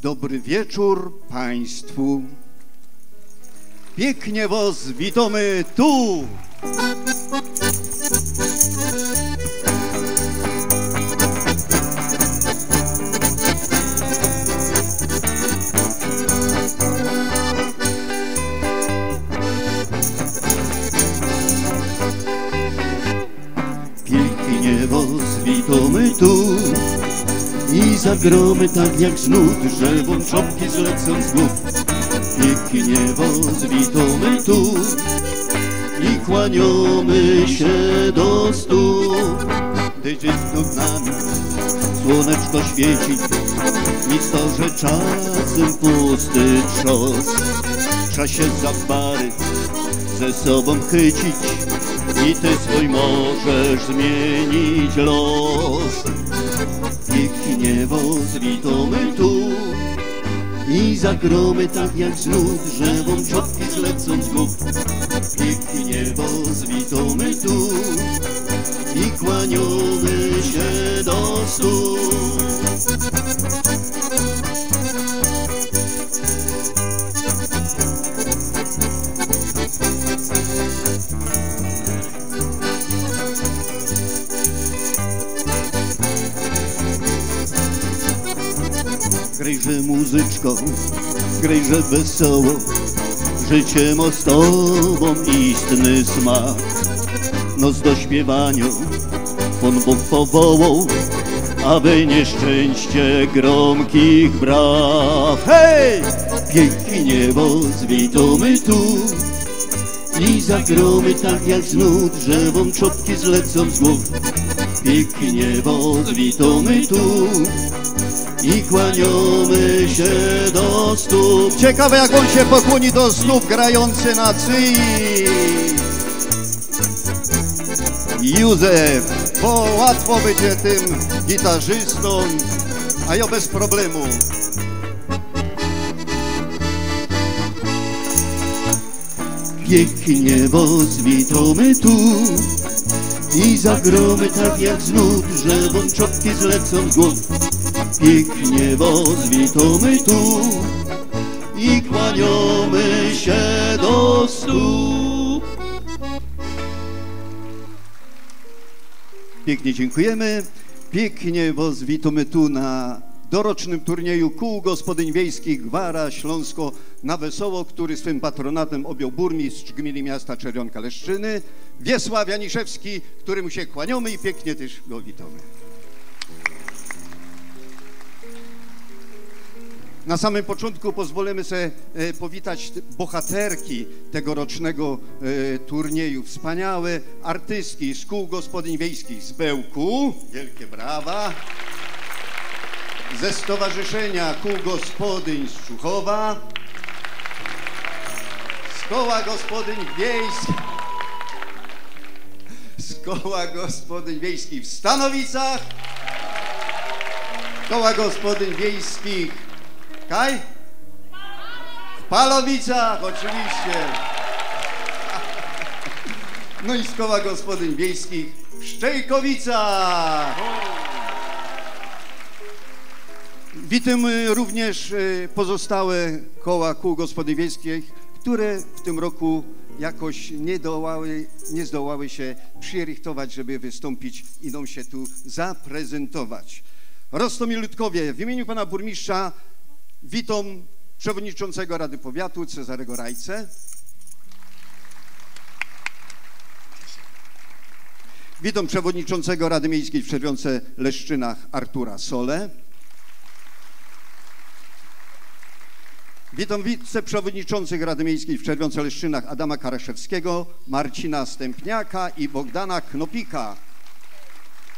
Dobry wieczór Państwu. Pięknie was witamy tu. Pięknie was witamy tu i zagromy tak jak z nut, że wączopki zlecą z głów. Pięknie was witamy tu i kłaniamy się do stóp. Gdy dziecko z nami słoneczko świeci, nic to, że czasem pusty trzos. Trzeba się za bary ze sobą chycić i ty swój możesz zmienić los. Pięknie was witamy tu i zagromy tak jak z nut, że wączopki zlecą z głów. Pięknie was witamy tu i kłaniamy się do stóp. Grejże muzyczko, grejże wesoło, życie ma z tobą istny smak. Noc do śpiewania Pan Bóg powołał, aby nieszczęście gromkich braw. Hej! Pięknie was witamy tu i zagromy tak jak z nut, że wączopki zlecą z głów. Pięknie was witamy tu i kłaniamy się do stóp. Ciekawe jak on się pokłoni do stóp, grający na cyi. Józef, bo łatwo będzie tym gitarzystą, a ja bez problemu. Pięknie was witamy tu i zagromy tak jak z nut, że wączopki zlecą z głów. Pięknie was witamy tu i kłaniamy się do stóp. Pięknie dziękujemy. Pięknie was witamy tu na dorocznym turnieju kół gospodyń wiejskich Gwara Śląsko na Wesoło, który swym patronatem objął burmistrz gminy miasta Czerwionka-Leszczyny, Wiesław Janiszewski, któremu się kłaniamy i pięknie też go witamy. Na samym początku pozwolimy sobie powitać bohaterki tegorocznego turnieju. Wspaniałe artystki z kół gospodyń wiejskich z Bełku, wielkie brawa. Ze Stowarzyszenia Kół Gospodyń z Czuchowa, z Koła Gospodyń Wiejskich, z Koła Gospodyń Wiejskich w Stanowicach, Koła Gospodyń Wiejskich w Palowicach oczywiście, no i z Koła Gospodyń Wiejskich w Szczejkowicach. Witamy również pozostałe koła kół gospodyń wiejskich, które w tym roku jakoś nie zdołały się przyrychtować, żeby wystąpić i nam się tu zaprezentować. Roztomilutkowie, w imieniu pana burmistrza witam przewodniczącego Rady Powiatu Cezarego Rajce. Witam przewodniczącego Rady Miejskiej w Czerwionce-Leszczynach Artura Solę. Witam wiceprzewodniczących Rady Miejskiej w Czerwionce-Leszczynach Adama Karaszewskiego, Marcina Stępniaka i Bogdana Knopika.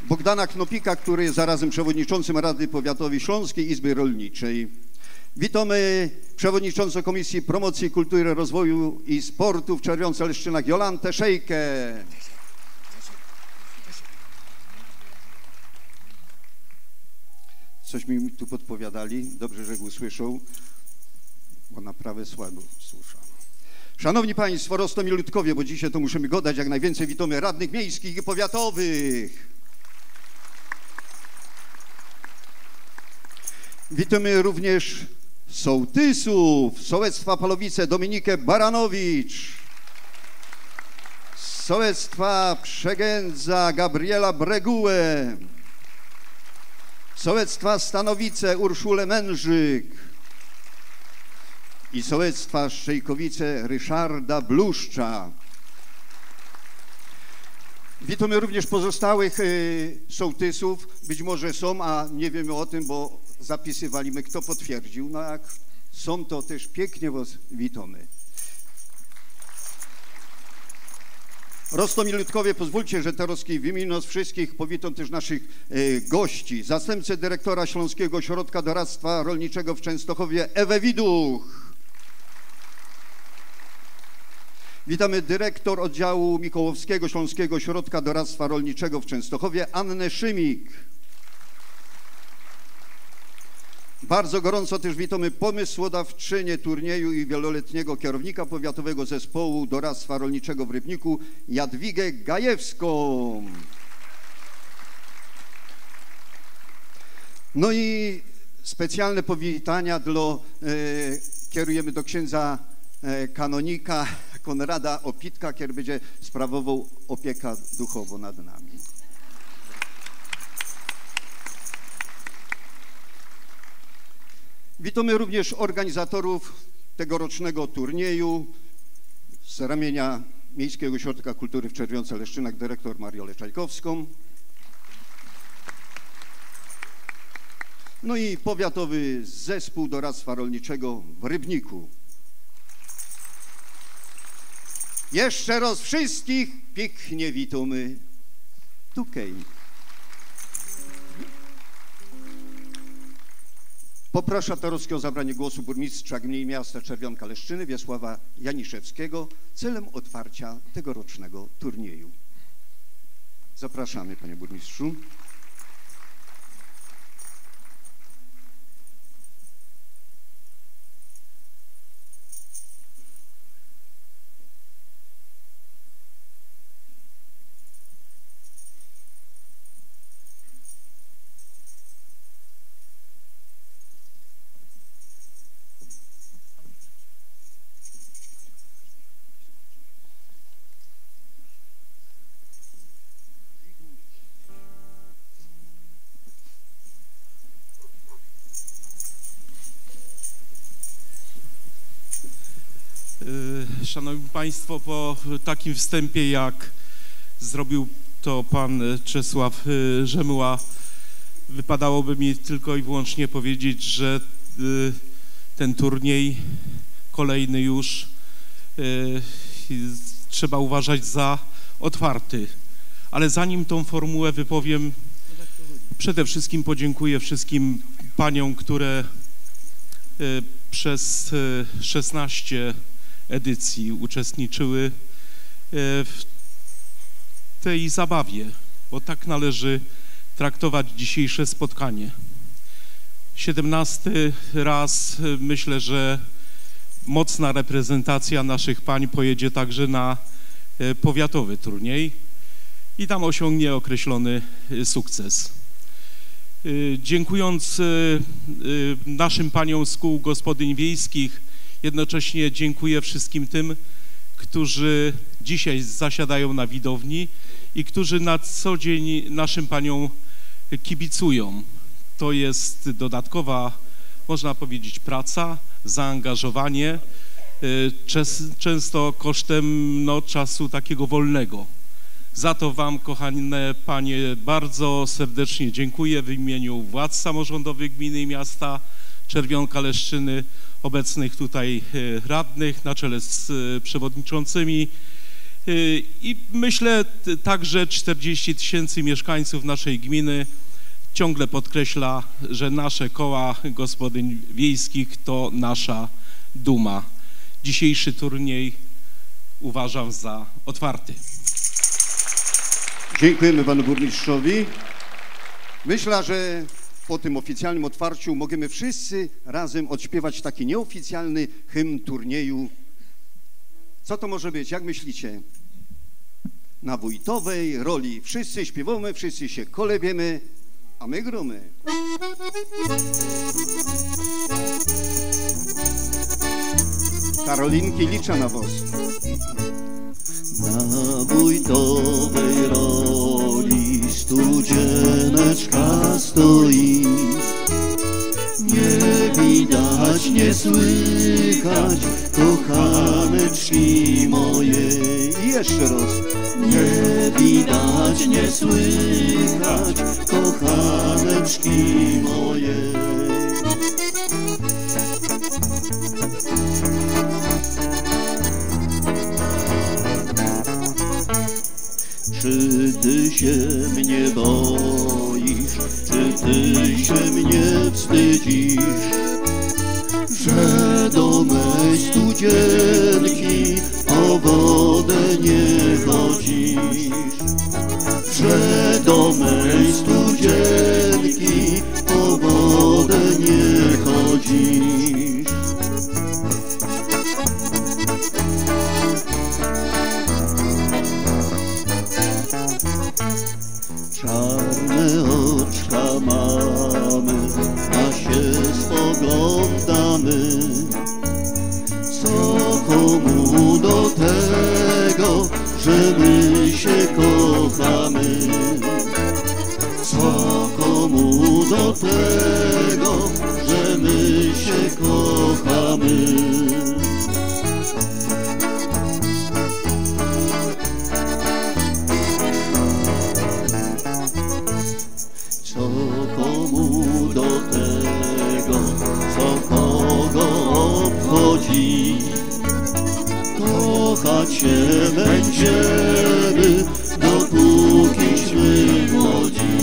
Bogdana Knopika, który jest zarazem przewodniczącym Rady Powiatowej Śląskiej Izby Rolniczej. Witamy przewodniczącą Komisji Promocji Kultury, Rozwoju i Sportu w Czerwionce-Leszczynach Jolantę Szejkę. Coś mi tu podpowiadali, dobrze, że go słyszą, bo naprawdę słabo słyszano. Szanowni Państwo, Roztomilutkowie, bo dzisiaj to musimy godać jak najwięcej, witamy radnych miejskich i powiatowych. Witamy również sołtysów sołectwa Palowice Dominikę Baranowicz, sołectwa Przegędza Gabriela Bregułę, sołectwa Stanowice Urszulę Mężyk i sołectwa Szczejkowice Ryszarda Bluszcza. Witamy również pozostałych sołtysów, być może są, a nie wiemy o tym, bo zapisywaliśmy, kto potwierdził. No jak są, to też pięknie was witamy. Rostomilutkowie, pozwólcie, że teraz w imieniu nas wszystkich powitam też naszych gości. Zastępcę dyrektora Śląskiego Ośrodka Doradztwa Rolniczego w Częstochowie Ewę Widuch. Witamy dyrektor oddziału Mikołowskiego Śląskiego Ośrodka Doradztwa Rolniczego w Częstochowie Annę Szymik. Bardzo gorąco też witamy pomysłodawczynię turnieju i wieloletniego kierownika powiatowego zespołu doradztwa rolniczego w Rybniku Jadwigę Gajewską. No i specjalne powitania kierujemy do księdza kanonika Konrada Opitka, który będzie sprawował opiekę duchową nad nami. Witamy również organizatorów tegorocznego turnieju z ramienia Miejskiego Ośrodka Kultury w Czerwionce-Leszczynach, dyrektor Mariolę Czajkowską. No i powiatowy zespół doradztwa rolniczego w Rybniku. Jeszcze raz wszystkich pięknie witamy tutaj. Poproszę teraz o zabranie głosu burmistrza gminy miasta Czerwionka-Leszczyny Wiesława Janiszewskiego celem otwarcia tegorocznego turnieju. Zapraszamy, panie burmistrzu. Szanowni Państwo, po takim wstępie, jak zrobił to pan Czesław Rzemuła, wypadałoby mi tylko i wyłącznie powiedzieć, że ten turniej kolejny już trzeba uważać za otwarty. Ale zanim tą formułę wypowiem, przede wszystkim podziękuję wszystkim paniom, które przez 16 edycji uczestniczyły w tej zabawie, bo tak należy traktować dzisiejsze spotkanie. 17 raz myślę, że mocna reprezentacja naszych pań pojedzie także na powiatowy turniej i tam osiągnie określony sukces. Dziękując naszym paniom z kół gospodyń wiejskich, jednocześnie dziękuję wszystkim tym, którzy dzisiaj zasiadają na widowni i którzy na co dzień naszym paniom kibicują. To jest dodatkowa, można powiedzieć, praca, zaangażowanie, często kosztem czasu takiego wolnego. Za to wam, kochane panie, bardzo serdecznie dziękuję w imieniu władz samorządowych gminy i miasta Czerwionka-Leszczyny, obecnych tutaj radnych na czele z przewodniczącymi i myślę także 40 000 mieszkańców naszej gminy ciągle podkreśla, że nasze koła gospodyń wiejskich to nasza duma. Dzisiejszy turniej uważam za otwarty. Dziękujemy panu burmistrzowi. Myślę, że po tym oficjalnym otwarciu możemy wszyscy razem odśpiewać taki nieoficjalny hymn turnieju. Co to może być? Jak myślicie? Na wójtowej roli wszyscy śpiewamy, wszyscy się kolebiemy, a my gromy. Karolinki liczę na was. Na wójtowej roli studzieneczka stoi. Nie widać, nie słychać kochaneczki mojej. I jeszcze raz. Nie widać, nie słychać kochaneczki mojej. Czy ty się mnie boisz, czy ty się mnie wstydzisz, że do mej studzienki o wodę nie chodzisz, że do mej studzienki o wodę nie chodzisz. Czarne oczka mamy, a się spoglądamy. Co komu do tego, że my się kochamy? Co komu do tego, że my się kochamy? Co komu do tego, co kogo obchodzi? Kochać się będziemy, dopókiśmy młodzi.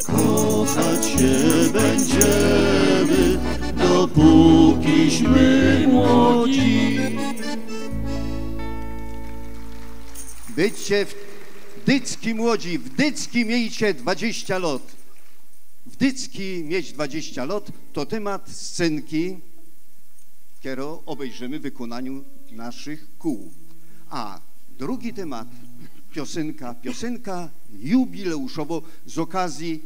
Kochać się będziemy, dopókiśmy młodzi. Byćcie w Dycki młodzi, w Dycki miejcie 20 lat. W Dycki mieć 20 lat to temat scenki, którą obejrzymy w wykonaniu naszych kół. A drugi temat, piosenka jubileuszowo z okazji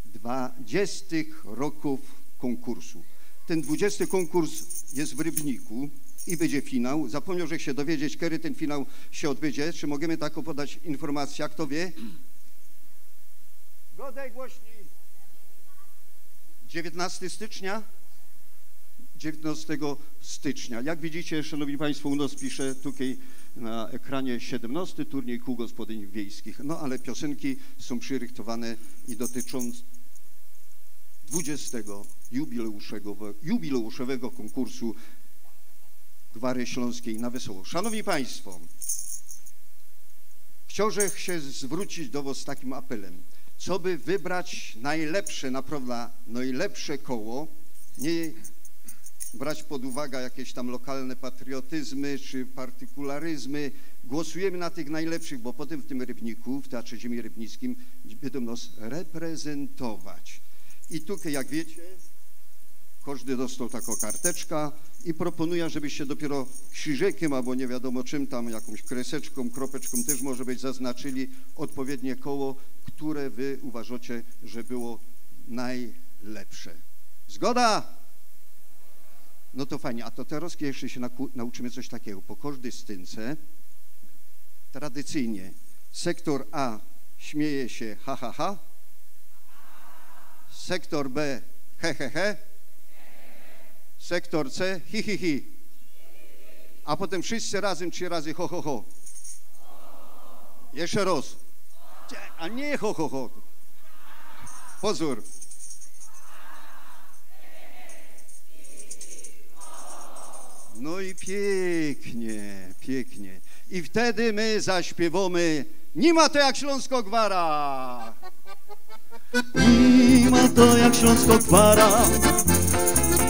20 roków konkursu. Ten 20 konkurs jest w Rybniku i będzie finał. Zapomniał, że się dowiedzieć, kiedy ten finał się odbędzie. Czy możemy taką podać informację, kto wie? Godaj głośniej. 19 stycznia? 19 stycznia. Jak widzicie, szanowni państwo, u nas pisze tutaj na ekranie 17 turniej kół gospodyń wiejskich. No ale piosenki są przyrychtowane i dotyczą 20 jubileuszowego konkursu Gwary Śląskiej na Wesoło. Szanowni państwo, chciałbym się zwrócić do was z takim apelem, co by wybrać najlepsze, naprawdę najlepsze koło, nie brać pod uwagę jakieś tam lokalne patriotyzmy czy partykularyzmy. Głosujemy na tych najlepszych, bo potem w tym Rybniku, w Teatrze Ziemi Rybnickim będą nas reprezentować. I tutaj, jak wiecie, każdy dostał taką karteczkę i proponuję, żebyście dopiero krzyżykiem albo nie wiadomo czym tam, jakąś kreseczką, kropeczką też może być zaznaczyli odpowiednie koło, które wy uważacie, że było najlepsze. Zgoda? No to fajnie, a to teraz jeszcze się nauczymy coś takiego. Po każdej scence tradycyjnie sektor A śmieje się ha, ha, ha, sektor B he, he, he, sektor C hi, hi, hi, a potem wszyscy razem 3 razy ho, ho, ho. Jeszcze raz. A nie ho, ho, ho. Pozór. No i pięknie, pięknie. I wtedy my zaśpiewamy nie ma to jak Śląsko-Gwara. Nie ma to jak Śląsko-Gwara,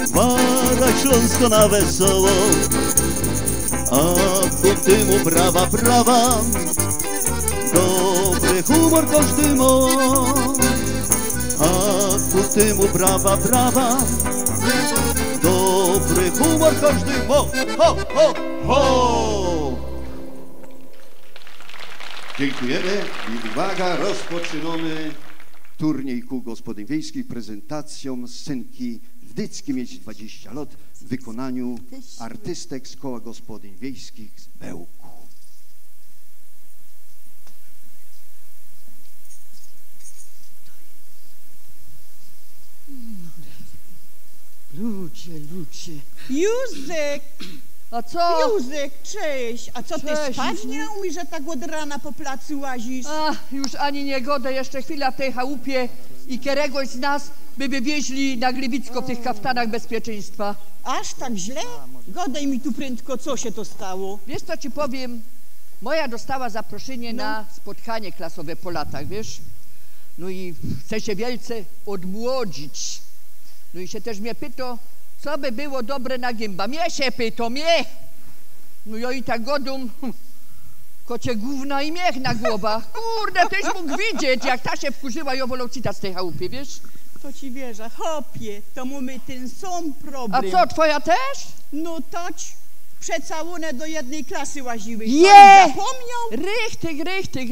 Gwara Śląsko na wesoło. A ku tymu brawa, brawa, dobry humor każdy ma. A ku tymu brawa, brawa, dobry humor każdy ma. Ho, ho, ho! Dziękujemy i uwaga, rozpoczynamy turniej kół gospodyń wiejskich prezentacją scenki Wdyckie mieć 20 lat w wykonaniu artystek z Koła Gospodyń Wiejskich z Bełku. Ludzie. Józek! A co? Józek, cześć! A co, ty Cześć, spać Józek. nie umiesz, że tak od rana po placu łazisz? A, już ani nie godę, jeszcze chwila w tej chałupie i któregoś z nas by wywieźli na Gliwicko w tych kaftanach bezpieczeństwa. Aż tak źle? Godaj mi tu prędko, co się to stało? Wiesz, co ci powiem? Moja dostała zaproszenie na spotkanie klasowe po latach, wiesz? No i chce się wielce odmłodzić. No i się też mnie pyta, co by było dobre na gimba. Mnie się pyta, mnie! No ja i tak godum, kocie gówna i miech na głowach. Kurde, tyś mógł widzieć, jak ta się wkurzyła i wolał czytać z tej chałupy, wiesz? To ci wierzę, hopie, to mamy ten sam A problem. co, twoja też? No toć, przecałone do jednej klasy łaziły. Je! Zapomniał? Richtig,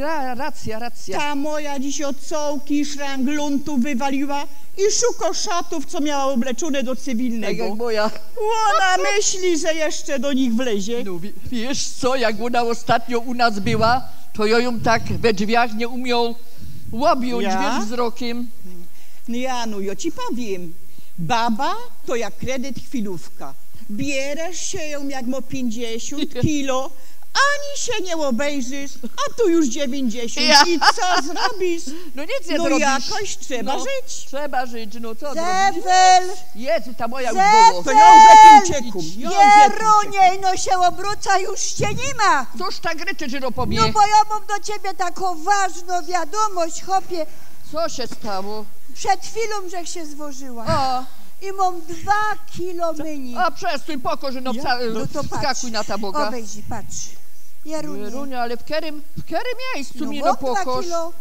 racja. Ta moja dziś od cołki szrangluntu wywaliła i szuka szatów, co miała obleczone do Tak cywilnego. jak moja. Ona myśli, że jeszcze do nich wlezie. No wiesz co, jak ona ostatnio u nas była, to ja ją tak we drzwiach nie umiał łobiąć, Ja? wiesz, wzrokiem. No ja ci powiem, baba to jak kredyt chwilówka. Bierzesz się ją jak ma 50 kilo, ani się nie obejrzysz, a tu już 90. Ja. I co zrobisz? No nic nie No zrobisz. jakoś trzeba żyć. Trzeba żyć, no co zrobić? Zefel! Jezu, ta moja już Zefel! było. To ją lepiej uciekł. Jeruniej, no się obróca, już cię nie ma. Cóż tak ryczy, że no pobie? No bo ja mam do ciebie taką ważną wiadomość, chłopie. Co się stało? Przed chwilą, żech się zwożyła. O, I mam 2 kilo myni. a przestój poko, no, No to patrz. wskakuj na ta Boga. Obejrzyj, patrz. Jerunie. Jerunia, ale w którym miejscu mi no mam 2 pokoż? kilo.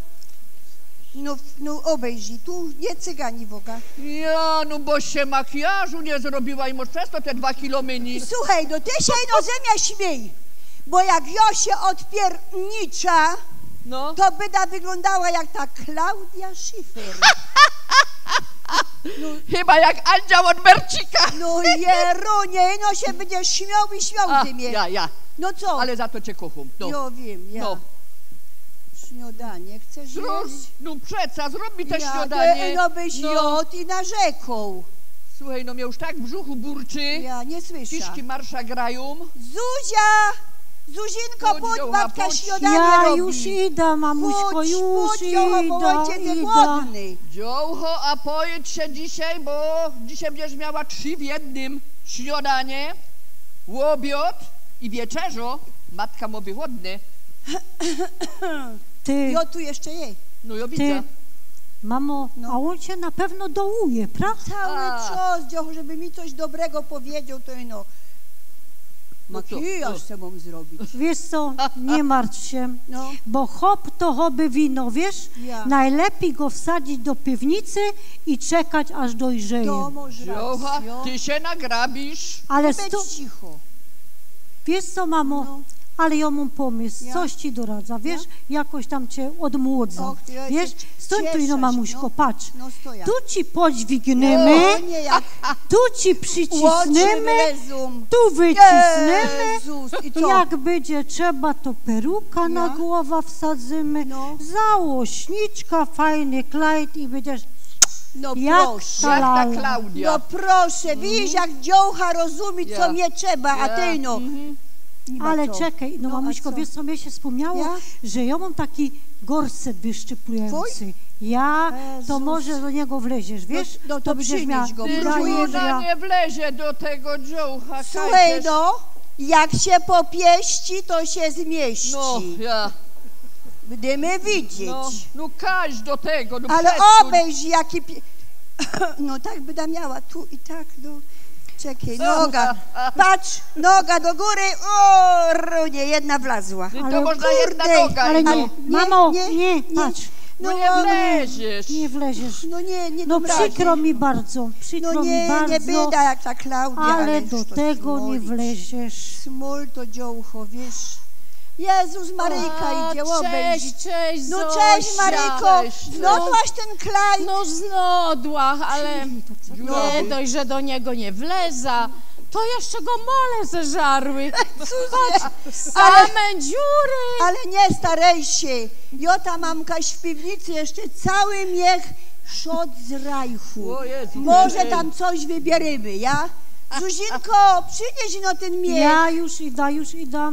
No obejrzyj, tu nie cygani woga. Ja, no bo się makijażu nie zrobiła i może przez to te 2 kilo myni. Słuchaj, no ty się no ze mnie śmiej. Bo jak ja się odpiernicza, No. to byda wyglądała jak ta Klaudia Schiffer. Chyba jak anioł od Bercika. No Jerunie, no się będziesz śmiał i śmiał A, ty mnie. ja. No co? Ale za to cię kocham. No. Ja wiem, ja. No. Śniadanie chcesz Zrób, jeść? no przeca, zrób mi te Ja, śniadanie. no byś jadł i narzekał. Słuchaj, no mnie już tak w brzuchu burczy. Ja nie słyszę. Kiszki marsza grają. Zuzia! Zuzinko, Chodź, pójdź, Joła, babka pójdź. śniadanie Ja robi. już idę, mamuśko, Chodź, już chodź, Jocha, bo ojciec jest idę. głodny. Dziołcho, a pojedź się dzisiaj, bo dzisiaj będziesz miała 3 w jednym. Śniadanie, łobiot i wieczerzo. Matka ma wychodne. Ty, Ja tu jeszcze jej. No ja widzę. mamo, No. a on cię na pewno dołuje, prawda? Cały A. czas, dzioch, żeby mi coś dobrego powiedział, to ino. No co? Makijaż No. se mam zrobić. Wiesz co, nie martw się, No. bo hop to hobby wino, wiesz? Ja. Najlepiej go wsadzić do piwnicy i czekać, aż dojrzeje. To masz Dziołcha, rację. ty się nagrabisz. Ale Być cicho. wiesz co, mamo, No. ale ja mam pomysł, Ja? coś ci doradza, wiesz? Jakoś tam cię odmłodza, Och, ty, ja wiesz? się Stąd tu, no cieszysz, mamuśko, no. patrz. No stoja. Tu ci podźwignemy, O, nie jak tu ci łoczy przycisnemy, wlezą. tu wycisnemy. Jezus, i co? Jak będzie trzeba, to peruka na Ja? głowę wsadzimy, No. załośniczka, fajny klajd i będziesz No jak proszę. Jak ta szalala. Klaudia. No proszę, widzisz jak dziołcha rozumie, Ja. co mnie trzeba, a ty no. Mhm. Nie ma Ale co. czekaj, no a mamuśko, co? wiesz co mnie się wspomniało? Ja? Że ja mam taki gorset wyszczypujący. Ja, to Jezus. może do niego wleziesz, wiesz? no to będziesz przynieś miała go, Ty próbuję, daję, żona nie wlezie do tego dziołcha. Słuchaj kajdziesz. no, jak się popieści, to się zmieści. No, ja. Będziemy widzieć. No kaź do tego, no Ale przesuń. obejrz jaki... No tak by da miała, tu i tak, no. Czekaj, No, noga. Patrz, noga do góry. O, runie, jedna wlazła. I to Ale można jedna kurde, noga. Ale no. nie, mamo, nie, nie. patrz, No nie wleziesz. nie wleziesz. No nie No dam rady. przykro mi bardzo, przykro No mi nie bardzo, byda jak ta Klaudia, ale już do to tego nie smolić. wleziesz. Smol to dziołcho, wiesz. Jezus, Maryjka idzie, obejrz. Cześć, No Zosia. cześć, Maryjko, znotłaś ten klaj? No znodłach, ale nie dość, że do niego nie wleza, to jeszcze go mole zeżarły. Patrz, same dziury. Ale nie starej się. Jota mamkaś w piwnicy jeszcze cały miech szot z rajchu. O Jezu, Może tam coś wybierymy, ja? Zuzinko, przynieś no ten miech. Ja już idę.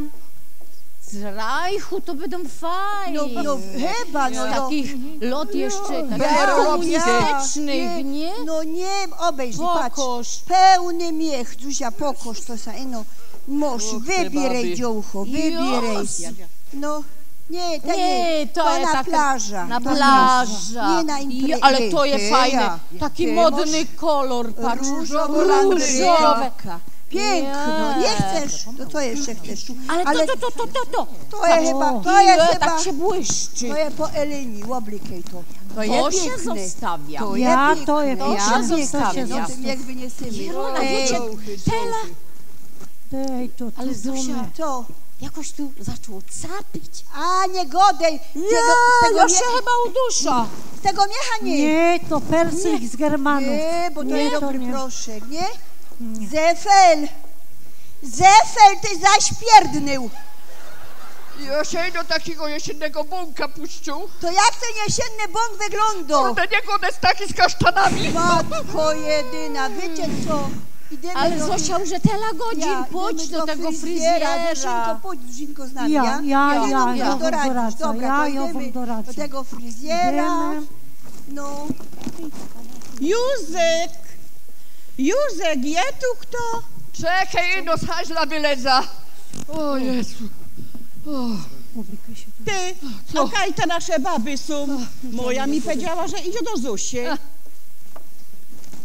Z rajchu to będą fajne. No chyba, no. Takich lot jeszcze takich Ja, komunistycznych, nie? No nie, obejrz, patrz. Pokoż. Pełny miech, Zuzia, pokoż to sa, no. Moż, wybieraj, dziołcho, wybieraj. No, nie, to na tak, plaża. Na to plaża. Nie na imprezę. Ale to jest fajne. Taki modny kolor, patrz. Różowe. Piękno, nie chcesz? To co jeszcze chcesz? Ale to. To jest chyba, tak się błyszczy. to jest po Eleni, oblikaj to. To To jest się piękne. zostawia. To Ja, jest to jest piękne. piękne. Ja To się piękne. No zostawia. tym jak wyniesiemy. Jerona, wiecie, Tela, Dej to, ale Zosia, Co? jakoś tu zaczęło capić. A, nie godej. Ja się chyba udusza. Z tego miecha nie. Nie, to Persyk z Germanów. Nie, bo to Nie, jest to dobry nie. proszek, nie? Zefel, ty zaśpierdnył. Ja się do takiego jesiennego bąka puszczą. To jak ten jesienny bąk wygląda? Na niego one jest taki z kasztanami. Matko jedyna, wiecie co? Idziemy Ale do... Zosia, już tyle godzin, pójdź idziemy do tego fryzjera. Zuzinko, pójdź Zuzinko z nami, Ja wam doradzisz. Dobra, ja to ją idziemy doradzę. do tego fryzjera. Idziemy. No, Józek, je tu kto? Czekaj, no haźla wyleza. O Jezu. Ty, a kaj te nasze baby są? Moja mi powiedziała, że idzie do Zusi.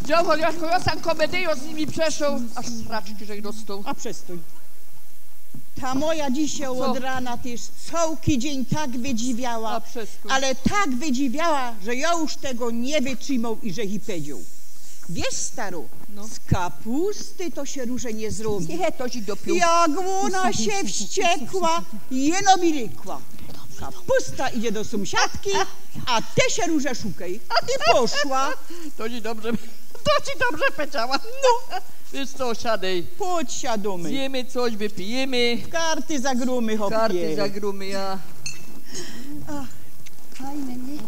Działo, jako ja sam komedyjo z nimi przeszł, aż straczki, że dostał. A przestój. Ta moja dzisiaj od rana też całki dzień tak wydziwiała, A przestój. ale tak wydziwiała, że ja już tego nie wytrzymał i że hi powiedział. Wiesz, staro, z kapusty to się róże nie zrobi. Nie, to ci dopił. Jak ona się wściekła, jeno mi rykła. Kapusta idzie do sąsiadki, a ty się róże szukaj. I poszła. To ci dobrze powiedziała. No. Wiesz co, siadaj. Podsiadumy. Zjemy coś, wypijemy. Karty zagrumy, hopie. Karty zagrumy, ja. fajne, nie?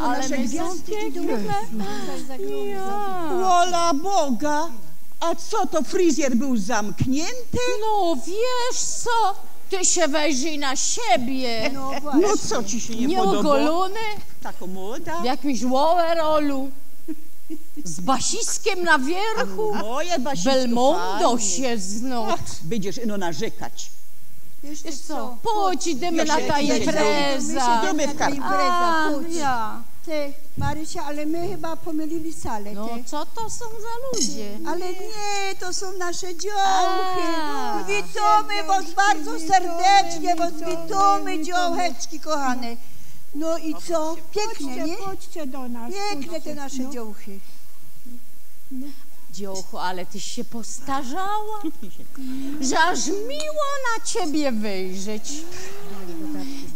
Ale my są piękne. Wola Boga. A co, to fryzjer był zamknięty? No wiesz co, ty się wejrzyj na siebie. No właśnie. No co ci się nie podoba? Nieogolony, Taką młoda. w jakimś overallu, z basiskiem na wierchu. Moje basisko Belmondo fajnie. się znów. Ach, będziesz ino narzekać. Wiesz Co? Pójdź, idziemy na Ja ta się idę. impreza. Idziemy w kartę. Impreza, chodź. ja. Ty, Marysia, ale my chyba pomylili salę, No ty. co to są za ludzie? Ale nie, to są nasze dziołchy. A. Witamy was bardzo serdecznie, was witamy, dziołeczki kochane. No i co? Pięknie, nie? Chodźcie do nas. Piękne te nasze dziołchy. Dziołchu, ale tyś się postarzała, że aż miło na ciebie wyjrzeć.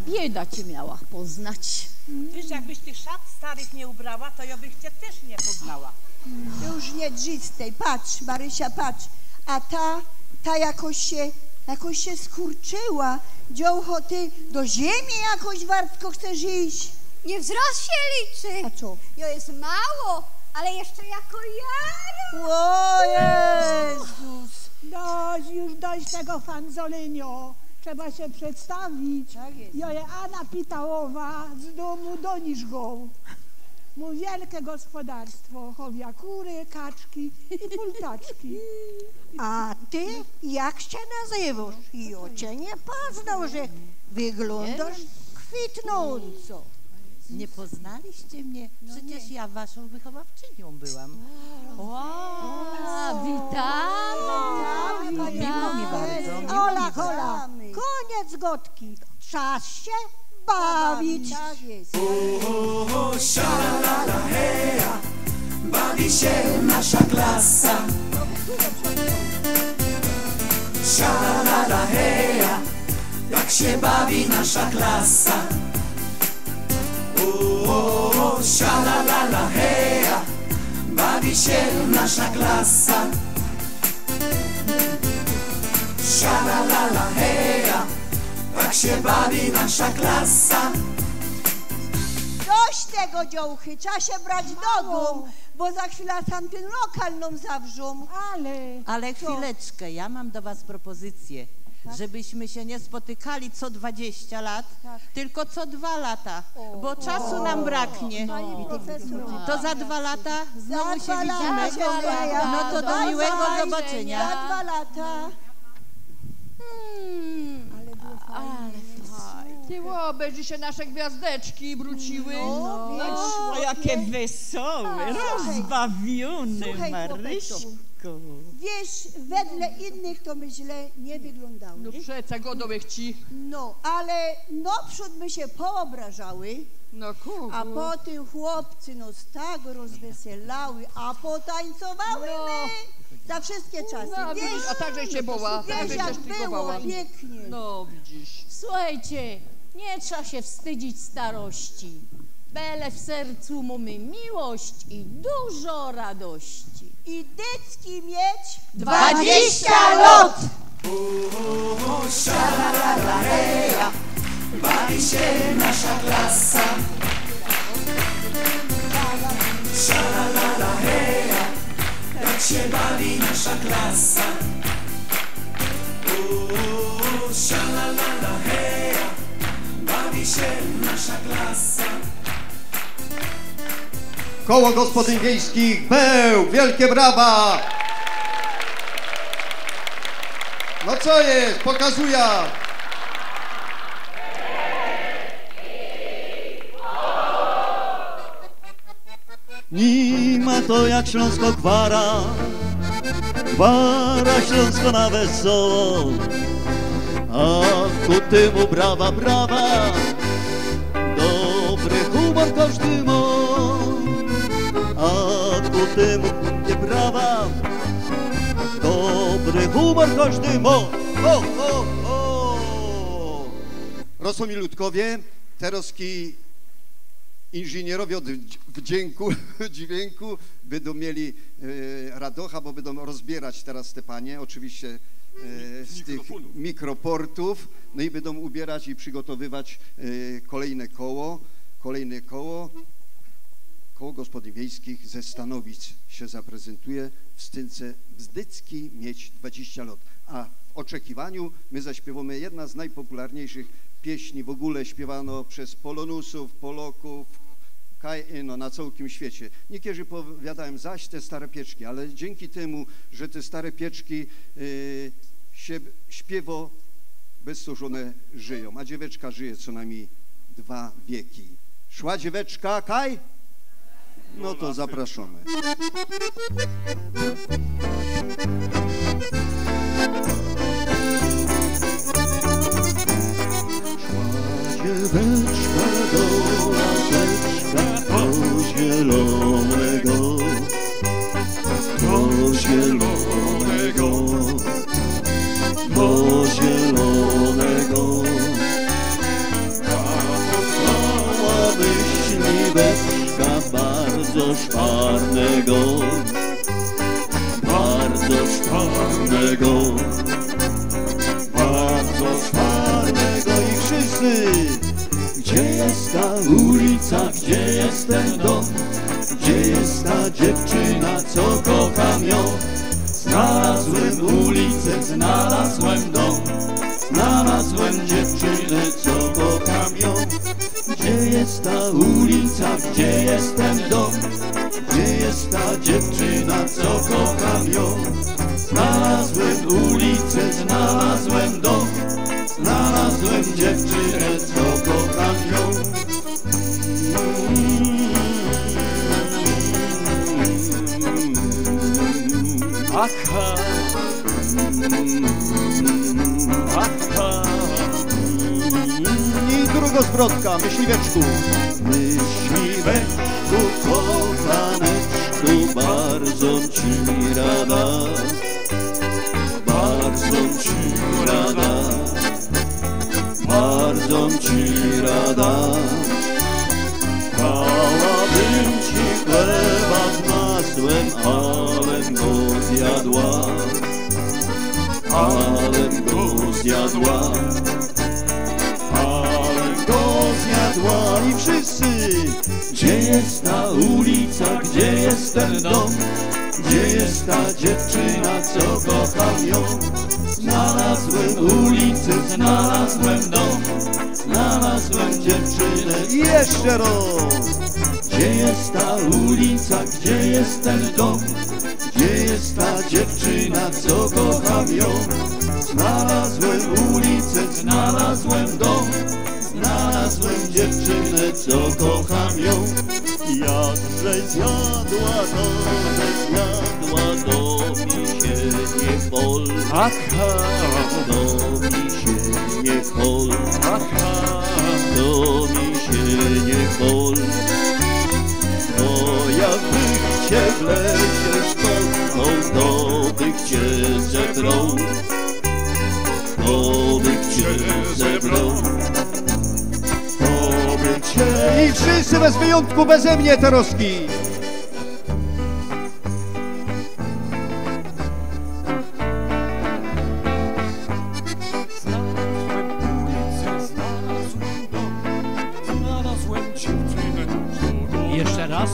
Bieda cię miała poznać. Wiesz, jakbyś tych szat starych nie ubrała, to ja bych cię też nie poznała. Już nie drzistej, patrz, Marysia, patrz. A ta jakoś się skurczyła. Dziołcho, ty do ziemi jakoś wartko chcesz iść. Nie wzrost się liczy. A co? Jo jest mało, ale jeszcze jako jaro. O Jezus! Już dość tego fanzolenio. Trzeba się przedstawić. Tak jest. Ja jest Anna Pitałowa z domu Doniszgą. Mu wielkie gospodarstwo, chowia kury, kaczki i pultaczki. A ty jak się nazywasz? Ja cię nie poznał, że wyglądasz kwitnąco. Nie poznaliście mnie? Przecież ja waszą wychowawczynią byłam. Witamy. Miło mi bardzo. Ola, hola, koniec gotki. Czas się bawić. Tak jest. Bawi się nasza klasa. Sha-la-la-heja, tak się bawi nasza klasa. O, sha-la-la-la, heja, bawi się nasza klasa. Sha-la-la-la, heja, tak się bawi nasza klasa. Dość tego, dziołchy, trzeba się brać do domu, bo za chwilę tam ten lokal nam zawrzą. Ale chwileczkę, ja mam do was propozycję, żebyśmy się nie spotykali co 20 lat, tylko co 2 lata, bo czasu nam braknie. To za 2 lata znowu się widzimy. No to do miłego zobaczenia. Za 2 lata. Tyło, obejrzy się nasze gwiazdeczki wróciły. No, jakie wesołe, rozbawione, Maryśko. Wiesz, wedle innych to my źle nie wyglądały. No przeca godowych ci. No, ale naprzód my się poobrażały. No kurwa. A potem chłopcy nos tak rozweselały, a potańcowały my za wszystkie czasy. No, wiesz, a także się boła. Wiesz, jak było pięknie. No, widzisz. Słuchajcie, nie trzeba się wstydzić starości. Byle w sercu mamy miłość i dużo radości. I dycki mieć 20 lat! O, sha-la-la-la, heja, bawi się nasza klasa. Sha-la-la-la, heja, tak się bawi nasza klasa. O, sha-la-la-la, heja, bawi się nasza klasa. Koło Gospodyń Wiejskich Beł, wielkie brawa! No co jest? Pokazuję! Nie ma to jak Śląsko gwara, gwara Śląsko na wesoło, a ku temu brawa, brawa, dobry humor każdy ma, a ku temu nie brawa, dobry humor każdy ma. O, o, o! Rosomili ludkowie, teroski inżynierowie od dźwięku będą mieli radocha, bo będą rozbierać teraz te panie, oczywiście z tych mikroportów, no i będą ubierać i przygotowywać kolejne koło. Koło Gospodyń Wiejskich ze Stanowic się zaprezentuje w stynce Wzdycki mieć 20 lat, a w oczekiwaniu my zaśpiewamy jedna z najpopularniejszych pieśni w ogóle śpiewano przez Polonusów, Polaków, no, na całym świecie. Niektórzy powiadają zaś te stare pieczki, ale dzięki temu, że te stare pieczki się śpiewo bezsłużone żyją, a dzieweczka żyje co najmniej 2 wieki. Szła dzieweczka, Kaj? No to zapraszamy. Dzieweczka do laseczka, do zielonego, do zielonego, do zielonego. Mała myśliweczka bardzo szparnego, bardzo szparnego, bardzo szparnego i wszyscy. Gdzie jest ta ulica, gdzie jest ten dom? Gdzie jest ta dziewczyna, co kocham ją? Znalazłem ulicę, znalazłem dom, znalazłem dziewczynę, co kocham ją. Gdzie jest ta ulica, gdzie jest ten dom? Gdzie jest ta dziewczyna, co kocham ją? Znalazłem ulicę, znalazłem dom, znalazłem dziewczynę, co kocham ją. Aha, aha. I drugozbrodka, myśliweczku. Myśliweczku, kochaneczku, bardzo ci rada, bardzo ci rada. bardzo ci rada. Dałabym ci chleba z masłem, alem go zjadła, alem go zjadła, alem go zjadła. I wszyscy, gdzie jest ta ulica, gdzie jest ten dom, gdzie jest ta dziewczyna, co kocham ją? Znalazłem ulicę, znalazłem dom, znalazłem dziewczynę. I jeszcze raz. Gdzie jest ta ulica, gdzie jest ten dom, gdzie jest ta dziewczyna, co kocham ją? Znalazłem ulicę, znalazłem dom, znalazłem dziewczynę, co kocham ją. Jakże zjadła, to mi się nie pol. To mi się nie pol. To mi się nie pol. Bo jakbych cię w lesie spotkał, to bych cię zebrał. To bych cię zebrał. To bych cię... I wszyscy bez wyjątku beze mnie, Teroski. Jeszcze raz.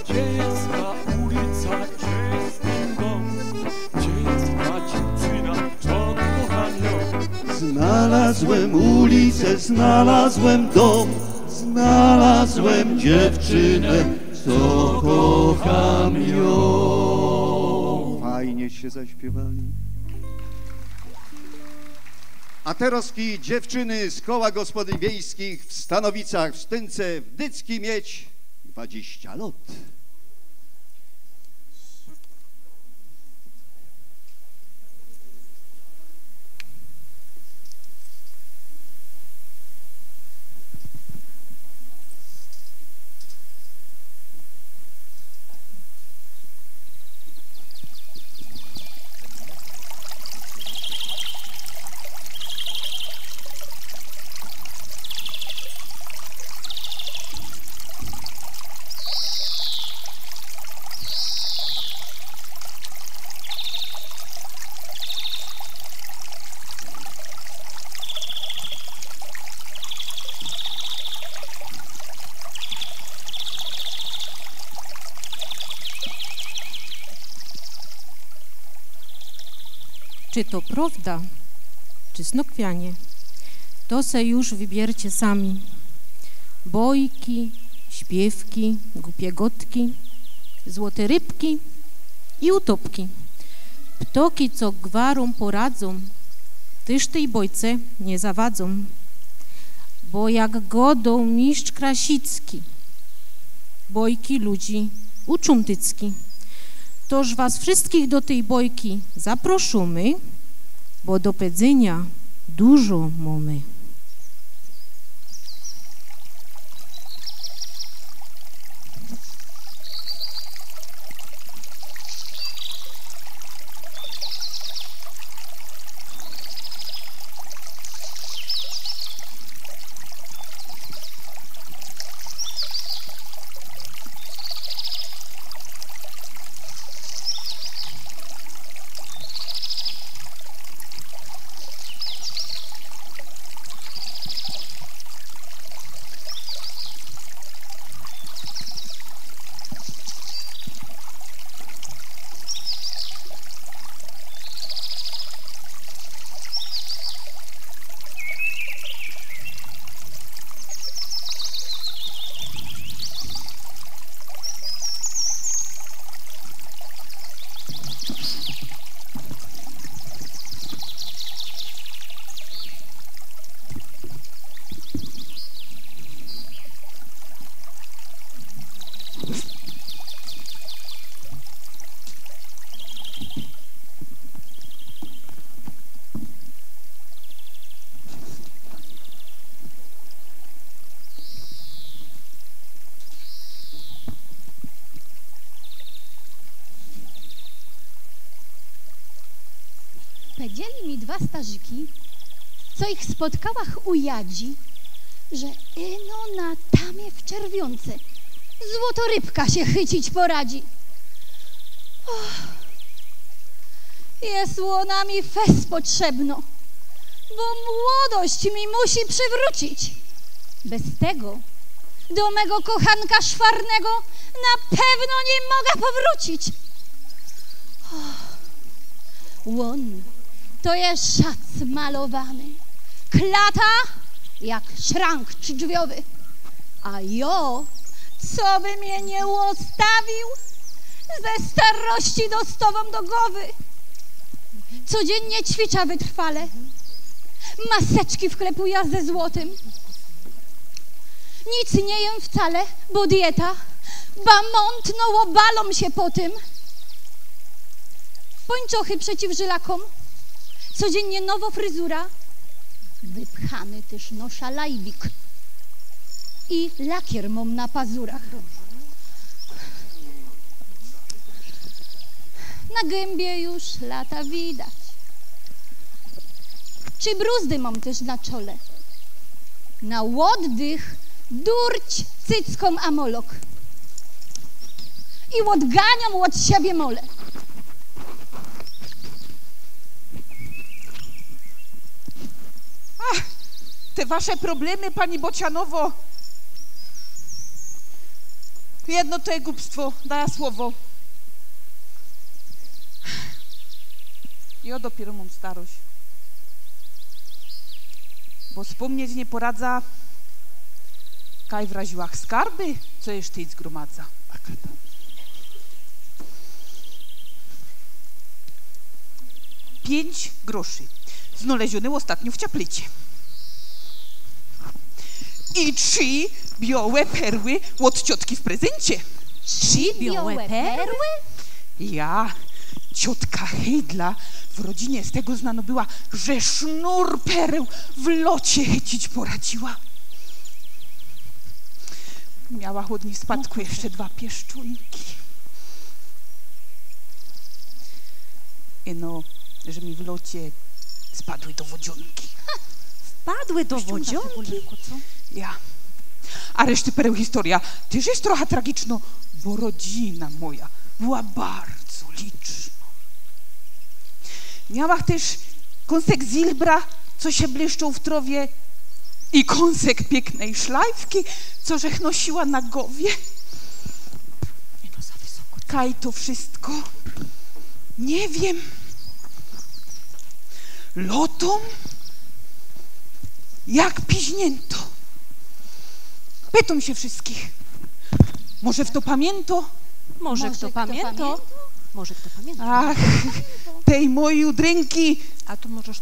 Gdzie jest ta ulica, gdzie jest ten dom, gdzie jest ta dziewczyna, co kocham ją? Znalazłem ulicę, znalazłem dom, znalazłem dziewczynę, co kocham ją. Fajnie się zaśpiewali. A Teroski, dziewczyny z koła gospodyń wiejskich w Stanowicach, w Stynce, w Dycki mieć 20 lat. Czy to prawda, czy snokwianie, to se już wybiercie sami. Bojki, śpiewki, głupie gotki, złote rybki i utopki. Ptoki, co gwarom poradzą, tyż tej bojce nie zawadzą. Bo jak godą mistrz Krasicki, bojki ludzi uczą tycki. Toż was wszystkich do tej bojki zaprosimy, bo do powiedzenia dużo mamy. Powiedzieli mi dwa starzyki, co ich spotkałach u Jadzi, że ino na tamie w czerwionce złotorybka się chycić poradzi. Jest łonami fes potrzebno, bo młodość mi musi przywrócić. Bez tego do mego kochanka szwarnego na pewno nie mogę powrócić. Łon to jest szac malowany, klata jak szrank drzwiowy, a jo, co by mnie nie łostawił, ze starości dostawam do głowy. Codziennie ćwicza wytrwale, maseczki wklepuja ze złotym. Nic nie jem wcale, bo dieta, ba mątno obalą się po tym. Pończochy przeciw żylakom, codziennie nowo fryzura, wypchany też nosza lajbik i lakier mam na pazurach. Na gębie już lata widać. Czy bruzdy mam też na czole. Na oddych durć cycką amolok. I odganiam od siebie mole. Ach, te wasze problemy, pani Bocianowo. Jedno to jest głupstwo, daję słowo. Ja dopiero mam starość. Bo wspomnieć nie poradza, kaj w raziłach skarby, co jeszcze i zgromadza. 5 groszy. Znalezione ostatnio w ciaplycie. I 3 białe perły od ciotki w prezencie. 3 białe perły? Ja, ciotka Hejdla, w rodzinie z tego znano była, że sznur pereł w locie chycić poradziła. Miała od nich w spadku jeszcze 2 pieszczunki. No, że mi w locie spadły do wodzionki. Wpadły do wodzionki? Ja. A reszty pereł historia też jest trochę tragiczna, bo rodzina moja była bardzo liczna. Miała też kąsek zilbra, co się błyszczał w trowie, i kąsek pięknej szlajfki, co żech nosiła na głowie. Kaj to wszystko? Nie wiem. Lotą? Jak piźnięto. Pytam się wszystkich. Może w to pamięto? Może kto pamięta? Może kto pamięta? Ach, tej mojej udrynki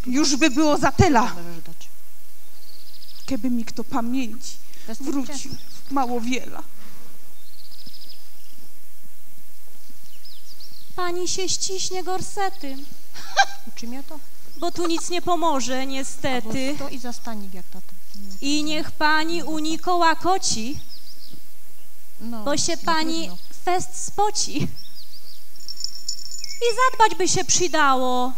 już by było za tela. Keby mi kto pamięci wrócił mało wiele. Pani się ściśnie gorsety. Uczy mnie to? Bo tu nic nie pomoże, niestety. To i zastanie jak tato. I niech pani u Nikoła koci, no, bo się pani fest spoci. I zadbać by się przydało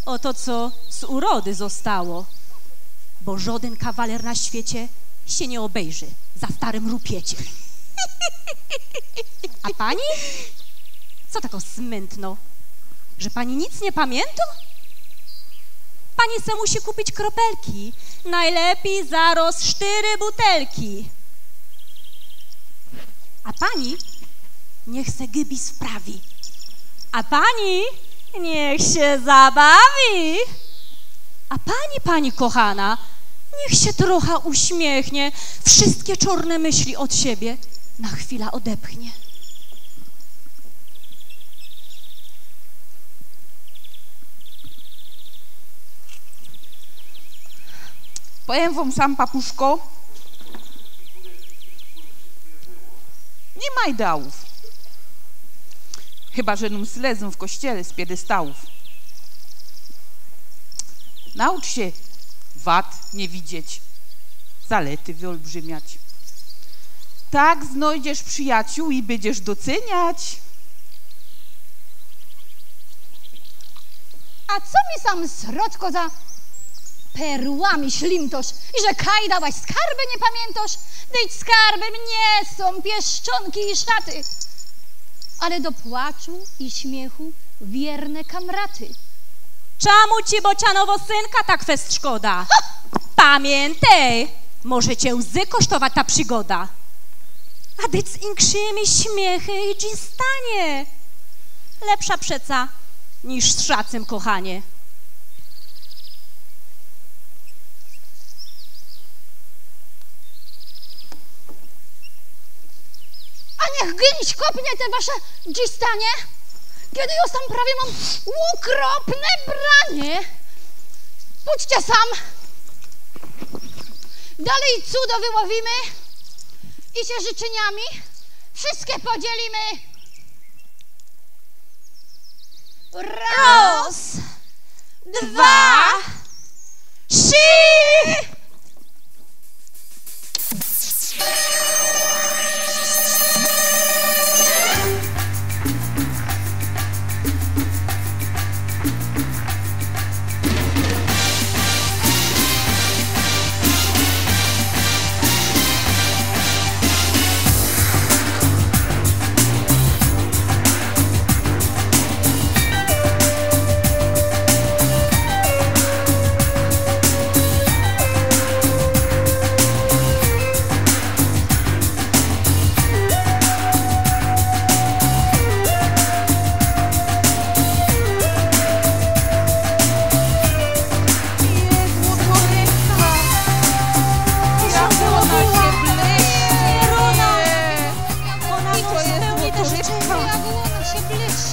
o to, co z urody zostało. Bo żaden kawaler na świecie się nie obejrzy za starym rupiecie. A pani? Co tako smętno? Że pani nic nie pamięta? Pani se musi kupić kropelki. Najlepiej zaraz 4 butelki. A pani niech se gybis wprawi. A pani niech się zabawi. A pani kochana, niech się trochę uśmiechnie, wszystkie czarne myśli od siebie na chwilę odepchnie. Powiem wam sam, papuszko, nie ma ideałów. Chyba, że nam zlezą w kościele z piedestałów. Naucz się wad nie widzieć, zalety wyolbrzymiać. Tak znajdziesz przyjaciół i będziesz doceniać. A co mi sam srodko za perłami ślimtoś i że kaj dałaś skarby nie pamiętasz? Dyć skarbem nie są pieszczonki i szaty, ale do płaczu i śmiechu wierne kamraty. Czemu ci bocianowo synka tak fest szkoda? Pamiętaj, może cię łzy kosztować ta przygoda. A dyć z inkszymi śmiechy i dzi stanie. Lepsza przeca niż z szacem, kochanie. A niech gęś kopnie te wasze dzistanie, kiedy już tam prawie mam ukropne branie. Pójdźcie sam. Dalej cudo wyłowimy i się życzeniami wszystkie podzielimy. Raz, dwa, trzy.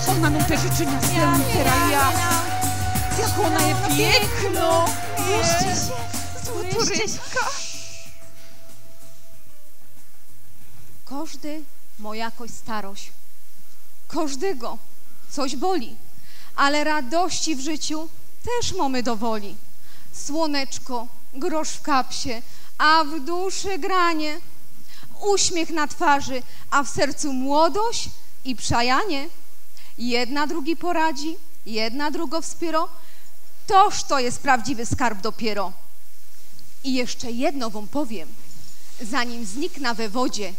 Ona nam te życzenia spełni teraz ja. Jak ona jest piękno. Jeszcze się, złotorybka. Każdy ma jakoś starość. Każdego coś boli. Ale radości w życiu też mamy dowoli. Słoneczko, grosz w kapsie, a w duszy granie. Uśmiech na twarzy, a w sercu młodość i przajanie. Jedna drugi poradzi, jedna drugo wspiera. Toż to jest prawdziwy skarb dopiero. I jeszcze jedno wam powiem, zanim znikna we wodzie.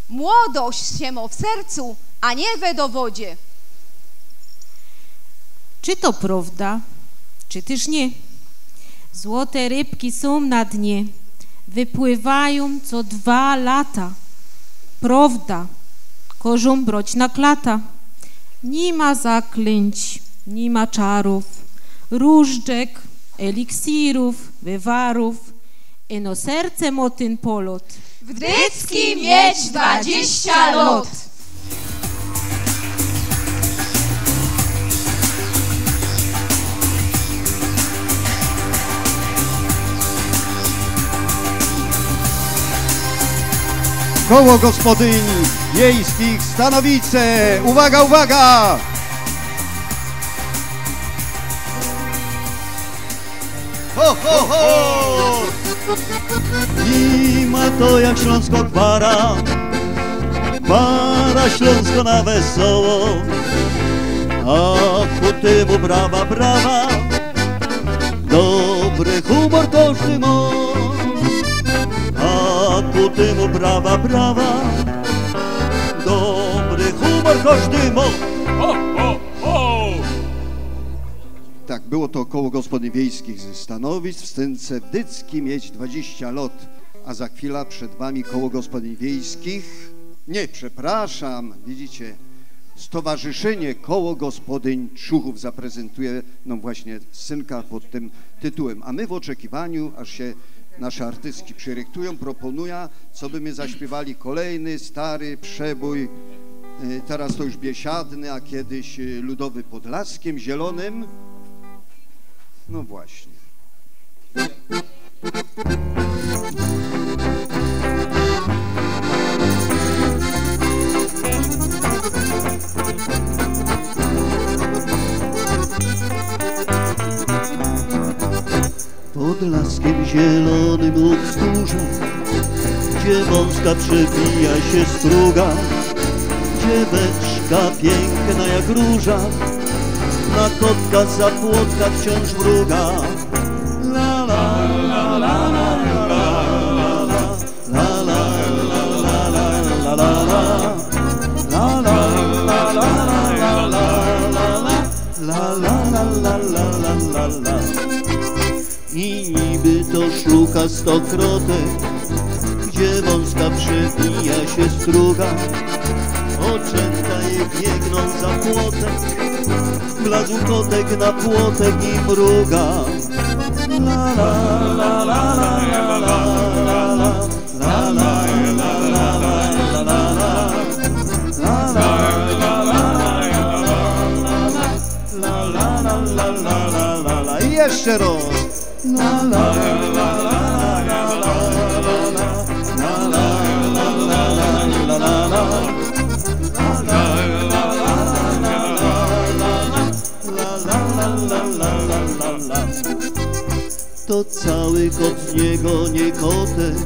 Młodość się ma w sercu, a nie we dowodzie. Czy to prawda, czy też nie? Złote rybki są na dnie, wypływają co 2 lata. Prawda, korzą broćna klata. Nie ma zaklęć, nie ma czarów, różdżek, eliksirów, wywarów. Eno serce mo ten polot. Wdycki mieć 20 lat. Koło gospodyń wiejskich Stanowice. Uwaga, uwaga! Ho, ho, ho! I ma to jak śląsko gwara, para śląsko na wesoło, a ku temu brawa, brawa, dobry humor każdy ma. A ku temu brawa, brawa, dobry humor każdy ma. Ho, ho, ho! Tak, było to koło gospodyń wiejskich ze Stanowic w Stynce Wdycki mieć 20 lat, a za chwilę przed wami koło gospodyń wiejskich, nie, przepraszam, widzicie, Stowarzyszenie Koło Gospodyń Człuchów zaprezentuje nam właśnie synka pod tym tytułem, a my w oczekiwaniu, aż się nasze artystki przyryktują, proponuję, co by my zaśpiewali kolejny, stary przebój, teraz to już biesiadny, a kiedyś ludowy pod Laskiem Zielonym. No właśnie. Pod Laskiem Zielonym u wzgórza, gdzie wąska przebija się struga, gdzie beczka piękna jak róża, na kotka za płotka wciąż mruga. La la I niby to szluka stokrotek, gdzie wąska przebija się struga. Oczęta je biegną za płotek, wlazł kotek na płotek i mruga. La la la la la la la la la la. I jeszcze raz. La la la to cały kot z niego nie kotek,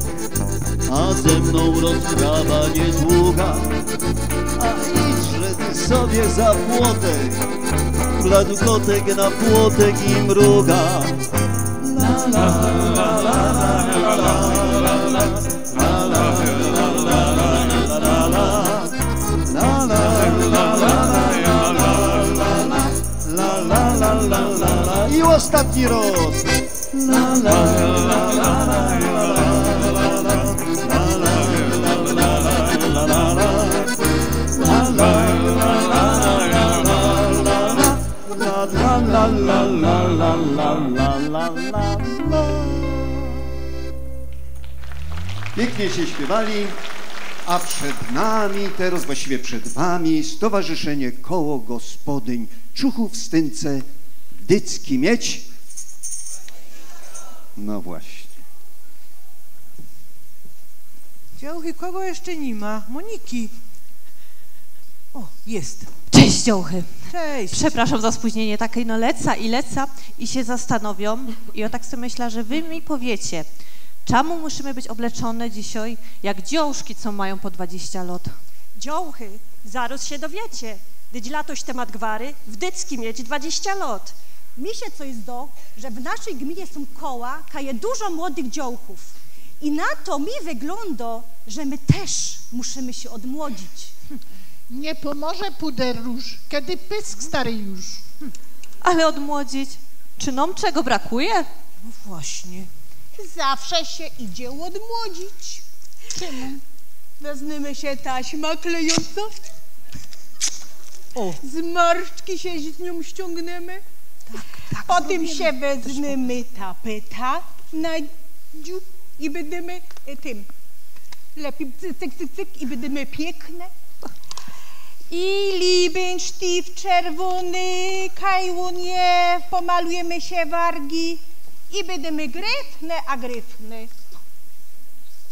a ze mną rozprawa niedługa. A idźże ty sobie za płotek, wladł kotek na płotek i mruga. La la la la la la la. I ostatni raz. La la la la Pięknie się śpiewali, a przed nami, teraz właściwie przed wami, Stowarzyszenie Koło Gospodyń Czuchów w Stynce Dycki Miedź. No właśnie. Działchy, kogo jeszcze nie ma? Moniki. O, jest. Cześć, działchy. Cześć. Przepraszam za spóźnienie, takie no leca i się zastanowią. I ja tak sobie myślę, że wy mi powiecie, czemu musimy być obleczone dzisiaj jak dziążki, co mają po 20 lat? Działchy, zaraz się dowiecie. Dyć latoś temat gwary, w Dycki mieć 20 lat. Mi się coś zdo, że w naszej gminie są koła, kaje dużo młodych działchów. I na to mi wygląda, że my też musimy się odmłodzić. Nie pomoże puder róż, kiedy pysk stary już. Ale odmłodzić? Czy nam czego brakuje? No właśnie. Zawsze się idzie odmłodzić. Czemu? Wezmymy się taśma klejąca. O. Zmarszczki się z nią ściągniemy. Tak, Potem się wezmymy tapeta na dziób i będziemy tym lepiej cyk, cyk, cyk i będziemy piękne. I Liebenstift czerwony, kajłunie, pomalujemy się wargi i będziemy gryfne, a gryfne.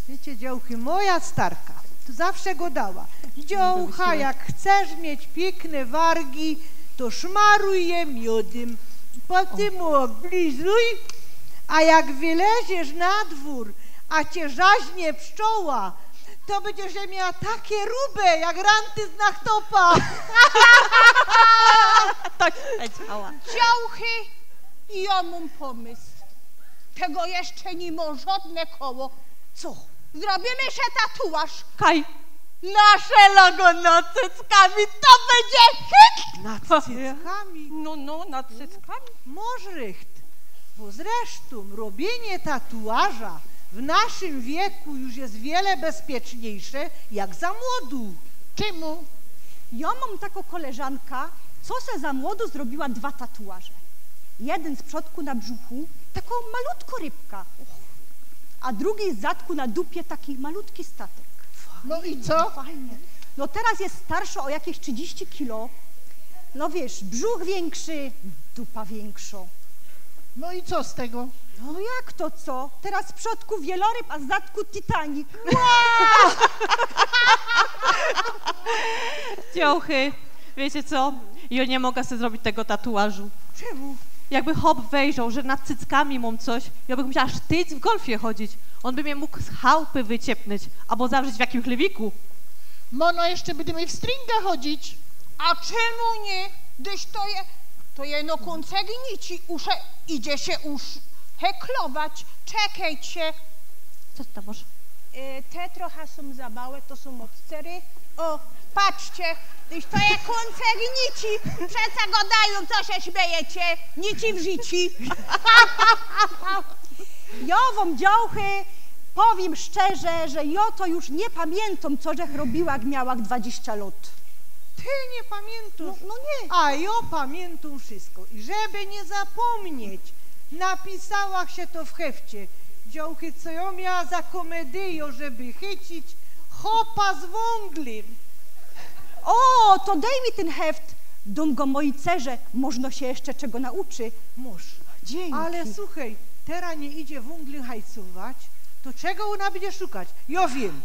Wiecie, działchy, moja starka to zawsze go dała. Działcha, jak chcesz mieć piękne wargi, to szmaruj je miodem, potem oblizuj, a jak wyleziesz na dwór, a cię żaźnie pszczoła, to będziesz miała takie rube, jak ranty z nachtopa. Tak powiedziała. Działchy, ja mam pomysł. Tego jeszcze nie ma żadne koło. Co? Zrobimy się tatuaż. Kaj. Nasze logo nad cyckami, to będzie hit! Nad cyckami? No, nad cyckami. Możrycht, bo zresztą robienie tatuaża w naszym wieku już jest wiele bezpieczniejsze jak za młodu. Czemu? Ja mam taką koleżankę, co se za młodu zrobiła 2 tatuaże. Jeden z przodku na brzuchu, taką malutką rybka, a drugi z zadku na dupie taki malutki statek. No i co? Fajnie. No teraz jest starsza o jakieś 30 kilo. No wiesz, brzuch większy, dupa większa. No i co z tego? No jak to co? Teraz z przodku wieloryb, a z zadku Titanic. Działchy, wiecie co? Ja nie mogę sobie zrobić tego tatuażu. Czemu? Jakby hop wejrzał, że nad cyckami mam coś, ja bym musiała sztyc w golfie chodzić. On by mnie mógł z chałupy wyciepnąć, albo zawrzeć w jakimś chlewiku. Mono jeszcze będziemy w stringa chodzić. A czemu nie? Gdyż to je no koncegi nici, idzie się heklować. Czekajcie. Co ty tam masz? Te trochę są za małe, to są od 4. O, patrzcie, gdyż to jak koncert nici. Przeca go dają, co się śmiejecie? Nici w życi. Ja wam działchy powiem szczerze, że ja to już nie pamiętam, co żech robiła, jak miała 20 lat. Ty nie pamiętasz? No nie. A ja pamiętam wszystko. I żeby nie zapomnieć, napisała się to w hefcie. Działchy, co ja miała za komedyję, żeby chycić chopa z wąglem. O, to daj mi ten heft. Dom go moi cerze, można się jeszcze czego nauczy. Moż. Dzięki. Ale słuchaj, teraz nie idzie wąglem hajcować, to czego ona będzie szukać? Ja wiem.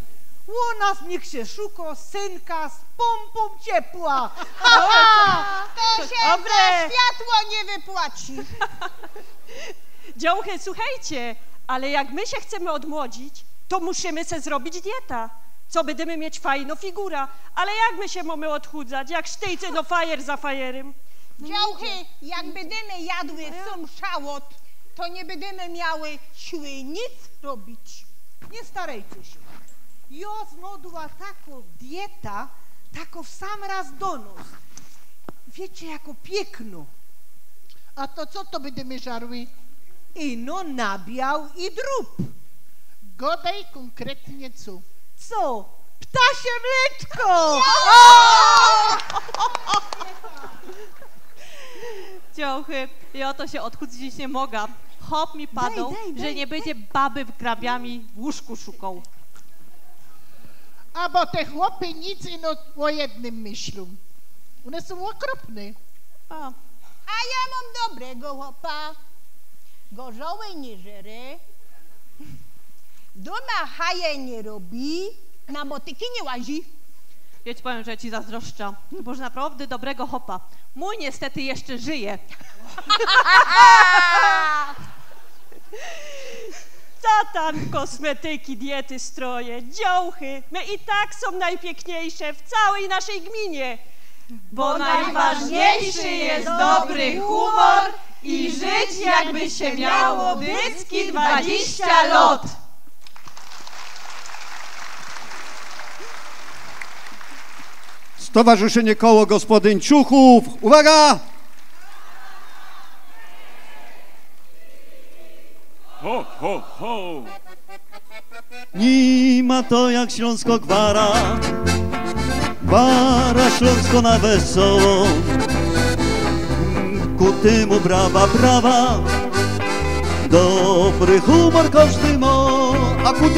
U nas niech się szuka synka z pompą ciepła. To się za światło nie wypłaci. Działchy, słuchajcie, ale jak my się chcemy odmłodzić, to musimy se zrobić dieta. Co będziemy mieć fajną figura. Ale jak my się mamy odchudzać, jak sztyjcy no fajer za fajerem? Działchy, jak będziemy jadły sam szałot, to nie będziemy miały siły nic robić. Nie starajcie się. Ja znodła taką dieta, tako w sam raz do nos. Wiecie, jako piękno. A to co to będziemy żarły? Ino nabiał i drób. Godaj konkretnie co? Co? Ptasie mleczko! Działchy, ja to się odchudzić nie mogę. Hop mi padł, że nie będzie baby w łóżku szukał. A bo te chłopy nic ino o jednym myślą. One są okropne. A ja mam dobrego chłopa. Gorzoły nie żere, doma haje nie robi, na motyki nie łazi. Ja ci powiem, że ci zazdroszczę. Boże, naprawdę dobrego hopa. Mój niestety jeszcze żyje. Co tam kosmetyki, diety, stroje, działchy? My i tak są najpiękniejsze w całej naszej gminie. Bo najważniejszy jest dobry humor i żyć jakby się miało Wdycki 20 lat. Stowarzyszenie Koło Gospodyń Ciuchów. Uwaga! Ho, ho, ho! Nie ma to jak Śląsko gwara, gwara Śląsko na wesoło. Ku tymu brawa, brawa, dobry humor każdy ma. A ku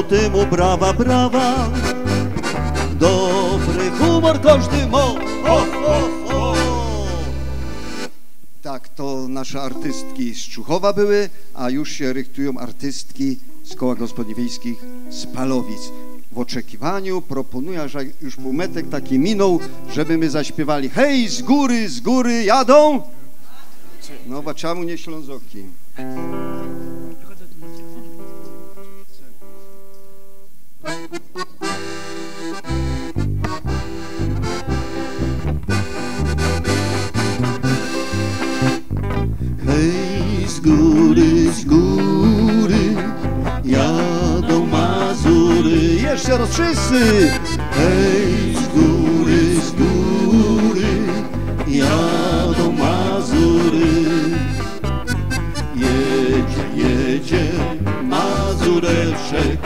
tymu brawa, brawa, dobry humor każdy ma. Ho, ho, ho! Tak, to nasze artystki z Czuchowa były, a już się rychtują artystki z Koła Gospodyń Wiejskich z Palowic. W oczekiwaniu proponuję, że już półmetek taki minął, żeby my zaśpiewali hej, z góry jadą. No, bo czemu nie Ślązoki? Hej, z góry, jadą Mazury. Jeszcze raz wszyscy! Hej, z góry, jadą Mazury. Jedzie Mazureczek,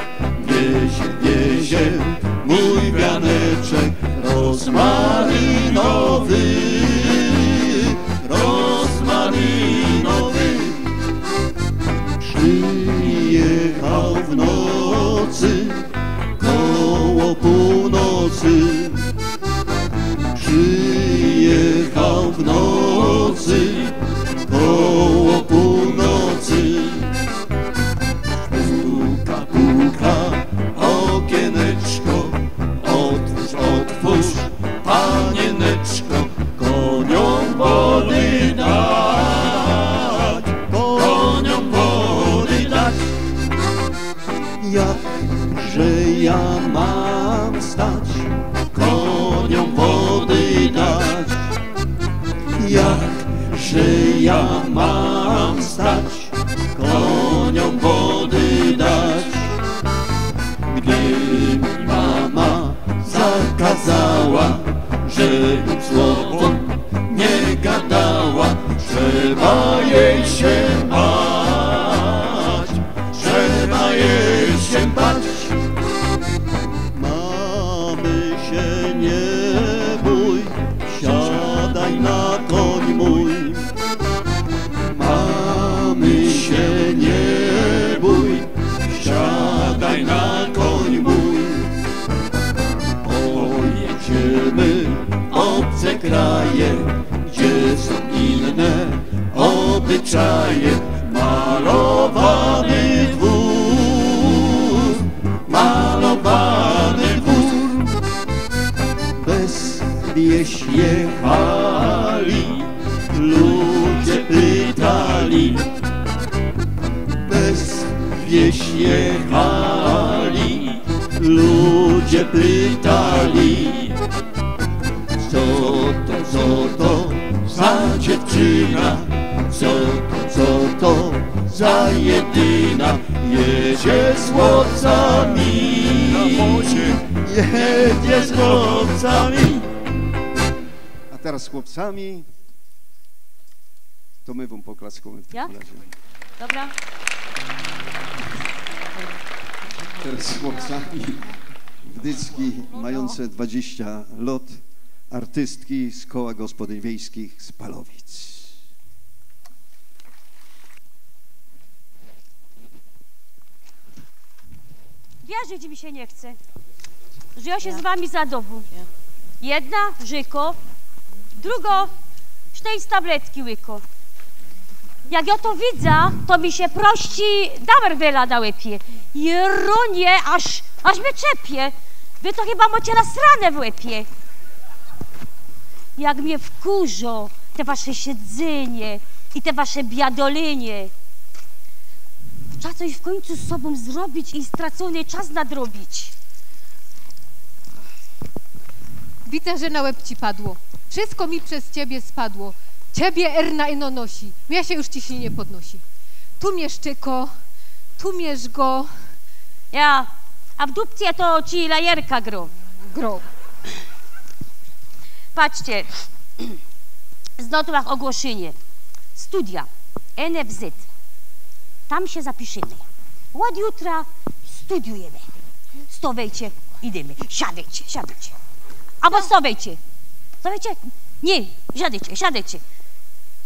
wiezie mój wianeczek rozmarinowy. Przyjechał w nocy, koło północy. Przyjechał w nocy, koło północy. Puka, okieneczko, otwórz, panieneczko, koniom wody dać, koniom wody dać. Jakże ja mam stać, koniom wody dać, że ja mam stać, koniom wody dać. Gdy mi mama zakazała, żebym słowo nie gadała, trzeba jej się bać, trzeba jej się bać. Mamy się nie bój, siadaj na koń mój. Mamy się nie bój, siadaj na koń mój. Pojedziemy obce kraje, gdzie są inne obyczaje. Malowany dwór, malowany dwór. Bez wieś jechali, ludzie pytali. Bez wieś jechali, ludzie pytali. Co to za dziewczyna, co to za jedyna, jedzie z chłopcami, jedzie z chłopcami. A teraz z chłopcami, to my wam poklaskujemy w takim razie. Dobra. Teraz z chłopcami wdycki mające 20 lat, artystki z Koła Gospodyń Wiejskich z Palowic. Wierzyć mi się nie chce, że ja się z wami zadowolę. Jedna żyko, druga sztej z tabletki łyko. Jak ja to widzę, to mi się prości damer wyla na łepie. Jerunie, aż mnie czepie. Wy to chyba macie nasrane w łepie. Jak mnie wkurzą te wasze siedzenie i te wasze biadolinie. Trzeba coś w końcu z sobą zrobić i stracony czas nadrobić. Widzę, że na łeb ci padło. Wszystko mi przez ciebie spadło. Ciebie Erna ino nosi. Ja się już ciśnienie nie podnosi. Tu mieszczyko, tu mierz go. Ja, a w dupcie to ci lajerka gro. Gro. Patrzcie, znotłach ogłoszenie. Studia NFZ. Tam się zapiszemy. Od jutra studiujemy. Stowejcie, idziemy. Siadajcie, siadajcie. Albo stowejcie. Stowejcie? Nie, siadajcie.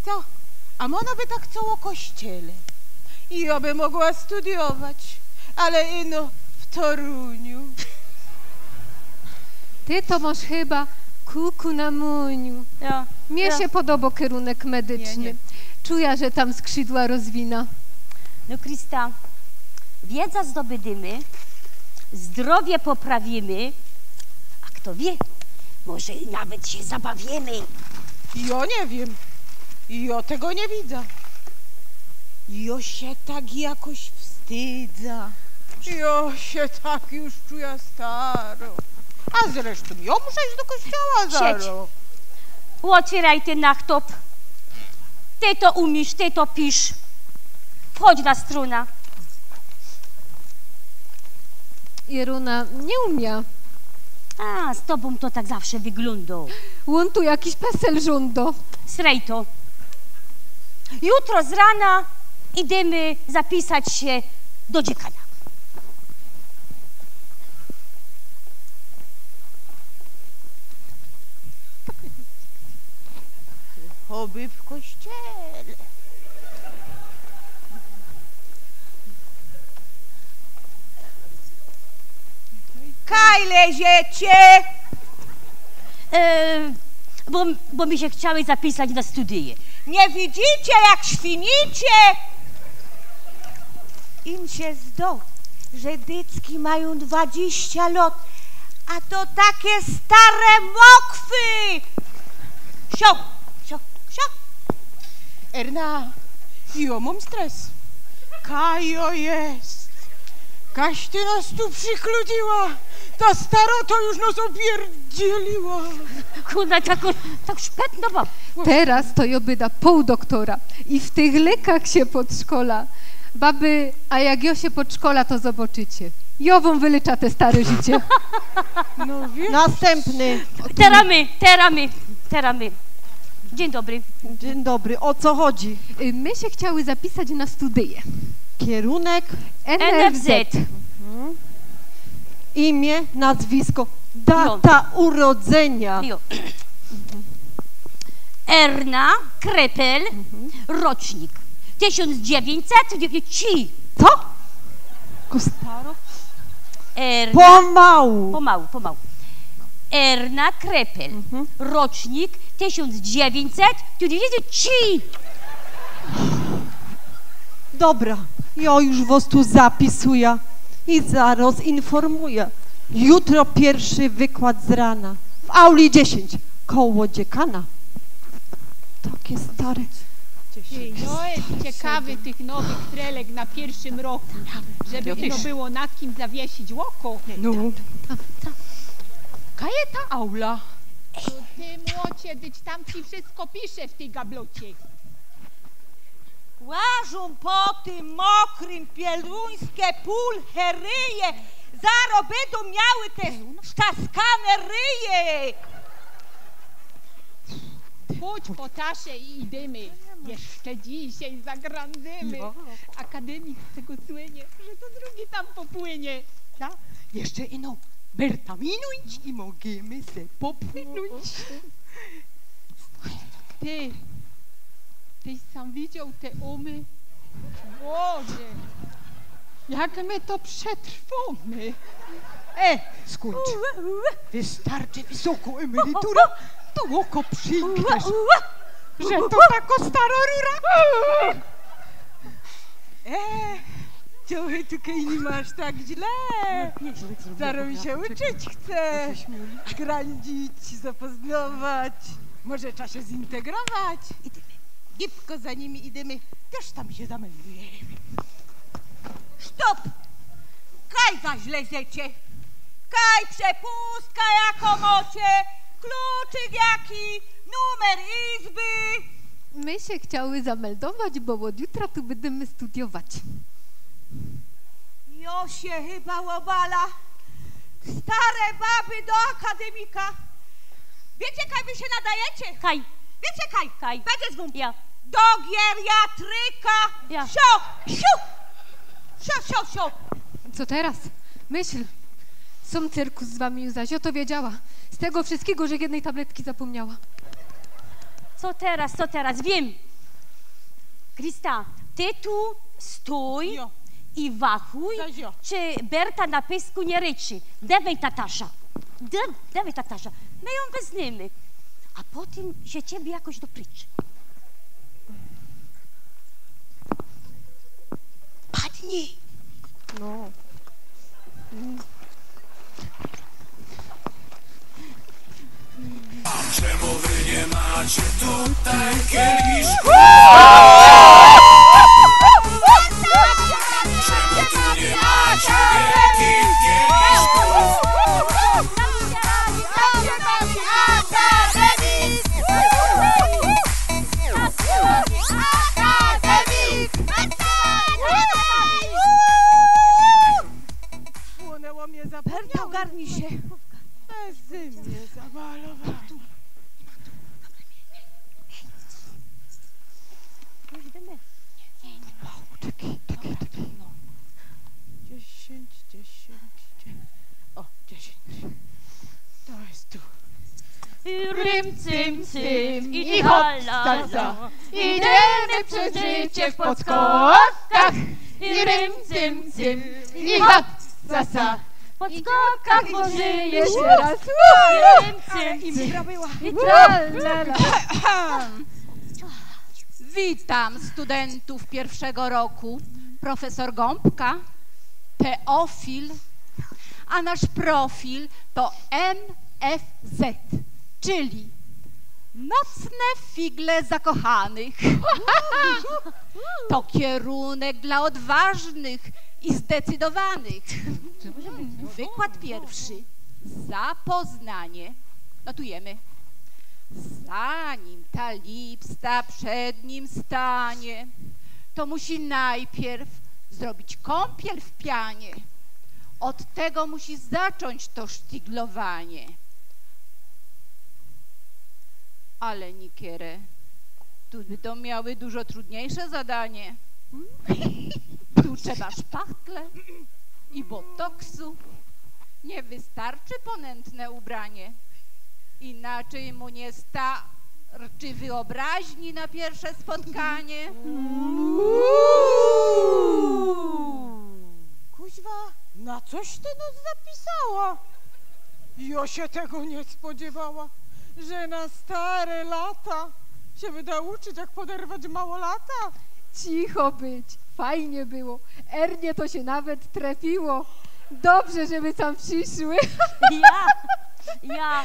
To, a ona by tak cało kościele. I ja by mogła studiować, ale ino w Toruniu. Ty to masz chyba kuku na muniu. Ja. Mnie się podoba kierunek medyczny. Nie. Czuję, że tam skrzydła rozwina. No Krista, wiedza zdobydymy, zdrowie poprawimy, a kto wie, może i nawet się zabawimy. Ja nie wiem. Ja tego nie widzę. Ja się tak jakoś wstydzę. Ja się tak już czuję staro. A zresztą ja muszę iść do kościoła zaro. Otwieraj ten nachtop. Ty to umiesz, ty to pisz. Wchodź na struna. Jeruna nie umie. A, z tobą to tak zawsze wygląda. On tu jakiś pesel żądo. Srejto. Jutro z rana idziemy zapisać się do dziekana. Oby w kościele. Kaj leziecie? Bo mi się chciały zapisać na studia. Nie widzicie, jak świnicie? Im się zdo, że dycki mają 20 lat, a to takie stare mokwy. Sio. Erna, ja mam stres. Kajo jest. Kaś ty nas tu przykludziła. Ta stara to już nas opierdzieliła. Kurna, tak szpetnowa. Teraz to i obyda pół doktora i w tych lekach się podszkola. Baby, a jak jo się podszkola, to zobaczycie. Jową wylicza te stare życie. No wiesz. Następny. Teraz my. Dzień dobry. Dzień dobry. O co chodzi? My się chciały zapisać na studia. Kierunek? NFZ. Imię, nazwisko, data urodzenia. Erna Krepel, rocznik 1900. Co? Kostaro? Pomału. Erna Krepel, rocznik 1900. Dobra, ja już was tu zapisuję i zaraz informuję. Jutro pierwszy wykład z rana w auli 10 koło dziekana. Takie stare. No jest ciekawy tych nowych trelek na pierwszym roku, żeby no było nad kim zawiesić oko. No. Kaje ta aula? To ty młocie, dyć tam ci wszystko pisze w tej gablocie. Łażą po tym mokrym pieluńskie pulcheryje, zaro będą miały te szczaskane ryje. Chodź po tasze i idziemy. Jeszcze dzisiaj zagrandzymy. Akademik z tego słynie, że to drugi tam popłynie. Ja? Jeszcze ino Berta minąć i możemy se popłynąć. Tyś sam widział te umy? Boże, jak my to przetrwamy. Skończ. Wystarczy wysoką emeryturę, to oko przyjmiesz. Że to tako stara rura. Ciągle tutaj nie masz tak źle. Zaraz mi się uczyć chce. Grandzić, zapoznawać. Może trzeba się zintegrować. Gipko za nimi idziemy. Też tam się zameldujemy. Stop! Kaj zaś lezecie? Kaj przepustka jako mocie? Kluczyk jaki? Numer izby? My się chciały zameldować, bo od jutra tu będziemy studiować. Jo się chyba obala. Stare baby do akademika. Wiecie, kaj wy się nadajecie? Kaj. Wiecie, kaj? Będzie z wam. Ja. Do geriatryka. Ja. Sio. Co teraz? Myśl. Są cyrkus z wami już zaś, o to wiedziała. Z tego wszystkiego, że jednej tabletki zapomniała. Co teraz? Wiem. Krista, ty tu stój i wachuj, czy Berta na pysku nie ryczy. Dawaj tatasza. My ją weźmiemy. A potem się ciebie jakoś dopryczy. Padnij. No. Czemu wy nie macie tutaj kieliszku? Czemu tu nie macie wielkich kieliszków? Płonęło mnie Berta, ogarnij się. Bezy mnie zamalowało. Czekaj. 10. O, 10. To jest tu. Rym, cym i hop, za. Idziemy przez życie w podskokach. I rym, cym i hop, za. W podskokach może jeszcze raz. Witam studentów pierwszego roku. Profesor Gąbka, Teofil, a nasz profil to NFZ, czyli Nocne Figle Zakochanych. To kierunek dla odważnych i zdecydowanych. Wykład pierwszy. Zapoznanie. Notujemy. Zanim ta lipsta przed nim stanie, to musi najpierw zrobić kąpiel w pianie. Od tego musi zacząć to sztyglowanie. Ale niekierę, tu by to miały dużo trudniejsze zadanie. Tu trzeba szpachtle i botoksu. Nie wystarczy ponętne ubranie. Inaczej mu nie starczy wyobraźni na pierwsze spotkanie. Kuźwa, na coś ty nas zapisała? Ja się tego nie spodziewała, że na stare lata się wyda uczyć, jak poderwać małolata. Cicho być, fajnie było. Ernie to się nawet trafiło. Dobrze, że my tam przyszły. Ja,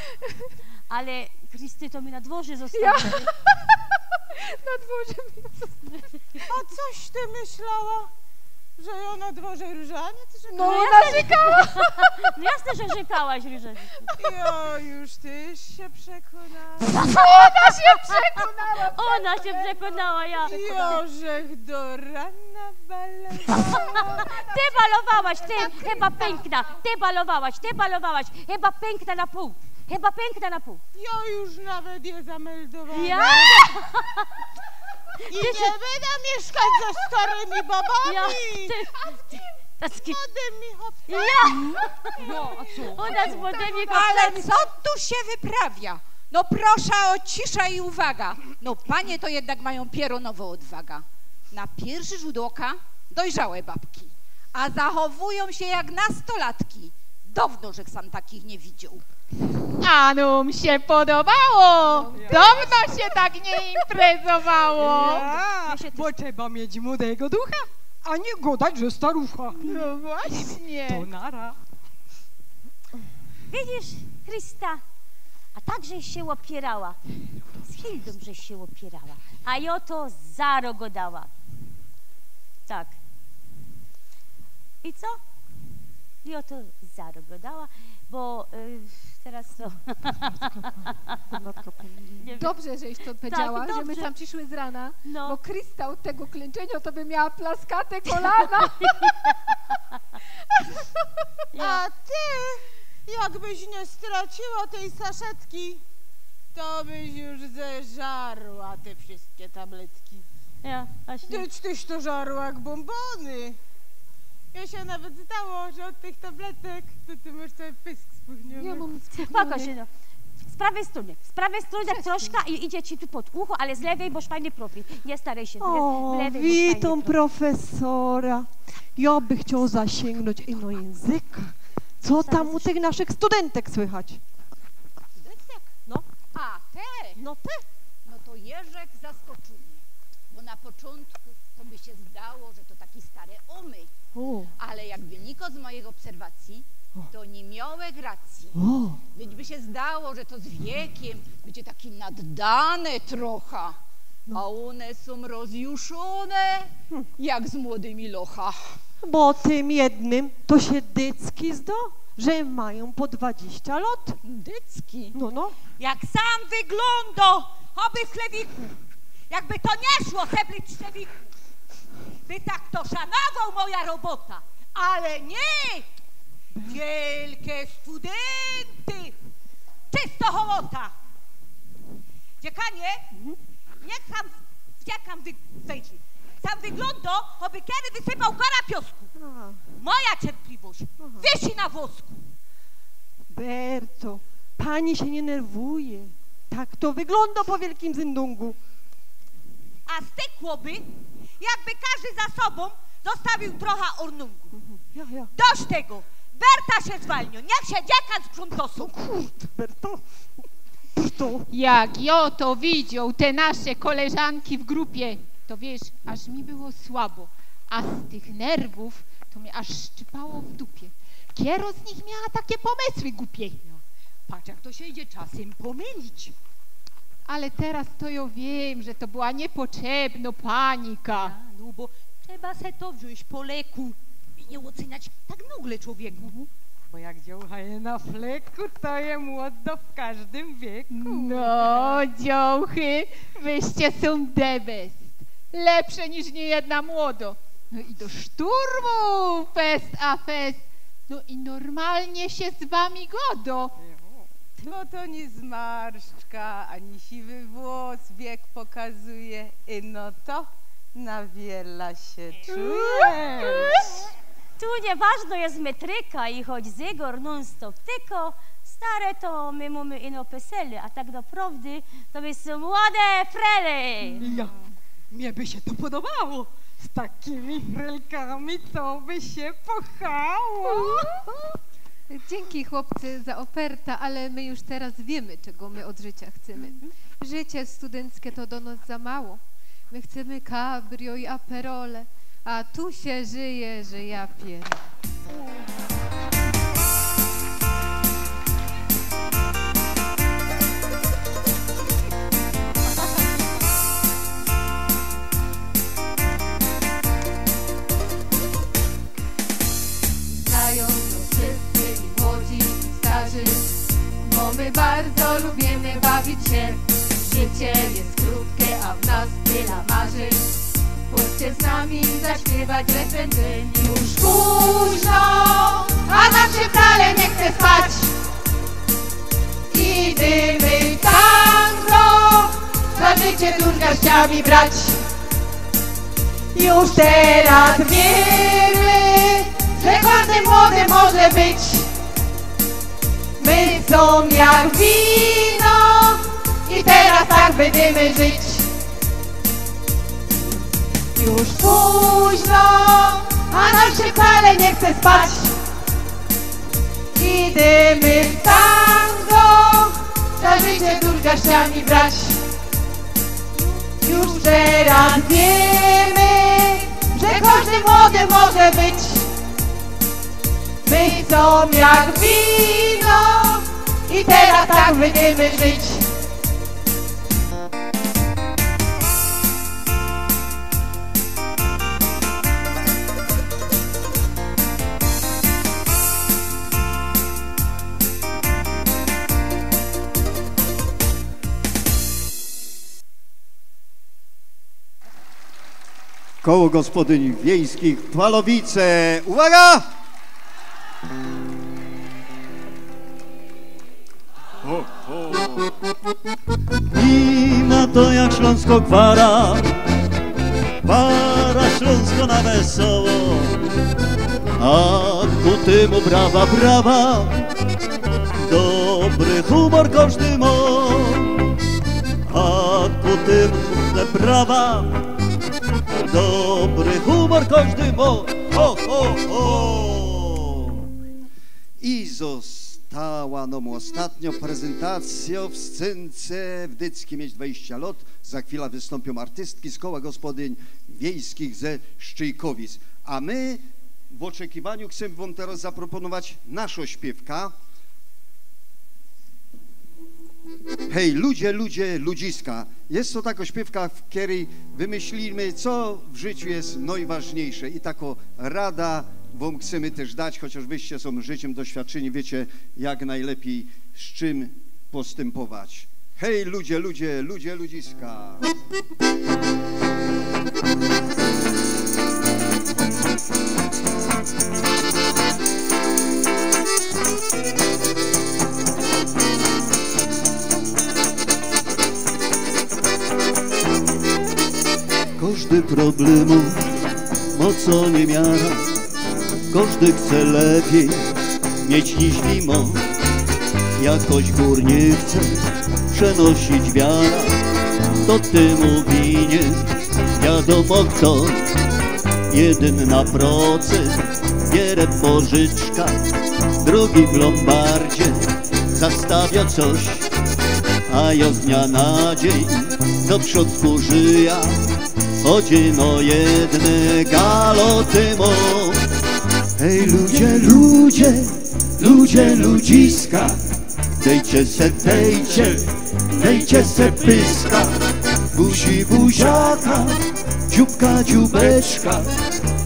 ale Krysty to mi na dworze zostawiły. Na dworze mi zostawiły. A coś ty myślała? Że ja na dworze różaniec? No narzekała. No jasne, że rzekałaś różaniec. Ja już też się przekonała. Ona się przekonała. Ona się przekonała, ja. Jożech do rana balowała. Ty balowałaś, ty chyba piękna. Ty balowałaś, chyba piękna na pół. Chyba piękna na pół. Ja już nawet je zameldowałam. Ja? I nie będę mieszkać ze starymi babami. Ja, młodymi chłopcami. No, a co? Ona z młodymi Ale co tu się wyprawia? No proszę o cisza i uwaga. No panie to jednak mają pieronową odwaga. Na pierwszy rzut oka dojrzałe babki, a zachowują się jak nastolatki. Dawno, że sam takich nie widział. Anum się podobało. Dawno się tak nie imprezowało. Bo trzeba mieć młodego ducha, a nie godać, że starucha. No właśnie. To nara. Widzisz, Krysta, a tak, żeś się opierała. Z Hildą żeś się opierała. A ja to zaro go dała. Tak. I co? Ja to zaro go dała, bo teraz co? Dobrze, żeś to powiedziała, Tak, że my dobrze. tam przyszły z rana, No. bo Krysta od tego klęczenia to by miała plaskate kolana. A ty, jakbyś nie straciła tej saszetki, to byś już zeżarła te wszystkie tabletki. Ja, właśnie. Tyś to żarła jak bombony. Ja się nawet zdało, że od tych tabletek to ty masz cały pysk spuchniony. Ja mam Spoko się, no. Z prawej strony tak troszkę i idzie ci tu pod ucho, ale z lewej, boś fajny profil. Nie staraj się. O, w lewej, boś fajny witam profesora. Ja bych chciał zasięgnąć ino języka. Co tam u tych naszych studentek słychać? Studentek? No. A, te? No te. No to Jerzek zaskoczył mnie, bo na początku to by się zdało, że to taki stary omył. O. Ale jak wynika z moich obserwacji, to nie miałek racji. O. Być by się zdało, że to z wiekiem będzie taki naddane trochę, a one są rozjuszone jak z młodymi locha. Bo tym jednym to się dycki zda, że mają po 20 lat. Dycki? No. Jak sam wygląda, oby chlewiku. Jakby to nie szło seblić szczewiku. By tak to szanował moja robota, ale nie! Wielkie studenty! Czysto hołota! Dziekanie, niech sam wejdzie. Sam wygląda, oby kiedy wysypał kora piosku. Moja cierpliwość wisi na włosku. Berto, pani się nie nerwuje. Tak to wygląda po wielkim zyndungu. A stykłoby, jakby każdy za sobą zostawił trochę ornungu. Dość tego! Berta się zwalnia, niech się dziekan sprzątosą. Berto. Jak ja to widział, te nasze koleżanki w grupie, to wiesz, aż mi było słabo, a z tych nerwów to mnie aż szczypało w dupie. Kiero z nich miała takie pomysły głupie. Patrz, jak to się idzie czasem pomylić. Ale teraz to ja wiem, że to była niepotrzebna panika. No bo trzeba se to wziąć po leku. nie oceniać tak nagle człowieku. Bo jak dziołcha je na fleku, to je młodo w każdym wieku. No, dziołchy, wyście są the best. Lepsze niż niejedna młodo. No i do szturmu, fest a fest. No i normalnie się z wami godo. No to nie zmarszczka, ani siwy włos, wiek pokazuje. No to na wiele się czujesz. Tu nieważno jest metryka i choć zygor non-stop tylko, stare to my mamy ino pesele, a tak naprawdę to my są młode frele. Ja, mnie by się to podobało. Z takimi frelkami to by się pochało. Dzięki chłopcy za ofertę, ale my już teraz wiemy, czego my od życia chcemy. Życie studenckie to do nas za mało. My chcemy cabrio i aperole, a tu się żyje, że ja pierdolę. Znają to wszyscy i młodzi i starzy, bo my bardzo lubimy bawić się. Życie jest krótkie, a w nas tyle marzeń. Chodźcie z nami zaśpiewać refren. Już późno, a nam się wcale nie chce spać. I dymy tango, za życie tuż garściami brać. Już teraz wiemy, że każdy młody może być. My są jak wino i teraz tak będziemy żyć. Już późno, a nam się wcale nie chce spać. Idziemy w tango, za życie tuż garściami brać. Już teraz wiemy, że każdy młody może być. My są jak wino i teraz tak będziemy żyć. Koło Gospodyń Wiejskich Twalowice. Uwaga! Ho, ho. I na to jak Śląsko gwara, gwara Śląsko na wesoło, a ku temu brawa, brawa, dobry humor każdy ma, a ku temu brawa, dobry humor każdy ma. Ho, ho, ho. I została nam ostatnio prezentacja w scence w Dyckie mieć 20 lat. Za chwilę wystąpią artystki z Koła Gospodyń Wiejskich ze Szczyjkowic. A my w oczekiwaniu chcemy wam teraz zaproponować naszą śpiewka. Hej, ludzie, ludzie, ludziska. Jest to taka śpiewka, w której wymyślimy, co w życiu jest najważniejsze. I taką rada wam chcemy też dać, chociaż wyście są życiem doświadczeni, wiecie, jak najlepiej z czym postępować. Hej, ludzie, ludzie, ludzie, ludziska. Każdy problemu mocno nie miara, każdy chce lepiej mieć niż mimo. Jakoś gór nie chce przenosić wiara, to temu winien wiadomo kto. Jeden na procent bierze pożyczka, drugi w lombardzie zastawia coś, a ja z dnia na dzień do przodku żyja. Chodzi no jedne galoty mo. Hej ludzie, ludzie, ludzie, ludziska, dejcie se, dejcie se pyska. Buzi buziaka, dzióbka dzióbeczka,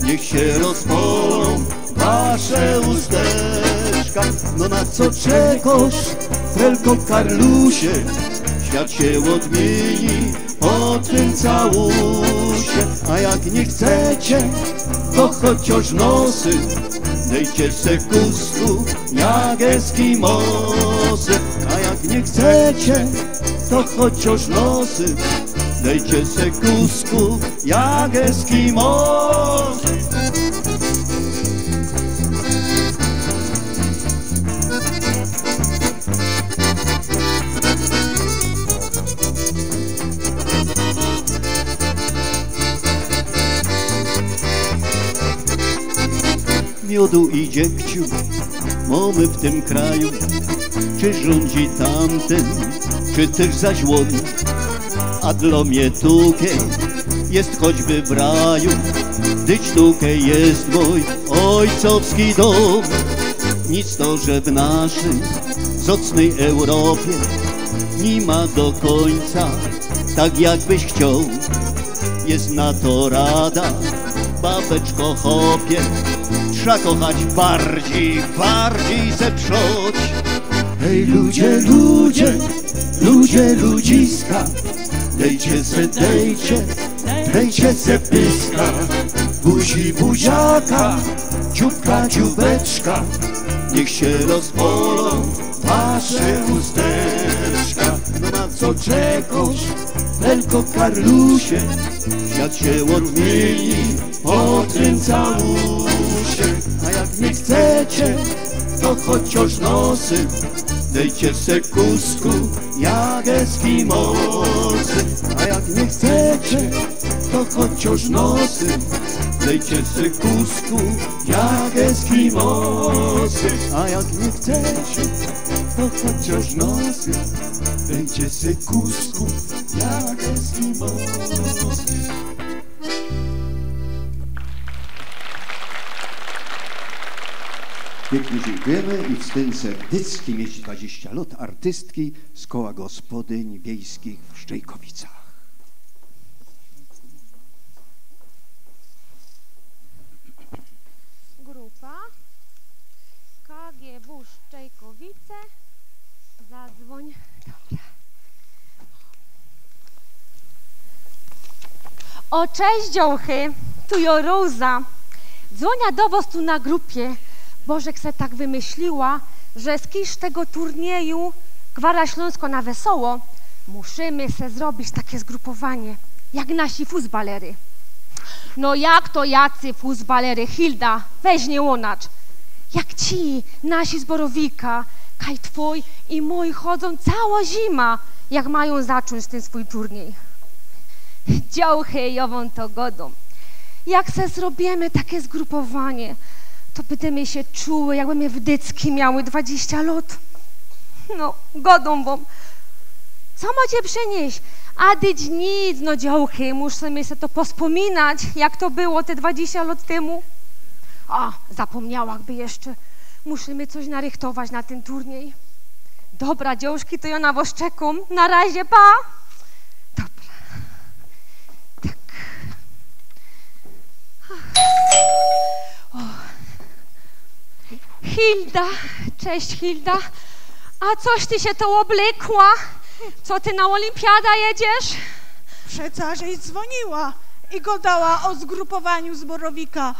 niech się rozpolą wasze usteczka. No na co czekasz, Frelko Karlusie? Świat się odmieni po tym całusie. A jak nie chcecie, to chociaż nosy dejcie se kusku jak Eskimosy. A jak nie chcecie, to chociaż nosy dejcie se kusku jak Eskimosy. Miodu i dziegciu mamy w tym kraju, czy rządzi tamten, czy też zaś łon. A dla mnie tukej jest choćby w raju, gdyż tukej jest mój ojcowski dom. Nic to, że w naszej zacnej Europie nie ma do końca tak jakbyś chciał. Jest na to rada, babeczko chopie, trzeba kochać bardziej, bardziej zeprzeć. Hej ludzie, ludzie, ludzie, ludziska, dejcie se, dejcie se pyska. Buzi, buziaka, dzióbka, dzióbeczka, niech się rozpolą wasze usteczka. No na co czekasz, Frelko Karlusie? Świat się odmieni po tym całusie. A jak nie chcecie, to chociaż nosy dejcie se kusku jak Eskimosy. A jak nie chcecie, to chociaż nosy dejcie se kusku jak Eskimosy. A jak nie chcecie, to chociaż nosy dejcie se kusku jak Eskimosy. Pięknie dziękujemy i w scence Gdycki mieć 20 lat artystki z Koła Gospodyń Wiejskich w Szczejkowicach. Grupa KGW Szczejkowice. Zadzwoń. Dobra. O, cześć dziołchy, tu jo Róza. Dzwonia do was tu na grupie. Bożek se tak wymyśliła, że z kisz tego turnieju Gwara Śląsko na wesoło musimy se zrobić takie zgrupowanie, jak nasi fuzbalery. No jak to jacy fuzbalery, Hilda, weź nie łonacz. Jak ci nasi z Borowika, kaj twój i mój chodzą cała zima, jak mają zacząć ten swój turniej. Dziołchy jową to godą. Jak se zrobimy takie zgrupowanie, to będziemy się czuły, jakby mnie wdycki miały 20 lat. No, godą wam. Co macie przynieść? A dyć nic, no dziołchy, musimy sobie to pospominać, jak to było te 20 lat temu. A, zapomniałabym jeszcze. Musimy coś narychtować na ten turniej. Dobra, dziołżki, to ja na was czekam. Na razie, pa! Dobra. Tak. O. Hilda, cześć Hilda. A coś ty się to oblekła? Co ty na olimpiadę jedziesz? Przeca, żeś dzwoniła i gadała o zgrupowaniu z Borowika.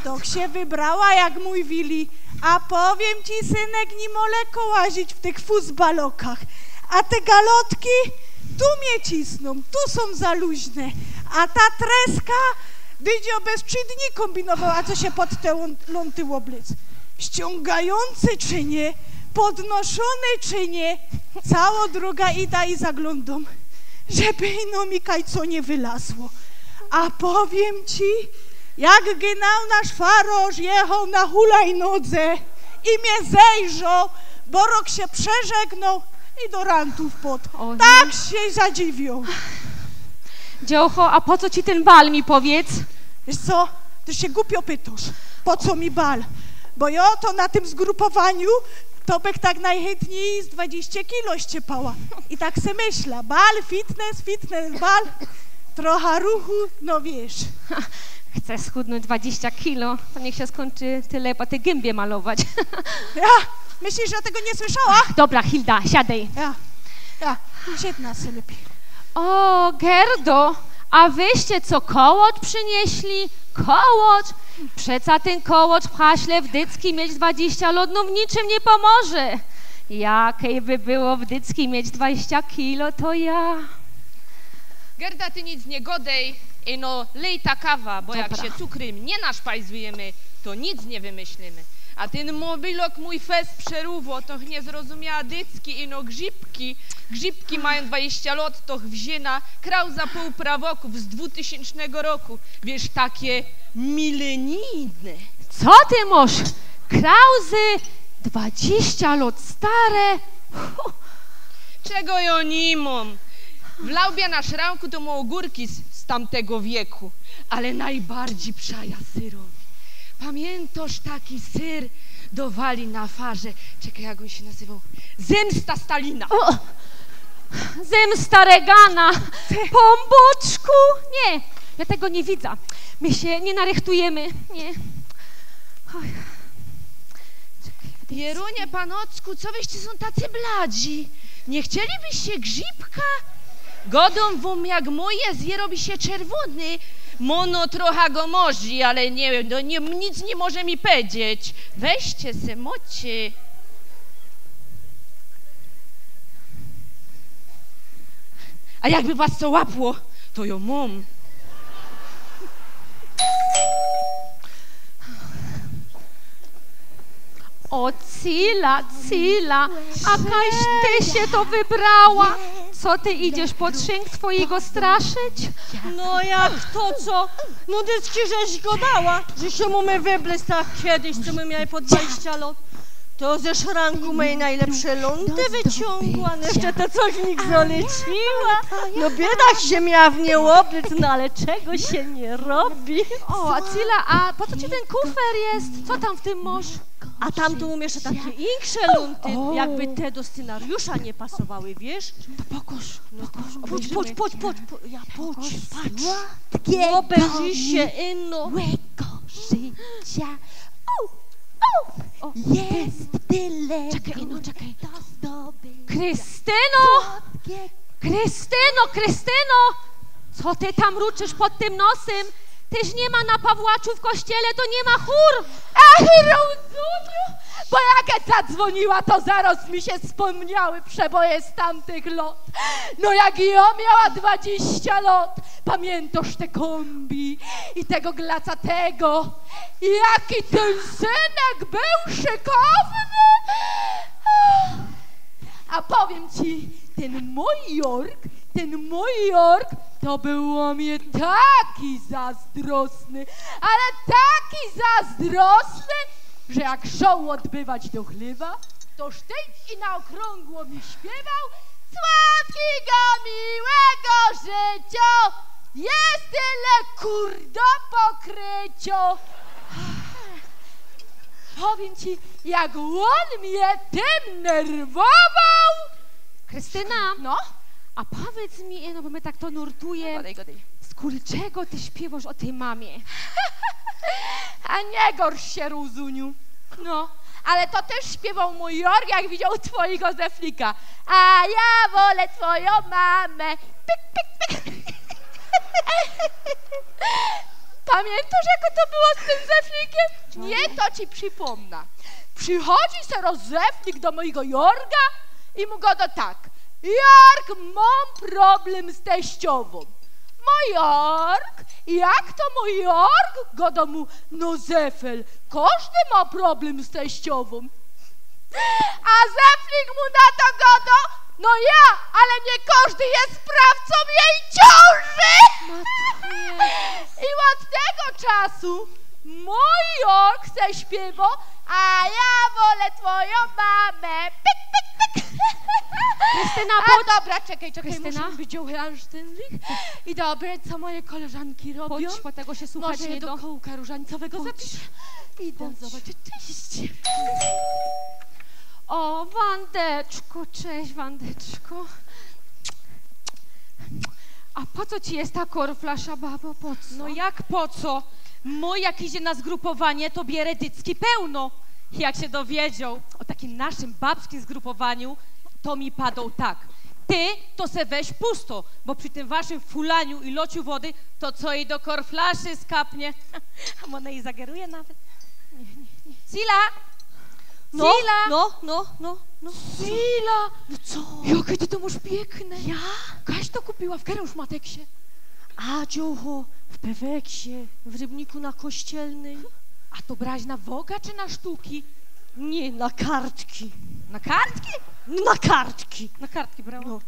To się wybrała jak mój Wili. A powiem ci, synek, nie moleko łazić w tych fuzbalokach. A te galotki tu mnie cisną, tu są za luźne. A ta treska dydzio bez 3 dni kombinowała, co się pod te ląty łoblic. Ściągający czy nie, podnoszony czy nie, cała droga ida i zaglądam, żeby ino mi kaj co nie wylazło. A powiem ci, jak genau nasz faroż jechał na hulajnodze i mnie zejrzał, bo rok się przeżegnał i do rantów pod. Tak się zadziwił. Dziołcho, a po co ci ten bal, mi powiedz? Wiesz co, ty się głupio pytasz, po co mi bal? Bo ja to na tym zgrupowaniu to bych tak najchętniej z 20 kilo ściepała. I tak se myśla, bal, fitness, bal, trochę ruchu, no wiesz. Chcę schudnąć 20 kilo, to niech się skończy tyle po tej gębie malować. Ja, myślisz, że tego nie słyszała? Dobra, Hilda, siadaj. Ja, siedź na se lepiej. O, Gerdo, a wyście co kołocz przynieśli? Kołocz? Przeca ten kołocz w haśle w Dycki mieć 20 lot, no w niczym nie pomoże. Jakiej by było w Dycki mieć 20 kilo, to ja. Gerda, ty nic nie godej, no lej ta kawa, bo jak się cukrym nie naszpajzujemy, to nic nie wymyślimy. A ten mobilok mój fest przerówo, to nie zrozumiała Dycki, no grzybki. Grzybki mają 20 lat, to wzięna krał za pół prawoków z 2000 roku. Wiesz, takie milenijne. Co ty masz? Krauzy 20 lat stare? Czego ja nie mam? W laubie na szranku to ma ogórki z tamtego wieku, ale najbardziej przaja syrowi. Pamiętasz taki syr dowali na farze? Czekaj, jak on się nazywał? Zemsta Stalina. O! Zemsta Regana. Pomboczku. Nie, ja tego nie widzę. My się nie narychtujemy. Nie. Oj. Jerunie, panocku, co wyście są tacy bladzi? Nie chcielibyście grzybka? Godą wam jak moje zje robi się czerwony. Mono trochę go może, ale nie wiem, nic nie może mi powiedzieć. Weźcie se, mocie. A jakby was co łapło, to ją mam. O, Cila, akaś ty się to wybrała. Co ty idziesz pod szynk twojego straszyć? No jak to co? No Dycki żeś go dała, że się mamy wybleć tak kiedyś, co my mieli po 20 lat. To ze szranku mojej najlepsze lądy wyciągła, no jeszcze to coś w nich zaleciła. No biedak się miała w nie oblic, no ale czego się nie robi. O, Acila, a po co ci ten kufer jest? Co tam w tym masz? A tam tu jeszcze takie insze lunty, jakby te do scenariusza nie pasowały, wiesz? To pokaż. No, pójdź, ja pójdź, patrz. Obejrzyj się, inno. Łego życia. Jest tyle. Czekaj. Krystyno! Co ty tam ruczysz pod tym nosem? Tyż nie ma na Pawłaczu w kościele, to nie ma chór. Ach, Rozuniu, bo jak zadzwoniła, to zaraz mi się wspomniały przeboje z tamtych lat. No jak ja miała 20 lat, pamiętasz te kombi i tego glacatego? Jaki ten synek był szykowny! A powiem ci, ten mój Jork, to było mnie taki zazdrosny, ale taki zazdrosny, że jak szło odbywać do chlewa, to sztyć i na okrągło mi śpiewał: słodkiego, miłego życia, jest tyle kur do pokrycia. Powiem ci, jak on mnie tym nerwował. Krystyna, no? A powiedz mi, no bo my tak to nurtuje, z kurczego ty śpiewasz o tej mamie? A nie gorsz się, Rozuniu. No, ale to też śpiewał mój Jork, jak widział twojego zeflika. A ja wolę twoją mamę. Pyk, pyk, pyk. Pamiętasz, jak to było z tym zeflikiem? Nie, to ci przypomnę. Przychodzi se rozeflik do mojego Jorga i mu go do tak: Jork, mam problem z teściową. Mój Jork, jak to mój Jork? Godo mu, no Zefel, każdy ma problem z teściową. A Zeflik mu na to godo, no ja, ale nie każdy jest sprawcą jej ciąży. I od tego czasu mój Jork se śpiewa, a ja wolę twoją mamę. Pyk, pyk, pyk. Krystyna, dobra, czekaj, muszę być oranżtynnych. I dobra, co moje koleżanki robią? Chodź, bo tego się słuchać Może nie do do kołka różańcowego zapisz. Idę zobaczyć. Cześć. O, Wandeczko, cześć, Wandeczko. A po co ci jest ta korflasza, babo, po co? No jak po co? Mój jak idzie na zgrupowanie, to bierze dycki pełno. Jak się dowiedział o takim naszym babskim zgrupowaniu, to mi padał tak. Ty to se weź pusto, bo przy tym waszym fulaniu i lociu wody, to co jej do korflaszy skapnie. A ona jej zageruje nawet. Nie. Sila! No, Sila! no. Sila! No co? Jakie ty to masz piękne. Ja? Kaś to kupiła w Kerę Mateksie. A, dziołcho, w Peweksie, w Rybniku na Kościelnej. A to brać na woga czy na sztuki? Nie, na kartki. Na kartki? Na kartki. Na kartki brała? No.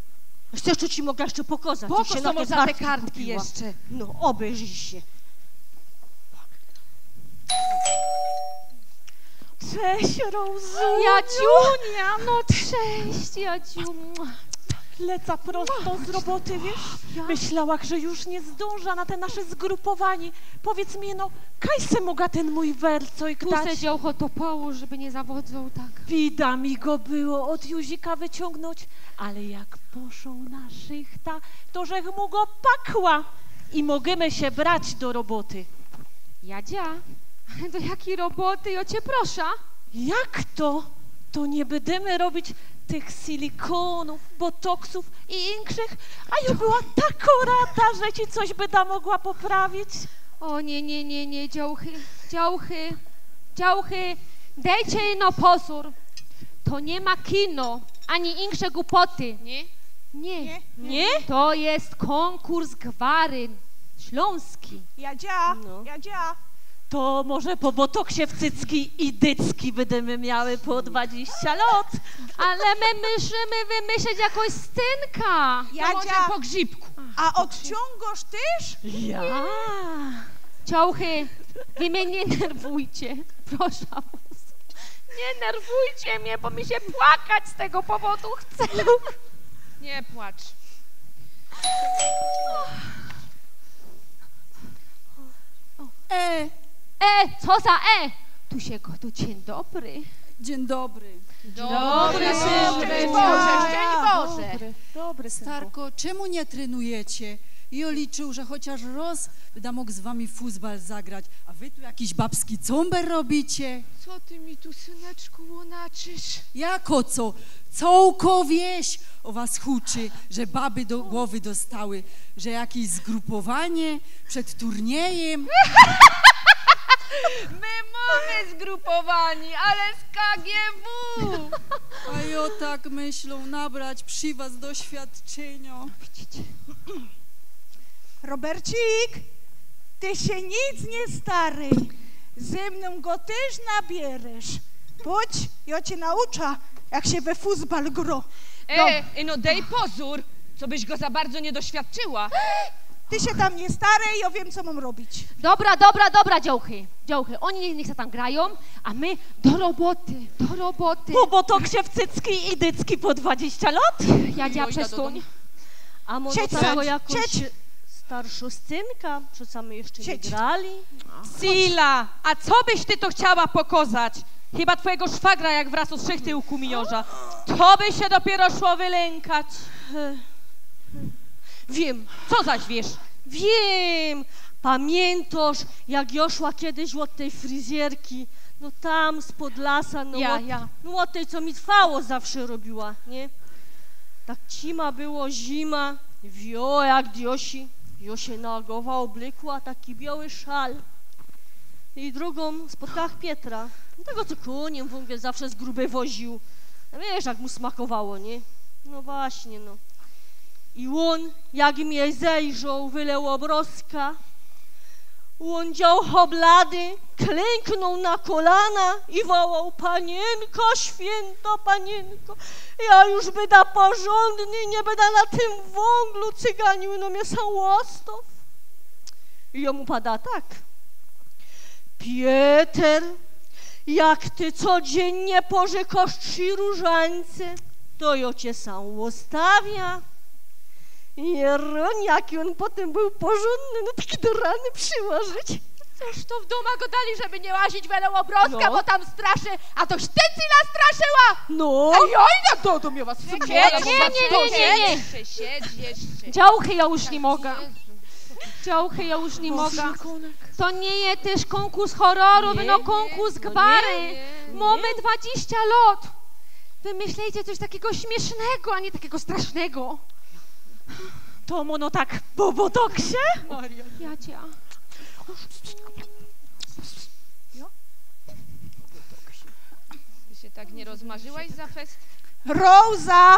Chcesz, to ci mogę jeszcze pokazać. Po jak co się na można te kartki kartki kupiła. jeszcze? No, obejrzyj się. Cześć, Rozu. Jadziunia, no cześć, Jadziu. Leca prosto z roboty, wiesz? Myślała, że już nie zdąża na te nasze zgrupowanie. Powiedz mi, no, kaj se mogła ten mój wercojk Tu dać? se dziołcho to połóż, żeby nie zawodzą tak. Bida mi go było od Juzika wyciągnąć, ale jak poszł na szychta, to żech mu go pakła i możemy się brać do roboty. Jadzia, do jakiej roboty, ja cię proszę? Jak to? To nie będziemy robić tych silikonów, botoksów i inkszych, a ja była tak rada, że ci coś byda mogła poprawić. O nie, działchy, dajcie jej no pozór. To nie ma kino, ani insze głupoty. Nie? To jest konkurs gwaryn, śląski. Jadzia, No. Jadzia. To może po botoksie w cycki i dycki będziemy miały po 20 lat. Ale my musimy wymyślić jakąś stynka. Jadzia, po grzybku. a odciągasz też? Ja. Ciąchy, wy mnie nie nerwujcie, proszę was. Nie nerwujcie mnie, bo mi się płakać z tego powodu chce. Nie płacz. Co za Tu się go tu dzień dobry. Dzień dobry. Dobry, Szczęść Boże. Dobry, Starko, czemu nie trenujecie? I on liczył, że chociaż raz będę mógł z wami futbal zagrać, a wy tu jakiś babski comber robicie? Co ty mi tu, syneczku, łonaczysz? Jako co? Całko wieś o was huczy, że baby do głowy dostały, że jakieś zgrupowanie przed turniejem. My mamy zgrupowani, ale z KGW. A ja tak myślą nabrać przy was doświadczenia. Robercik, ty się nic nie stary. Ze mną go też nabierzesz. Chodź, ja cię nauczę, jak się we futbal gro. No dej pozór, co byś go za bardzo nie doświadczyła. Ty się tam nie staraj, ja wiem, co mam robić. Dobra, działchy. Oni niech się tam grają, a my do roboty. Po botoksie w cycki i dycki po 20 lat? Jadzia, przestań. A może Siedź, tego siedź, jakąś siedź. starszą scynka, co same jeszcze nie Siedź. grali? Sila, a co byś ty to chciała pokazać? Chyba twojego szwagra, jak wraz z trzech tyłku miorza. To by się dopiero szło wylękać. Wiem. Co zaś wiesz? Wiem. Pamiętasz, jak ja szła kiedyś od tej fryzjerki, no tam spod lasa, no no od tej, co mi trwało zawsze robiła, nie? Tak cima było, zima, wio jak diosi. Jo się nagowa oblekła, taki biały szal. I drugą spotkała Pietra, tego co koniem wągiel zawsze z grubej woził. No wiesz, jak mu smakowało, nie? No właśnie, no. I on, jak mnie zejrzał, wyleł obroska, on dział blady, klęknął na kolana i wołał: Panienko, święta Panienko, ja już będę porządny, nie będę na tym wąglu cyganił, no mnie sam łostow. I ja mu pada tak: Pieter, jak ty codziennie pożykasz 3 różańce, to ja cię sam łostawia. Jeroń, jaki on potem był porządny, no taki do rany przyłożyć. Cóż to w domach go dali, żeby nie łazić welą Obrocka, No. bo tam straszy, a toś ty Cyla straszyła! No. A ja i na to mnie was Nie. Siedź jeszcze. Działchy ja już nie mogę. Działchy ja już nie mogę. To nie jest też konkurs horroru, no konkurs gwary. Mamy 20 lat. Wymyślejcie coś takiego śmiesznego, a nie takiego strasznego. To mono tak po botoksie? Jadzia. Ty się tak nie rozmarzyłaś za fest? Roza!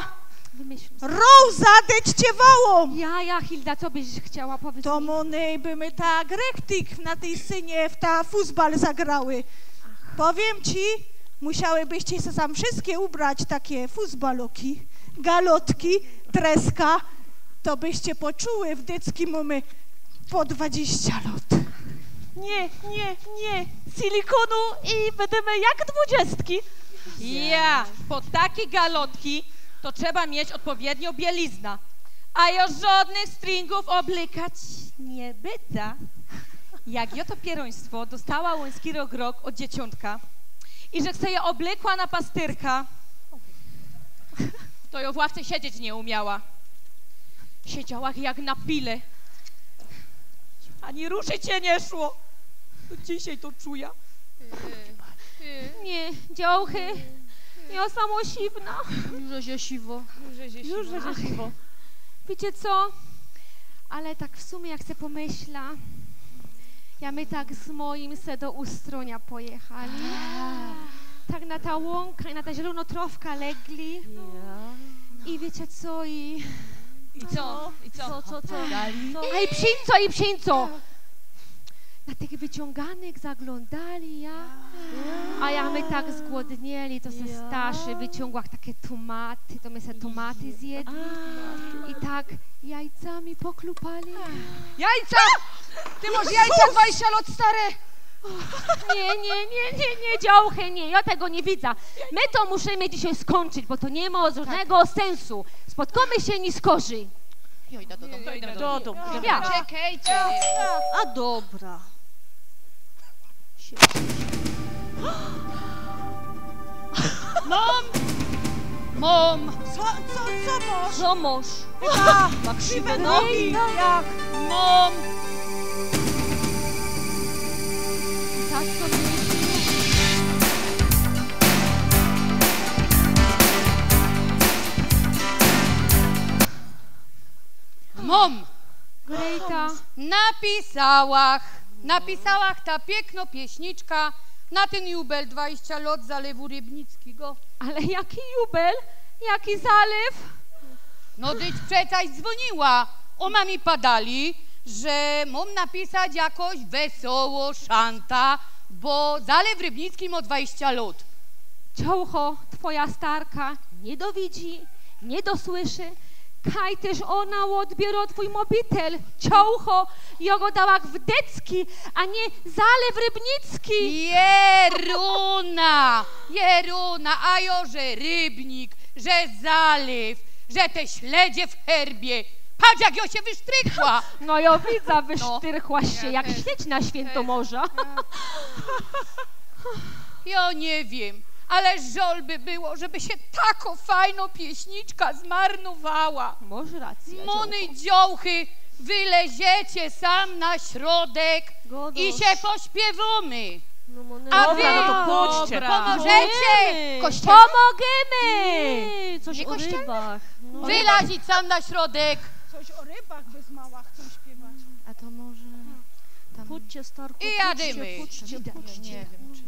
Wymyśl. Roza, deć cię wołą! Ja, Hilda, co byś chciała powiedzieć? To mony by my tak reptik na tej scenie w ta fuzbal zagrały. Powiem ci, musiałybyście się sam wszystkie ubrać takie fuzbaloki, galotki, treska, to byście poczuły w dycki mamy po 20 lat. Nie. Silikonu i będziemy jak 20. Ja, po takie galotki to trzeba mieć odpowiednio bielizna. A już żadnych stringów oblikać nie byda. Jak ja to pieroństwo dostała łoński rok od dzieciątka i że chce je oblekła na pastyrka, to ją w ławce siedzieć nie umiała. Siedziała jak na pile. Ani ruszyć się nie szło. Dzisiaj to czuję. Nie, działchy. Ja samo siwna. Już się siwo. Wiecie co? Ale tak w sumie jak se pomyśla, ja my tak z moim se do Ustronia pojechali. Tak na ta łąka i na ta zielonotrowka legli. I wiecie co? I co? Co? Dali? I psińco! Na tych wyciąganych zaglądali a ja my tak zgłodnieli, to se Staszy wyciągła takie tomaty, to my se tomaty zjedli i tak jajcami poklupali. Jajca! Ty masz jajca 20 lat stare! Nie, działchy, nie, ja tego nie widzę. My to musimy dzisiaj skończyć, bo to nie ma żadnego sensu. Spotkamy się nie skorzy. Do domu. Czekajcie. A dobra. Mom! Co mąż? Ma krzywe nogi, jak Mom! Tak sobie Mom! Grejta. Napisałach ta piękno pieśniczka na ten jubel 20 lat Zalewu Rybnickiego. Ale jaki jubel? Jaki zalew? No dyć przecież dzwoniła. Ona mi padali, że mam napisać jakoś wesoło szanta, bo Zalew Rybnicki ma 20 lat. Ciącho, twoja starka nie dowidzi, nie dosłyszy. Kaj też ona odbiera twój mobitel. Ciącho, ja go dała w decki, a nie Zalew Rybnicki. Jeruna, a jo, że Rybnik, że Zalew, że te śledzie w herbie. Patrz, jak jo się wysztrykła. No ja widzę, wysztyrchłaś się jak śledź na Świętomorza. Ja nie wiem, ale żal by było, żeby się tako fajno pieśniczka zmarnowała. Może rację. Mony dziołchy, wyleziecie sam na środek i się pośpiewamy. A wy pomożecie? Pomogemy! Coś Nie o kościelne? rybach. No. Wylazić sam na środek. coś o rybach bez mała chcą śpiewać. A to może... Pójdźcie, starku, I jadymy. Nie wiem, czy...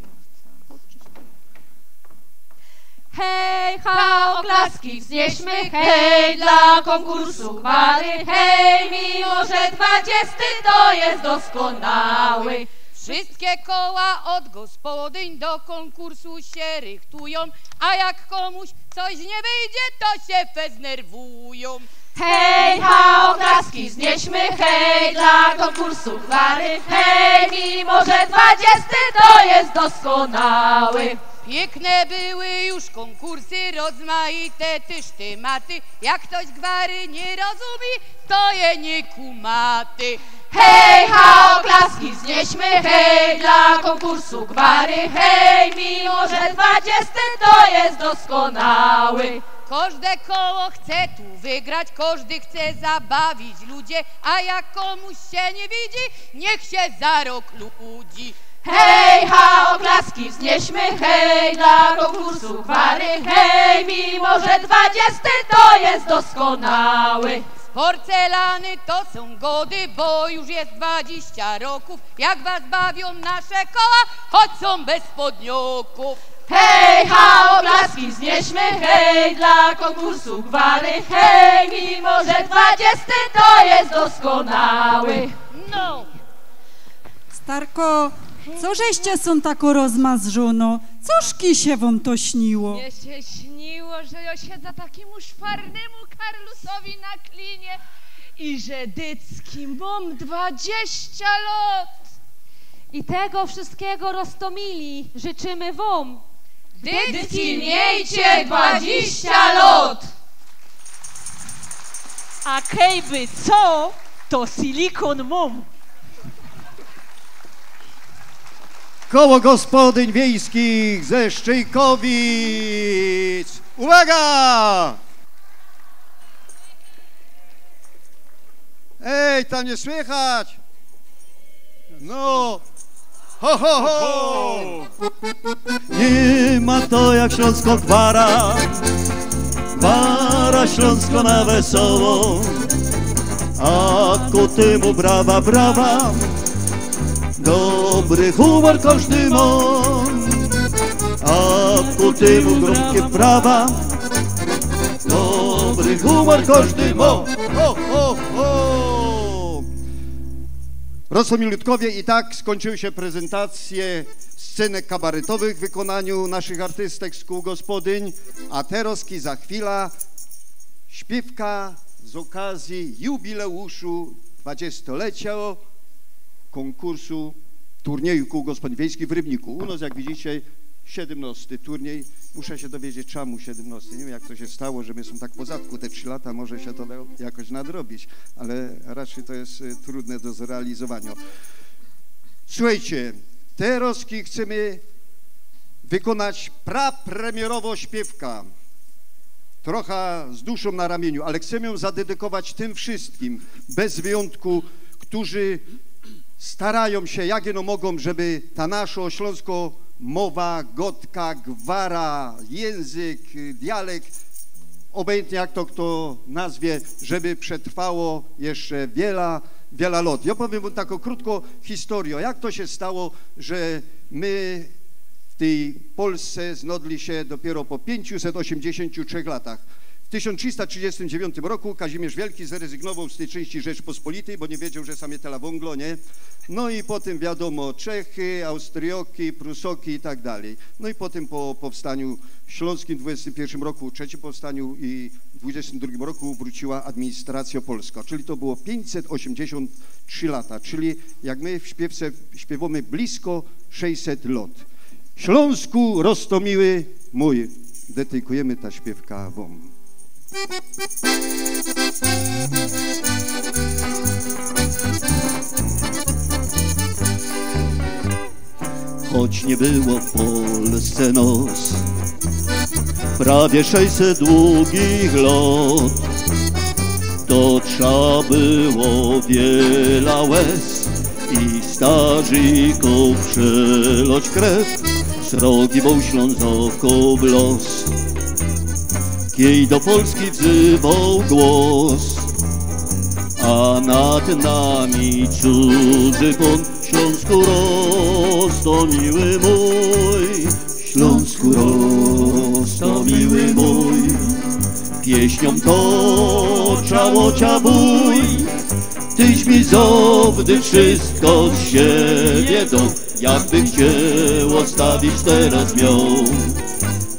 Hej, ha, oklaski wznieśmy, hej, dla konkursu gwary, hej, mimo że 20 to jest doskonały. Wszystkie koła od gospodyń do konkursu się rychtują, a jak komuś coś nie wyjdzie, to się feznerwują. Hej, ha, oklaski wznieśmy, hej, dla konkursu gwary, hej, mimo że 20 to jest doskonały. Piękne były już konkursy, rozmaite też tematy. Jak ktoś gwary nie rozumie, to je nie kumaty. Hej, ha, oklaski wznieśmy, hej, dla konkursu gwary, hej, mimo że 20 to jest doskonały. Każde koło chce tu wygrać, każdy chce zabawić ludzie, a jak komuś się nie widzi, niech się za rok ludzi. Hej, ha, oklaski wznieśmy, hej, dla konkursu gwary, hej, mimo że 20 to jest doskonały. Z porcelany to są gody, bo już jest 20 roków, jak was bawią nasze koła, choć są bez spodnioków. Hej, ha, oklaski wznieśmy, hej, dla konkursu gwary, hej, mimo że 20 to jest doskonały. No. Starko, co żeście są tako rozmazżono? Cożki się wam to śniło? Mnie się śniło, że ja siedzę takiemu szwarnemu Karlusowi na klinie i że dyckim mam 20 lat. I tego wszystkiego roztomili życzymy wam. Dycki miejcie 20 lat. A kejby co, to silikon mum. Koło gospodyń wiejskich ze Szczejkowic. Uwaga! Ej, tam nie słychać! No! Ho, ho, ho! Nie ma to jak śląsko gwara, gwara śląsko na wesoło, a ku temu brawa, brawa, dobry humor każdy ma, a ku temu gromkie brawa, dobry humor każdy ma. Ho, ho, ho! Rosomilutkowie, i tak skończyły się prezentacje scenek kabaretowych w wykonaniu naszych artystek z kół gospodyń, a teraz za chwilę śpiewka z okazji jubileuszu 20-lecia konkursu turnieju kół gospodyń wiejskich w Rybniku. U nas, jak widzicie, 17 turniej. Muszę się dowiedzieć, czemu 17. Nie wiem, jak to się stało, że my są tak po zadku te 3 lata, może się to jakoś nadrobić, ale raczej to jest trudne do zrealizowania. Słuchajcie, teraz chcemy wykonać prapremierowo śpiewka, trochę z duszą na ramieniu, ale chcemy ją zadedykować tym wszystkim, bez wyjątku, którzy starają się, jak jeno mogą, żeby ta nasza śląsko mowa, gotka, gwara, język, dialekt, obojętnie jak to kto nazwie, żeby przetrwało jeszcze wiele lat. Ja powiem wam taką krótką historię, jak to się stało, że my w tej Polsce znodli się dopiero po 583 latach. W 1339 roku Kazimierz Wielki zrezygnował z tej części Rzeczpospolitej, bo nie wiedział, że same tela wąglo, nie? No i potem wiadomo Czechy, Austrioki, Prusoki i tak dalej. No i potem po powstaniu śląskim w 21 roku, trzecim powstaniu i w 22 roku wróciła administracja polska, czyli to było 583 lata, czyli jak my w śpiewce śpiewamy blisko 600 lat. Śląsku roztomiły mój, dedykujemy ta śpiewka wam. Choć nie było w Polsce noc, prawie 600 długich lat, to trzeba było wiele łez i starzyków przelać krew, srogiwał Ślązaków los. Kiej do Polski wzywał głos, a nad nami cudzy pon. Śląsku roztomiły mój, Śląsku roztomiły mój, pieśnią toczało cia bój. Tyś mi zowdy wszystko z siebie dał, jakby chciał odstawić teraz miał.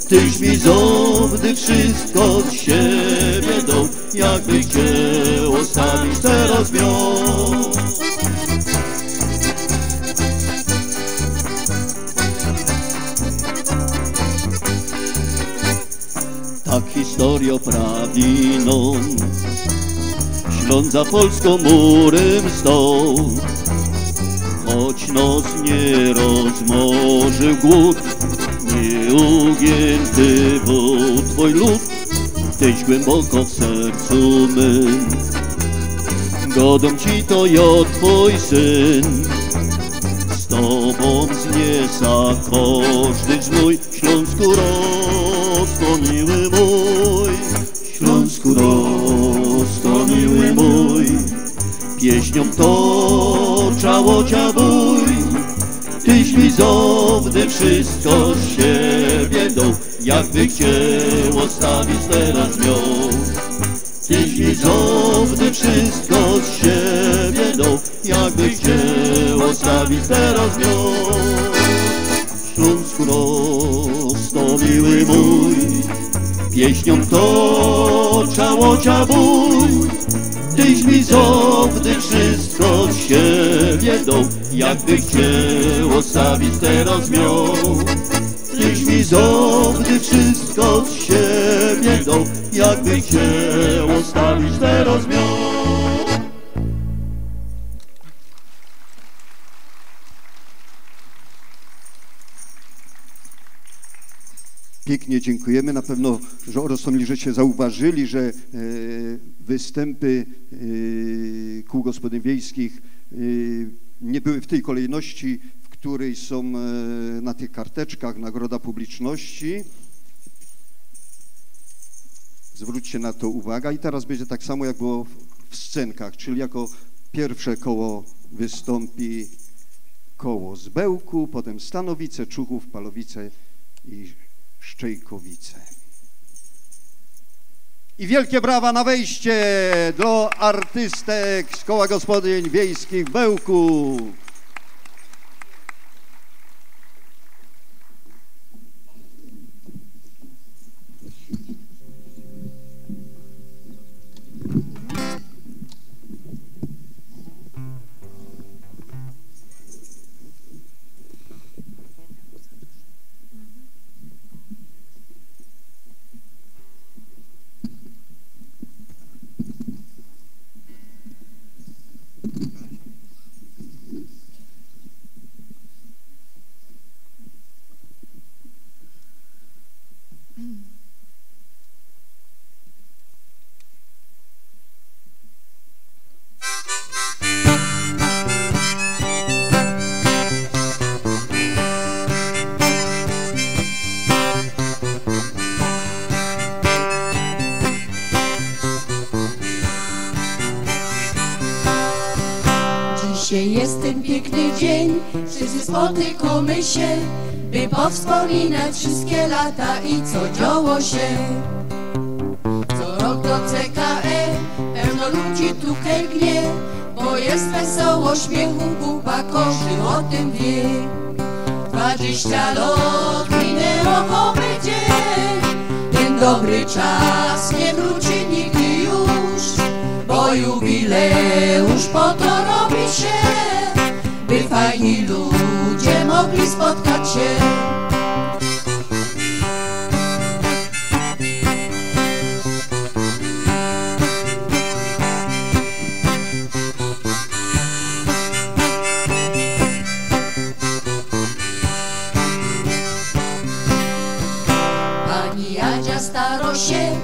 Tyś mi zowdy wszystko z siebie dał, jakby chciał odstawić teraz miał. Tak historia prawi nam, Śląsk za Polską murem stał. Choć nos nie rozmnożył głód, nieugięty był Twój lud, Tyś głęboko w sercu mym. Godą Ci to jo Twój Syn, z Tobą zniesa każdy znój. Śląsku roztoniły mój, Śląsku roztoniły mój, pieśnią to czałocia bój. Tyś mi zowdy wszystko z siebie dał, jakby chciał ostawić teraz mią. Tyś mi zowdy wszystko z siebie dał, jakby chciał ostawić teraz mią. Śląsku roztoniły mój, pieśnią to czałocia bój. Tyś mi zowdy wszystko z siebie dał, jakby chciał ostawić teraz mią. Tyś mi zowdy wszystko z siebie dał, jakby chciał ostawić teraz mią. Pięknie dziękujemy. Na pewno, że Orosomli, żeście zauważyli, że występy kół gospodyń wiejskich nie były w tej kolejności, w której są na tych karteczkach nagroda publiczności. Zwróćcie na to uwagę. I teraz będzie tak samo, jak było w scenkach, czyli jako pierwsze koło wystąpi koło z Bełku, potem Stanowice, Czuchów, Palowice i Szczejkowice. I wielkie brawa na wejście do artystek z koła gospodyń wiejskich w Bełku. Dzisiaj jest ten piękny dzień, wszyscy spotykamy się, by powspominać wszystkie lata i co działo się. Co rok do CKE pełno ludzi tu klgnie, bo jest wesoło, śmiechu, kupa, każdy o tym wie. 20 lat minęło oby dzień, ten dobry czas nie wróci nigdy już, bo jubileusz po to robi się, by fajni ludzie mogli spotkać się. Pani Jadzia staro się,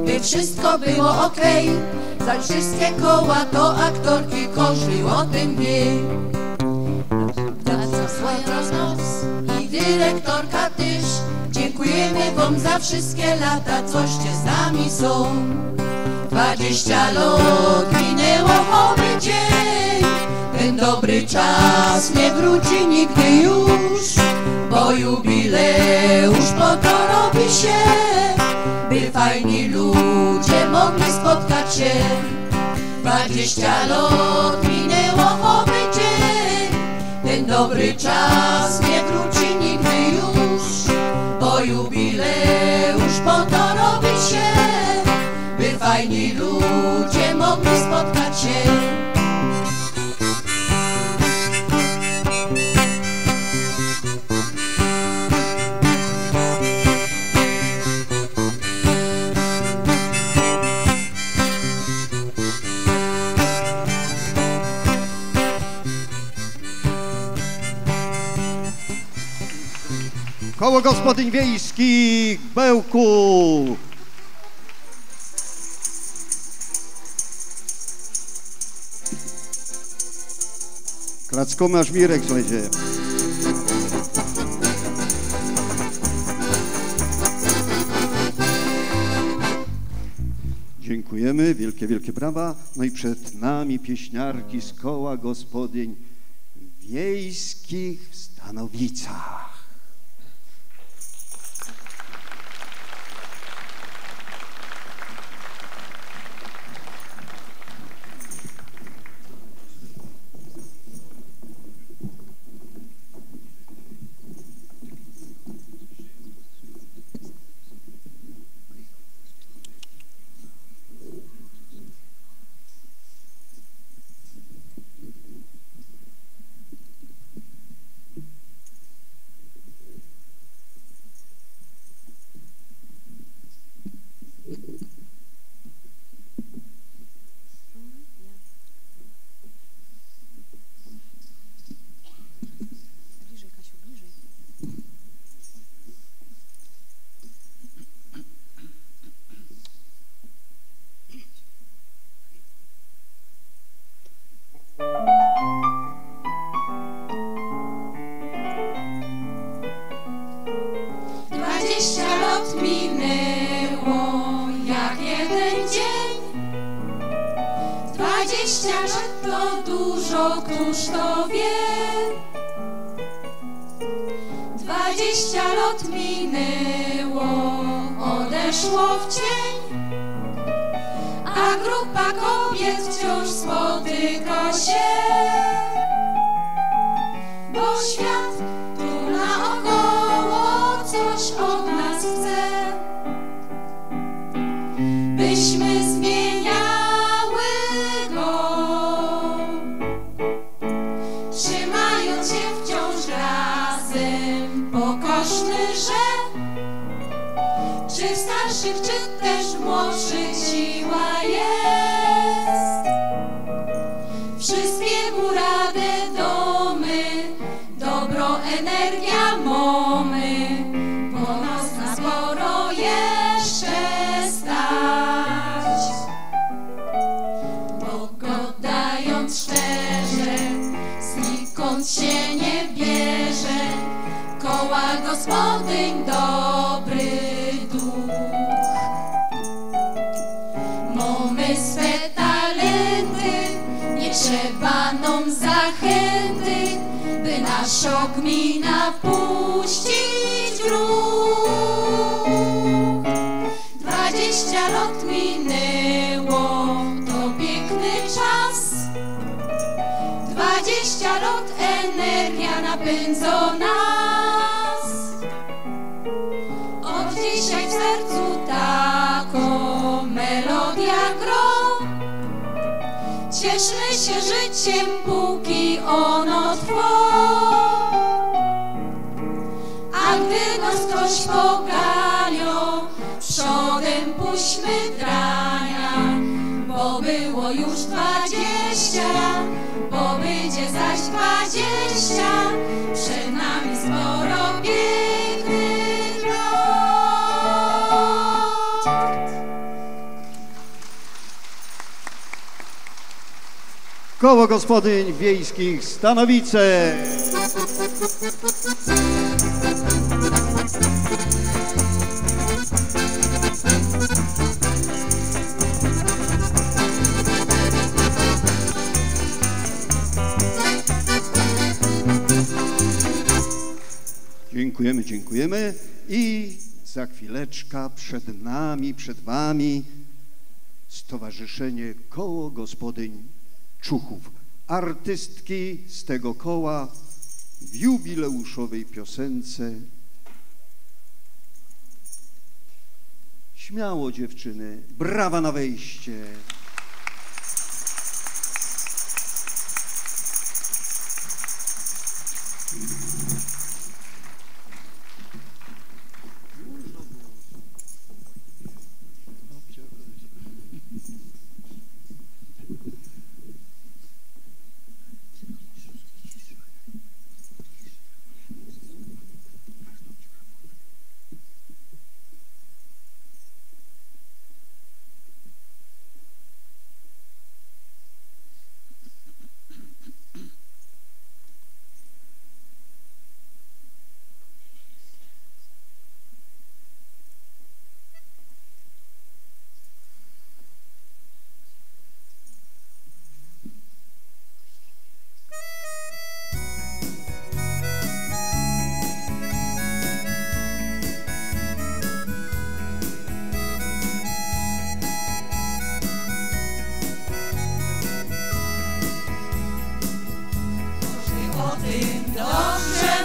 by wszystko było okej. Za wszystkie koła to aktorki, każdy o tym wie. Za swoją rozmoc i dyrektorka też, dziękujemy wam za wszystkie lata, coście z nami są. 20 lat minęło oby dzień, ten dobry czas nie wróci nigdy już, bo jubileusz po to robi się, by fajni ludzie mogli spotkać się. 20 lat minęło oby dzień, ten dobry czas nie wróci nigdy już, bo jubileusz po to robi się, by fajni ludzie mogli spotkać się. Koło Gospodyń Wiejskich Bełków. Klackomy aż Mirek zlezie. Dziękujemy, wielkie, wielkie brawa. No i przed nami pieśniarki z Koła Gospodyń Wiejskich w Stanowicach. Gmina puścić w ruch. 20 lat minęło, to piękny czas. 20 lat energia napędza nas. Od dzisiaj w sercu taką melodia gro. Cieszmy się życiem, póki ono trwa. A gdy nas ktoś poganią, przodem puśćmy drania, bo było już 20, bo będzie zaś 20, przed nami sporo pięknych lat. Koło Gospodyń Wiejskich Stanowice. Dziękujemy, dziękujemy i za chwileczkę przed nami, przed wami Stowarzyszenie Koło Gospodyń Czuchów. Artystki z tego koła w jubileuszowej piosence. Śmiało dziewczyny, brawa na wejście.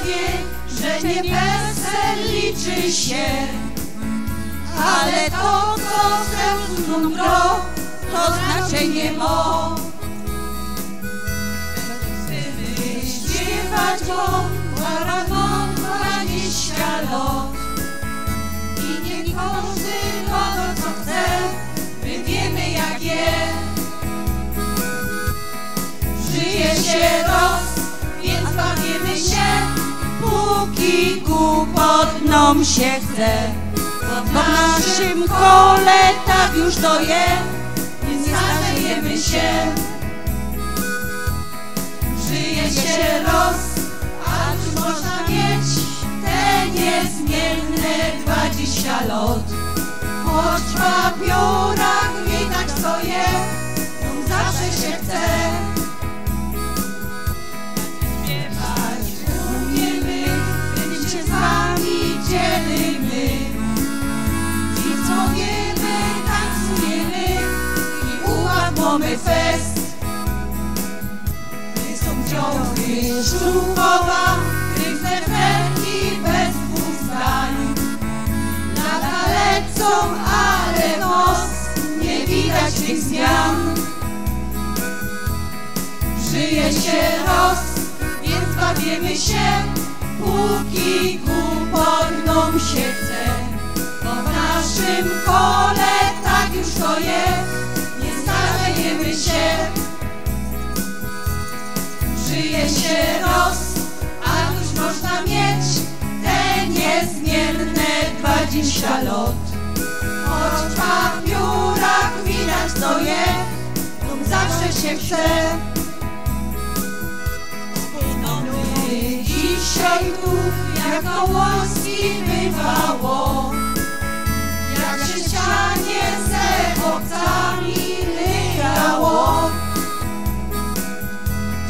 wie, że nie PESEL liczy się, ale to, co w sercu gro, to znaczenie mo. Chcemy śpiewać go, maraton 20 lat. I niech każdy ma to, co chce, my wiemy jak jest. Żyje się roz, więc bawimy się, póki głupot nam się chce. Bo w naszym kole tak już to jest, nie starzejemy się. Żyje się roz, a już można mieć te niezmienne 20 lat. Choć w papiorach widać co jest, nam zawsze się chce. Śpiewać umiemy, więc się z wami dzielimy. I co wiemy, tańcujemy i uwag mamy fest. My są działy Szczurkowa, Gryfnerki bez dwóch zdań. Lata lecą, ale nos nie widać tych zmian. Żyje się roz, więc bawimy się, póki głupot nam się chce. Bo w naszym kole tak już to jest, nie starzejemy się. Żyje się roz, a już można mieć te niezmienne 20 lat. Choć w papiorach widać co jest, nam zawsze się chce. My dzisiaj tu, jak to łaski bywało, jak się ścianie ze chłopcami lygało.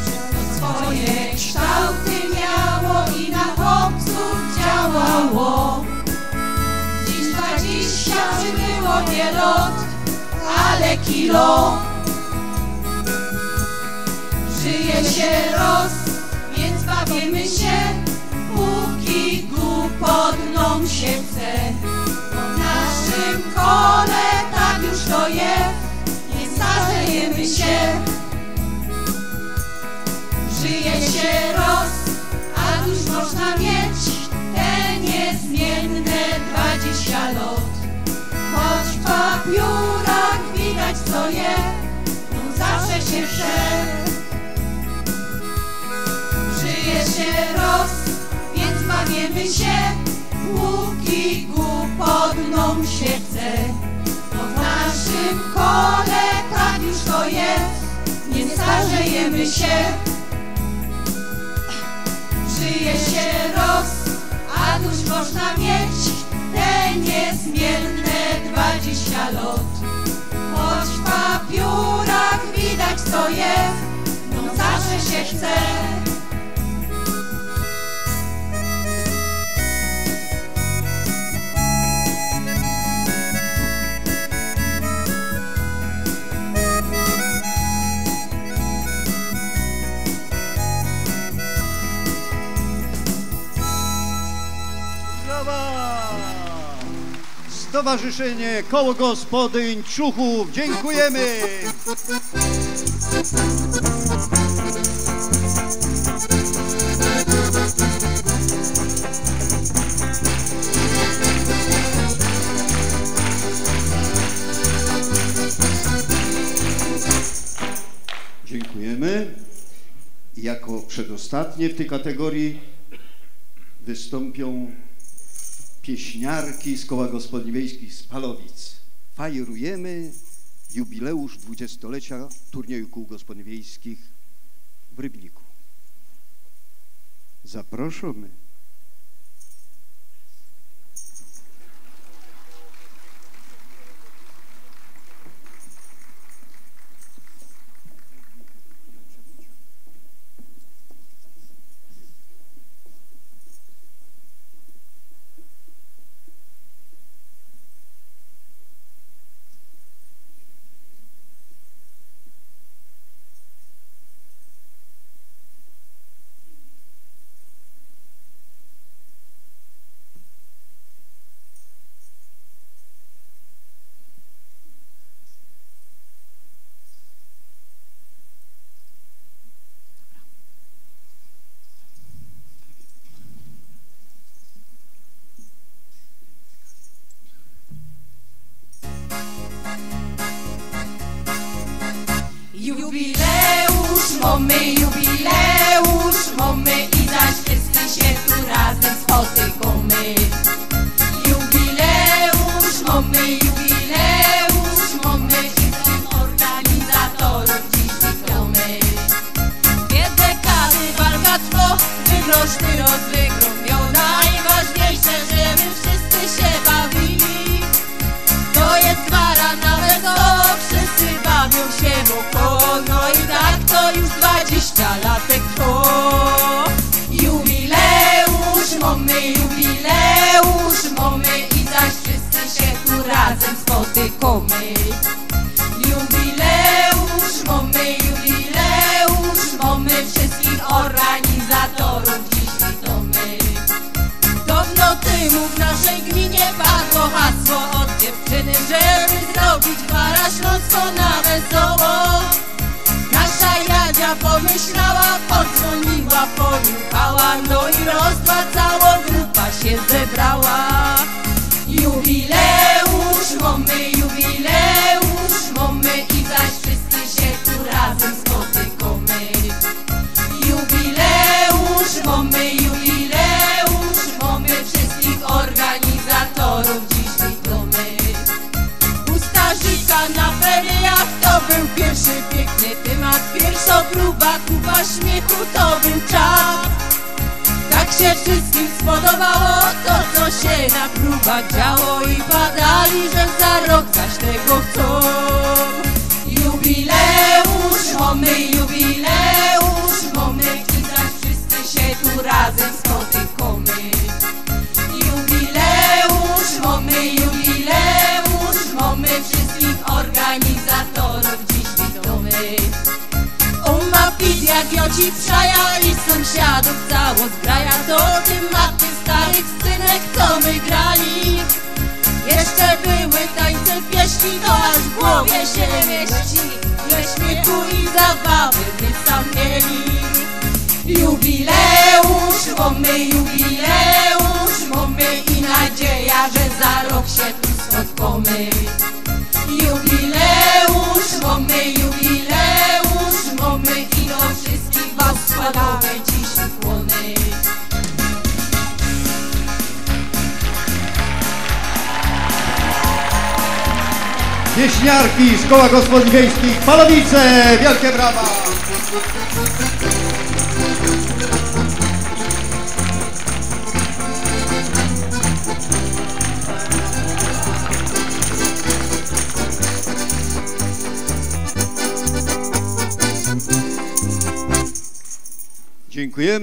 Wszystko swoje kształty miało i na chłopców działało. Dziś 20 przybyło nie lot, ale kilo. Żyje się roz, więc bawimy się, póki głupot nam się chce. Bo w naszym kole tak już to jest, nie starzejemy się. Żyje się roz, a już można mieć te niezmienne 20 lat. Choć w papiorach widać co jest, no zawsze się chce. Żyje się roz, więc bawimy się, póki głupot nam się chce. Bo w naszym kole tak już to jest, nie starzejemy się. Żyje się roz, a już można mieć te niezmienne 20 lat. Choć w papiorach widać co jest, no zawsze się chce. Stowarzyszenie Koło Gospodyń Człuchów. Dziękujemy! Dziękujemy. Jako przedostatnie w tej kategorii wystąpią pieśniarki z Koła Gospodyń Wiejskich z Palowic. Fajerujemy jubileusz 20-lecia turnieju kół gospodyń wiejskich w Rybniku. Zapraszamy. mamy jubileusz, mamy i zaś wszyscy się tu razem spotykamy. Jubileusz, mamy i tym organizatorów dziś witamy. Dwie dekady walka trwa, wygroszny rozwygrą. Najważniejsze, żeby wszyscy się bawili. To jest gwara nawet to, wszyscy bawią się wokoło. No i tak to już 20 latek trwa. Jubileusz, mamy i zaś wszyscy się tu razem spotykamy. Jubileusz, mamy wszystkich organizatorów dziś witamy. Dawno temu w naszej gminie padło hasło od dziewczyny, żeby zrobić gwara śląską na wesoło. Nasza Jadzia pomyślała, podzwoniła, poniuchała, no i rozpa cała grupa się zebrała. Jubileusz, mamy i zaś wszyscy się tu razem spotykamy. Jubileusz, mamy wszystkich organizatorów dziś witamy. Starzyka na feriach to był pierwszy piękny temat. Pierwsza próba, kupa śmiechu to był czas. Tak się wszystkim spodobało to, co się na próbach działo. I badali, że za rok zaś tego chcą. Jubileusz, mamy i zaś wszyscy się tu razem spotykamy. Jubileusz, mamy wszystkich organizatorów dziś witamy. Umapit jak joci przaja i sąsiadów cało zgraja. To tematy starych scynek, co my grali. Jeszcze były tańce, pieśni, to aż w głowie się mieści. Ile śmiechu i zabawy my sam mieli. Jubileusz, mamy i nadzieja, że za rok się tu spotkamy. Jubileusz, mamy i do wszystkich was składamy dziś ukłony. Pieśniarki z Koła Gospodyń Wiejskich Palowice, wielkie brawa!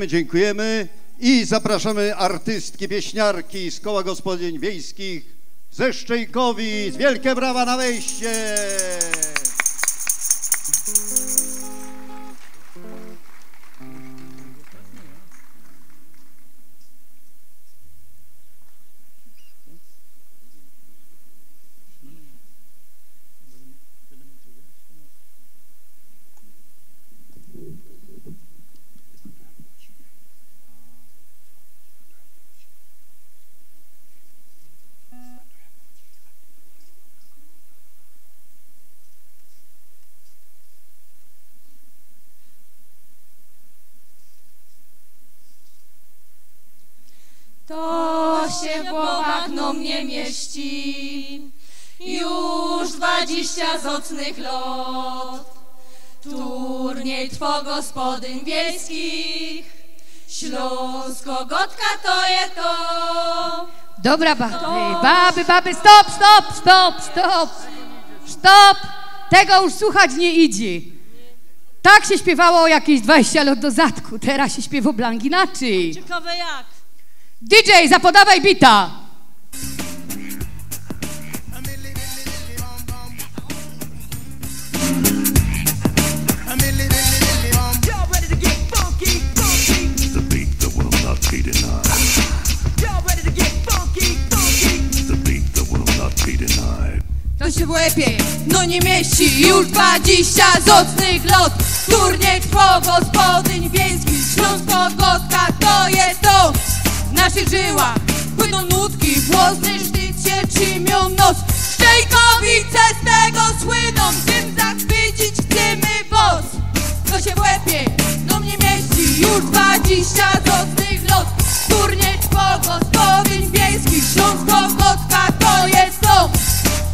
Dziękujemy i zapraszamy artystki, pieśniarki z Koła Gospodyń Wiejskich ze Szczejkowic. Wielkie brawa na wejście! To się w głowach no mnie mieści, już 20 zacnych lat. Turniej trwo gospodyń wiejskich, Śląsko-Gotka to je to. Dobra baby, stop! Tego już słuchać nie idzie. Tak się śpiewało jakieś 20 lat do zadku, teraz się śpiewa blank inaczej. Ciekawe jak. DJ, zapodawaj bita! To się w łepie, no nie mieści, już 20 zacnych lat. Turniej trwa gospodyń wiejskich, Śląsko-Gotka to jest to. W naszych żyłach płyną nutki, włosny sztyc się trzymią nos. Szczejkowice z tego słyną, tym zachwycić chcemy was. To się w łepie, już 20 nocnych lot. Turniej po gospodyń wiejskich, Śląsko-Gotka to jest to.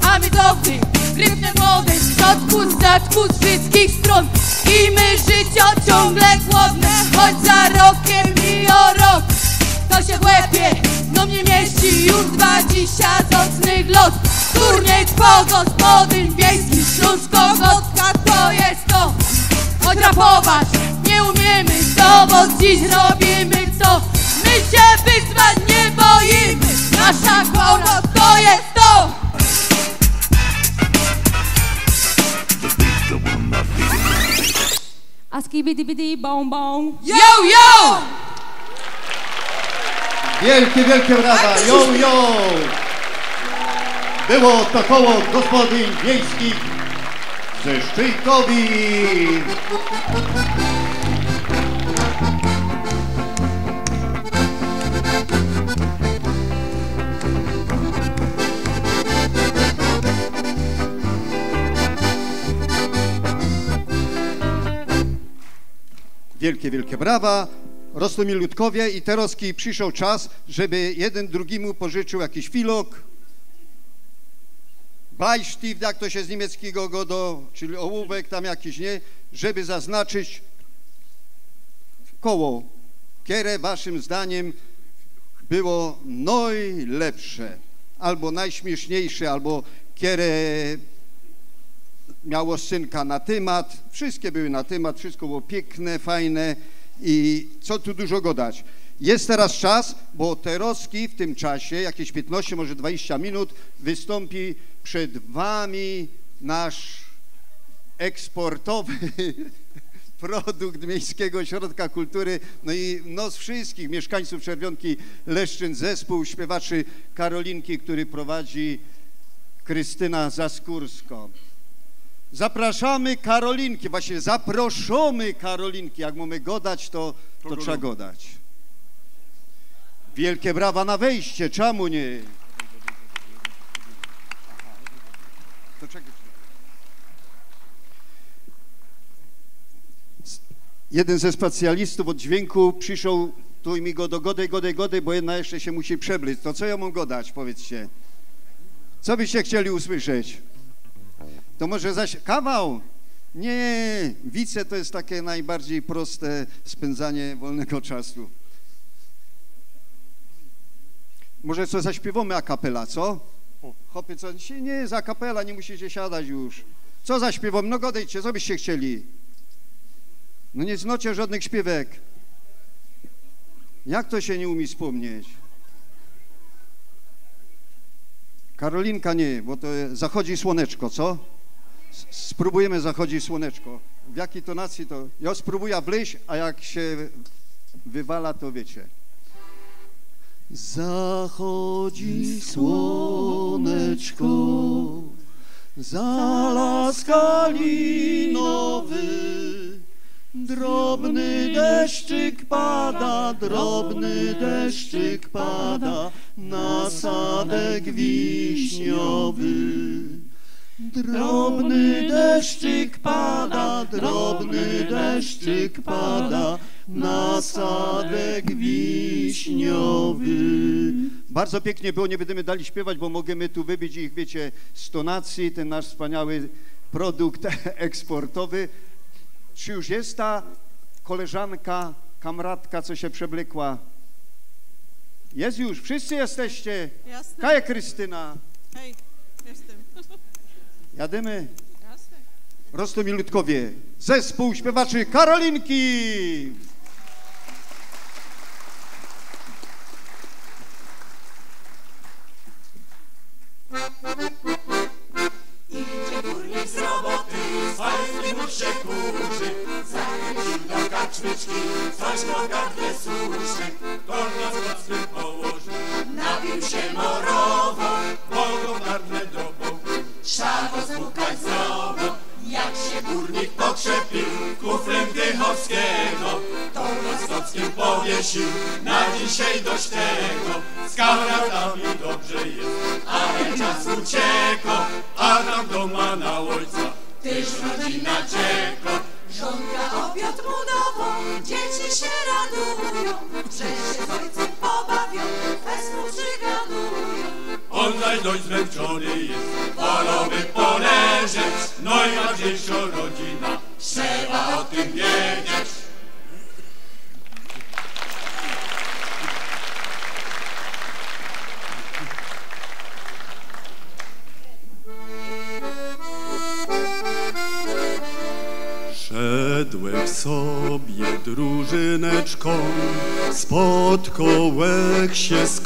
A my dobry, rybne młode, z zatku, z zatku, z wszystkich stron. I my życia ciągle głodne, choć za rokiem mija rok. To się w łepie, no mnie mieści już 20 nocnych lot. Turniej po gospodyń wiejskich, Śląsko-Gotka to jest to. Choć rapować nie umiemy, to bo dziś robimy to. My się wyzwań nie boimy, nasza chwała to jest to. A skibidi bom bom. Yo, yo! Wielkie, wielkie brawa, yo, yo! Było to koło gospodyń wiejskich ze Szczyjkowi. Wielkie, wielkie brawa. Rosną ludkowie i teraz przyszedł czas, żeby jeden drugiemu pożyczył jakiś filok, Bleistift, jak to się z niemieckiego godo, czyli ołówek tam jakiś, nie? Żeby zaznaczyć koło, które waszym zdaniem było najlepsze, albo najśmieszniejsze, albo które miało synka na temat. Wszystkie były na temat, wszystko było piękne, fajne i co tu dużo gadać. Jest teraz czas, bo Teroski w tym czasie, jakieś 15, może 20 minut, wystąpi przed wami nasz eksportowy produkt Miejskiego Ośrodka Kultury, no i nos wszystkich mieszkańców Czerwionki Leszczyn, zespół śpiewaczy Karolinki, który prowadzi Krystyna Zaskórsko. Zapraszamy Karolinki, właśnie zaproszamy Karolinki, jak mamy godać, to trzeba godać. Wielkie brawa na wejście, czemu nie? To czekaj. Jeden ze specjalistów od dźwięku przyszedł tu i mi go do godej, bo jedna jeszcze się musi przebyć. To co ja mam godać, powiedzcie? Co byście chcieli usłyszeć? To może zaś kawał? Nie, wice to jest takie najbardziej proste spędzanie wolnego czasu. Może co zaśpiewamy a capella, co? Chopy, co? Nie, za kapela, nie musicie siadać już. Co zaśpiewamy? No godejcie, co byście chcieli? No nie znacie żadnych śpiewek. Jak to się nie umie wspomnieć? Karolinka nie, bo to zachodzi słoneczko, co? Spróbujemy zachodzi słoneczko. W jakiej tonacji to? Ja spróbuję wleźć, a jak się wywala, to wiecie. Zachodzi słoneczko, za las kalinowy, drobny deszczyk pada na sadek wiśniowy. Drobny deszczyk pada na sadek wiśniowy. Bardzo pięknie było, nie będziemy dali śpiewać, bo możemy tu wybić ich, wiecie, z tonacji, ten nasz wspaniały produkt eksportowy. Czy już jest ta koleżanka, kamratka, co się przeblikła? Jest już, wszyscy jesteście. Jasne. Kaja Krystyna. Hej, jestem. Jadymy. Jasne. Rostomilutkowie, zespół śpiewaczy Karolinki. Idzie górnik z roboty, spalny mu się kurzy, zachwycił do kaczmyczki, coś na gardle suszy, korna z kockiem położył, napił się morowo, mogą gardle drobą, trzeba go spukać znowu, jak się górnik pokrzepił, kuflem Dychowskiego, to nas kockiem powiesił, na dzisiaj dość tego, z kamratami dobrze jest, ale czas uciekł, a tam doma na ojca, tyż rodzina czeka, Żonka obiad mu nową, dzieci się radują, że się z ojcem pobawią, fest mu przygadują. On zaś dość zmęczony jest, wolałby poleżeć, no i ważniejsza rodzina, trzeba o tym wiedzieć. Szedłech sobie drużyneczką, spotkałech się z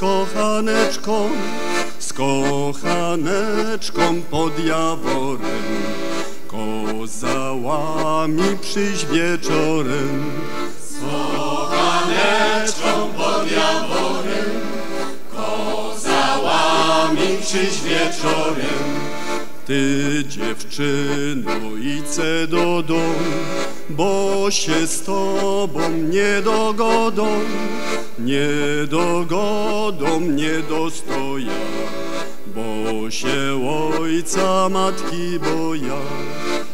kochaneczką pod jaworem, kozałami przyjść wieczorem. Z kochaneczką pod jaworem, kozałami przyjść wieczorem. Ty, dziewczyno, idź do domu, bo się z tobą nie dogodą, nie dostoja, bo się ojca matki boja.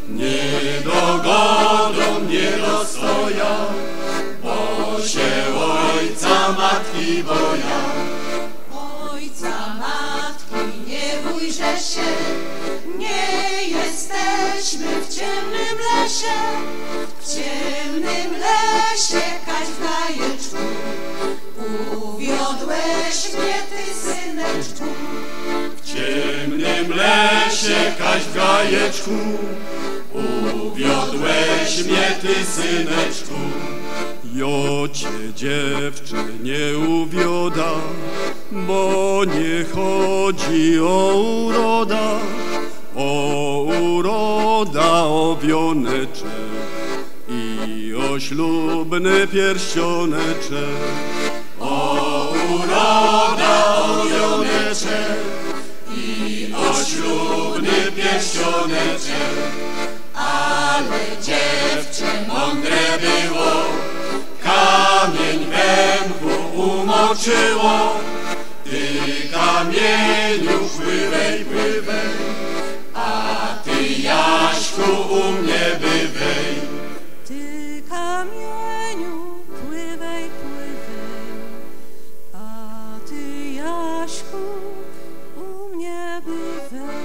Nie dogodą, nie dostoja, bo się ojca matki boja. Ojca matki nie bójże się, nie jesteśmy w ciemnym lesie, kaś w gajeczku. Uwiodłeś mnie, ty syneczku. W ciemnym lesie, kaś w gajeczku, uwiodłeś mnie, ty syneczku. Jo cię, dziewczę, nie uwioda, bo nie chodzi o uroda, o wioneczek i o ślubny pierścioneczek. O wioneczek i o ślubny pierścioneczek. Ale dziewczę Mądre było, kamień we mchu umoczyło. Ty, kamieniu, pływaj, a ty, Jaśku, u mnie bywaj. Ty, kamieniu, pływaj, a ty, Jaśku, u mnie bywaj.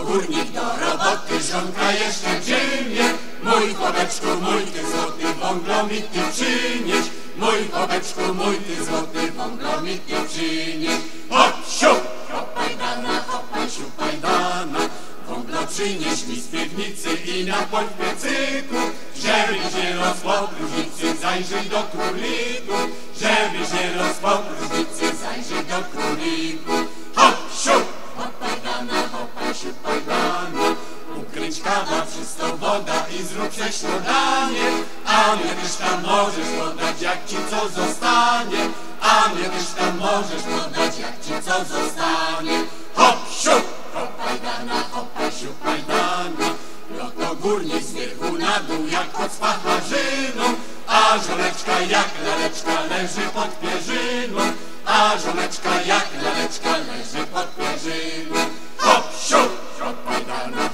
Górnik do roboty, żonka jeszcze grzymie. Mój chłopeczku, mój ty złoty, wąglo mi ty przynieś. Mój chłopeczku, mój ty złoty, wąglo mi ty przynieś. Hop, siup, hopaj dana, wąglo przynieś mi z piwnicy i napoj w piecyku. Żebyś nie rozpał próżnicy, zajrzyj do królików. Żebyś nie rozpał próżnicy, zajrzyj do królików. Hop, siup, hopaj dana, ukręć kawa, czysto woda i zrób se śniadanie. A mnie też tam możesz podać, jak ci co zostanie. A mnie też tam możesz podać, jak ci co zostanie. Hop, siup, hopaj dana, loto górnik z wierzchu na dół, jak kot z pacharzyną. A żoneczka jak laleczka leży pod pierzyną. A żoneczka jak laleczka leży pod pierzyną. Hop, siup, hopaj dana,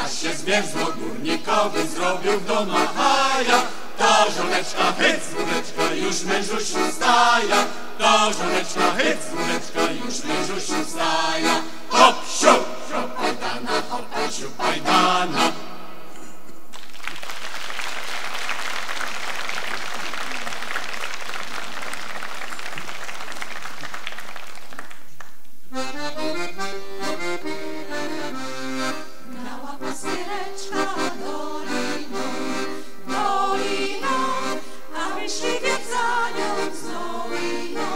aż się zwięzło górnikowi zrobił w domu haja. To żoneczka, hyc, wódeczka, już mężusiu staja. To żoneczka, hyc, wódeczka, już mężusiu staja. Hop, siup, hopaj dana. Grała pastereczka doliną, a myśliwiec za nią z doliną,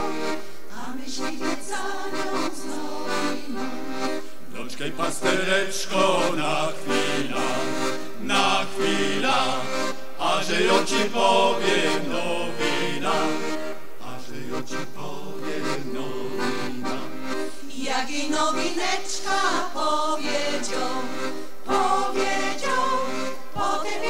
Doczkaj pastereczko na chwila, a że ja ci powiem nowina, jak jej nowineczka powiedział, potem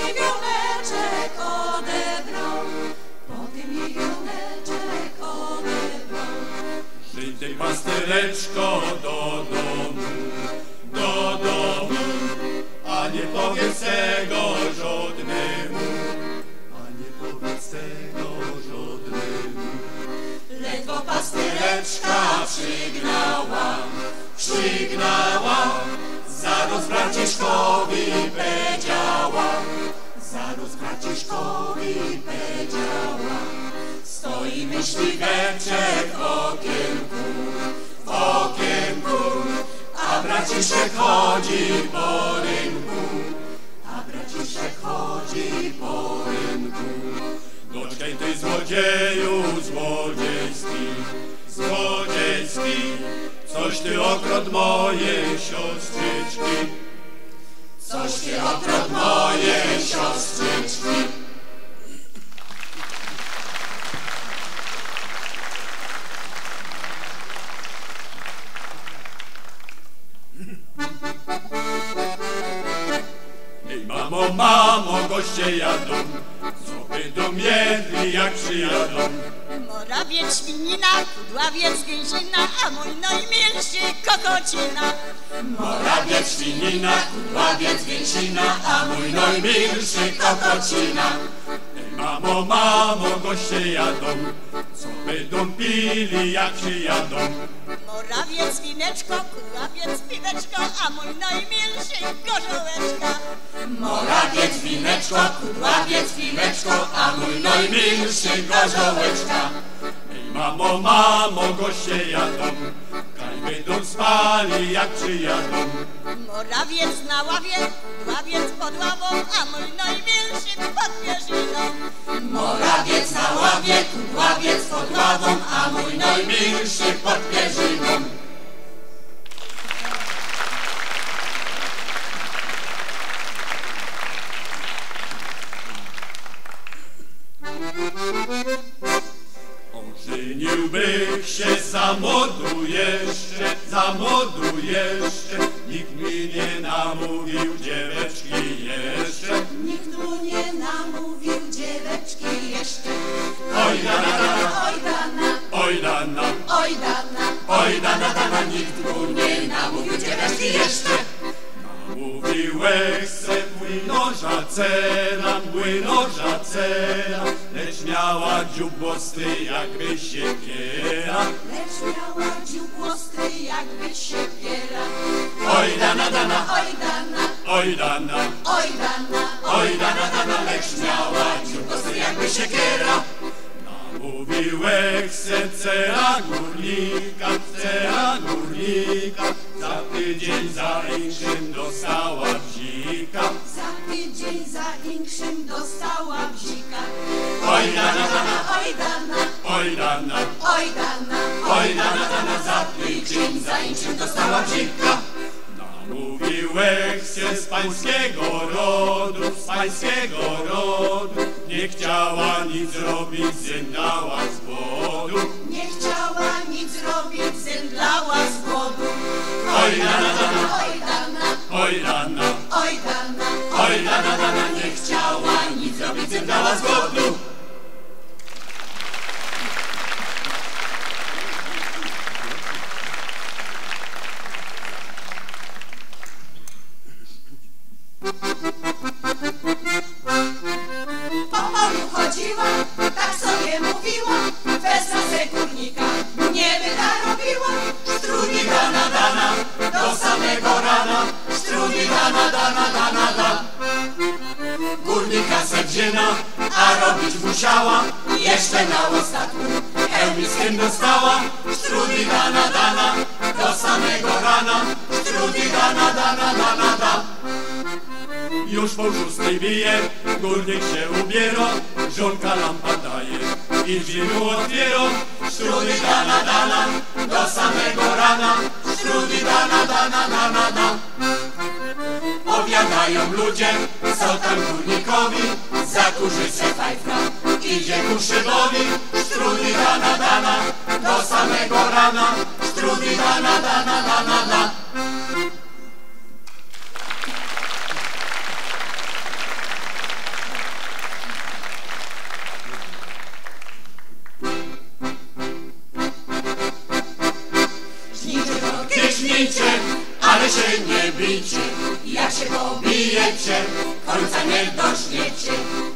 pastereczko do domu, a nie powiedz tego żadnemu, Ledwo pastereczka przygnała, zaraz braciszkowi powiedziała, stoi myśliweczek w okienku, a braciszek chodzi po rynku, Doczekaj ty złodzieju złodziejski, coś ty okrot moje siostrzyczki, Ej mamo, goście jadą, co by domiedli jak przyjadą. Morawiec, świnina, kudławiec, gęsina, a mój najmilszy kokocina. Morawiec, świnina, kudławiec, gęsina, a mój najmilszy kokocina. Ej mamo, goście jadą, co będą pili jak przyjadą. Morawiec, wineczko, kudławiec, piweczko, a mój najmilszy gorzołeczka. Morawiec, wineczko, kudławiec, piweczko, a mój najmilszy gorzołeczka. Ej mamo, goście jadą, kaj będą spali jak przyjadą. Morawiec na ławie, kudławiec pod ławą, a mój najmilszy pod pierzyną. Morawiec na ławie, kudławiec pod ławą, a mój najmilszy pod pierzyną. Ożeniłbych się za młodu jeszcze, nikt mi nie namówił dzieweczki jeszcze. Nikt mu nie namówił dzieweczki jeszcze. Oj dana, Oj dana, oj dana, oj dana, oj dana, nikt mu nie namówił dzieweczki jeszcze. Namówiłeś se młynarza cera, lecz miała dziób ostry jakby siekiera. Oj dana, oj dana, oj dana, oj dana, oj dana, lecz miała dziób ostry jakby siekiera. Namówiłeś se cera górnika, za tydzień za inszym dostała bzika. Za tydzień za inszym dostała bzika. Oj dana, oj dana, oj dana, oj dana, oj dana, za tydzień za inszym dostała bzika. Namówiłeś się z pańskiego rodu, nie chciała nic zrobić, zemdlała z głodu. Nie chciała nic zrobić, zemdlała z głodu. Oj dana, oj dana, oj dana, oj dana, oj dana, nie chciała nic zrobić, zemdlała z głodu. Po polu chodziła, tak sobie mówiła, wesna se górnika nie wyda robiła. Struni dana, do samego rana, struni dana. Górnika se wzięła, a robić musiała, jeszcze na ostatku hełmiskiem dostała. Struni dana, do samego rana, struni dana. Już po 6 bije, górnik się ubiera, żonka lampa daje i drzwi mu otwiera. Strudy dana, do samego rana, strudy dana. Powiadają ludzie, co tam górnikowi, zakurzy se fajfra, idzie ku szybowi. Strudy dana, do samego rana, strudy dana. się pobijecie, końca nie dożniecie.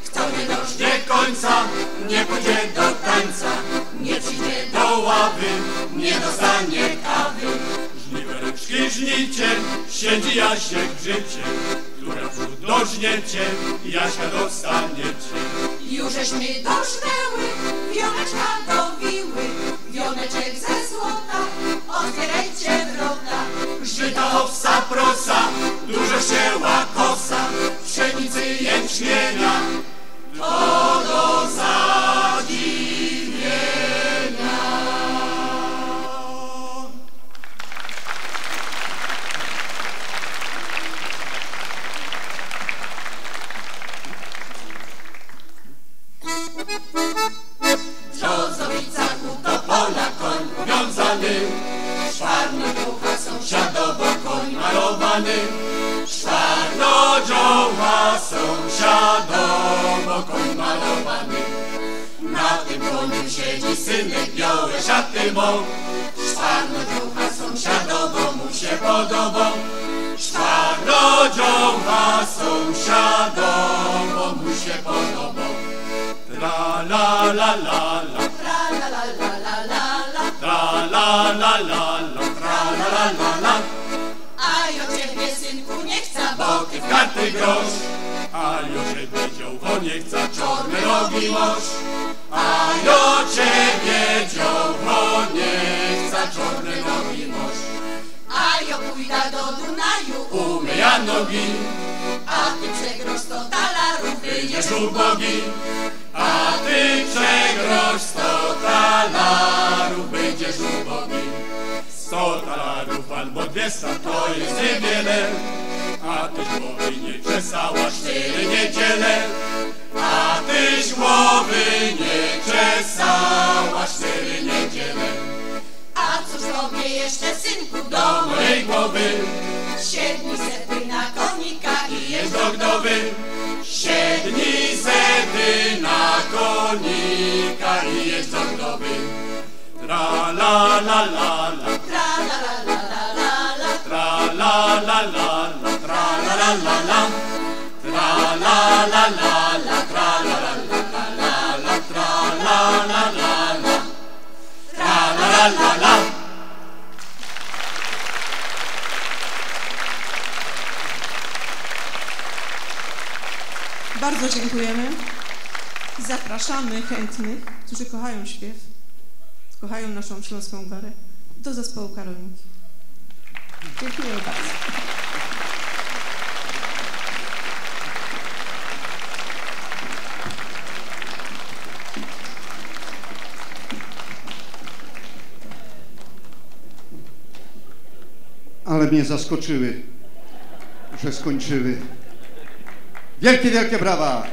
Kto nie dożnie końca, nie pójdzie do tańca, nie przyjdzie do ławy, nie dostanie kawy. Żniwe ręczki żnicie, siedzi Jasiek w życie, które wpół dożniecie, Jaśka dostaniecie. Jużeśmy dożnęły, wioneczka dowiły, wioneczek ze złota, otwierajcie wrota. Żyta, owsa, prosa, dużo ścięła kosa, pszenicy jęczmienia, to do zadziwienia. Brzozowica ku topola koń powiązany, czarnodzioła sąsiadowo koń malowany. Czarnodzioła sąsiadowo koń malowany. Na tym koniu siedzi synek, białe szaty mą. Czarnodzioła sąsiadowo mu się podoba. Czarnodzioła sąsiadowo mu się podoba. Tra la la la la, Tra la la la la la la, tra la la la la, tra la la la la. a ja ciebie synku nie chcę, bo ty W karty grosz, a jo ciebie dziołcho nie chce, czarne rogi mosz. A jo ciebie dziołcho nie chce, czarne rogi mosz. a ja pójdę do Dunaju, Umyja nogi, a ty przegrosz 100 talarów, wyjdziesz ubogi. A ty przegrosz 100 talarów, będziesz ubogi. 100 talarów albo 200 to jest niewiele, a tyś głowy nie czesała 4 niedziele. A tyś głowy nie czesała 4 niedziele. a cóż robię jeszcze synku Do mojej głowy 700 na konika i jest do gdowy. 700 na konika i jest do gdowy. Tra la la la la, Tra la la la la la la, tra la la la la, tra la la la la, tra la la la la, tra la la la la la, tra la la la la, tra la la la la. Bardzo dziękujemy i zapraszamy chętnych, którzy kochają śpiew, kochają naszą Śląską Gwarę, do zespołu Karolinki. Dziękuję bardzo. Ale mnie zaskoczyły, że skończyły. Wielkie, wielkie brawa!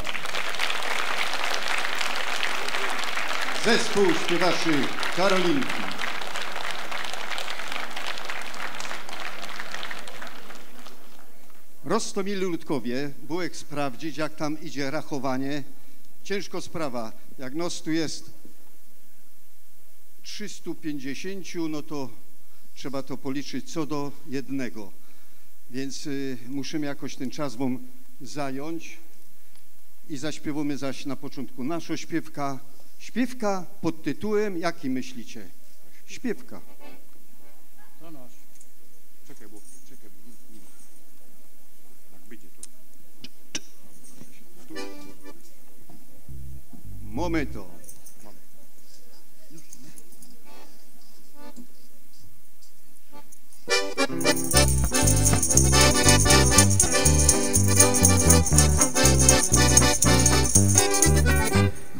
Zespół śpiewaczy Karolinki. Roztomili ludkowie, bułek sprawdzić, jak tam idzie rachowanie. Ciężko sprawa, jak nos tu jest 350, no to trzeba to policzyć co do jednego. Więc musimy jakoś ten czas wam zająć i zaśpiewamy zaś na początku naszą śpiewka. Śpiewka pod tytułem, jaki myślicie? Śpiewka. To nasz. Czekaj, bo nie ma. Tak będzie to. Momento.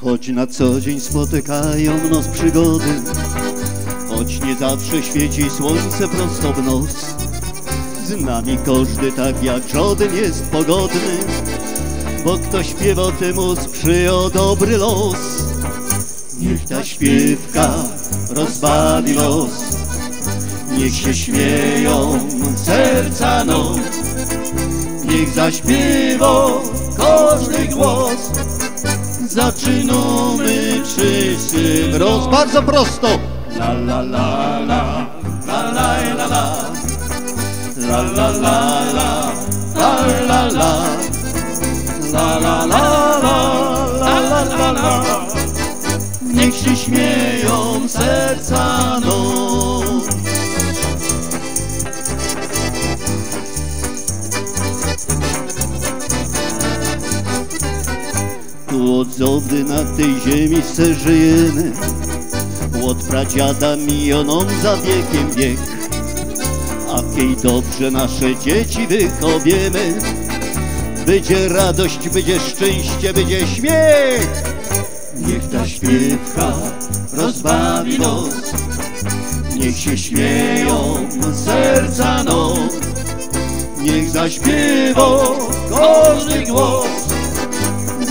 Choć na co dzień spotykają nas przygody, choć nie zawsze świeci słońce prosto w nos, z nami każdy tak jak żaden jest pogodny, bo kto śpiewa, temu sprzyja dobry los. Niech ta śpiewka rozbawi los, niech się śmieją serca nos, niech zaśpiewa każdy głos. Zaczynamy wszyscy wraz. Bardzo prosto. La la la la, la la la la, la la la la, la la la la la la la la. Niech się śmieją serca nam. Tu od zawdy na tej ziemi se żyjemy, od pradziada mijoną za wiekiem wiek. A kiej dobrze nasze dzieci wychowiemy, będzie radość, będzie szczęście, będzie śmiech. Niech ta śpiewka rozbawi nos, niech się śmieją serca nos. Niech zaśpiewa każdy głos,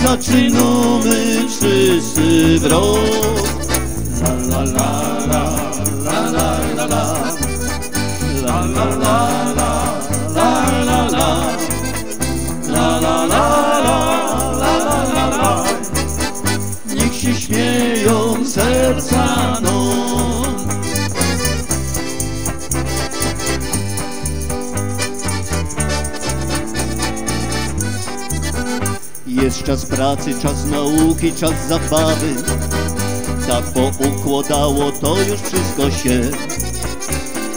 zaczynamy wszyscy wrot. La la la la la la la la. La la la la la la la. La la la la la la la. Niech się śmieją serca nam. Jest czas pracy, czas nauki, czas zabawy. Tak poukładało to już wszystko się.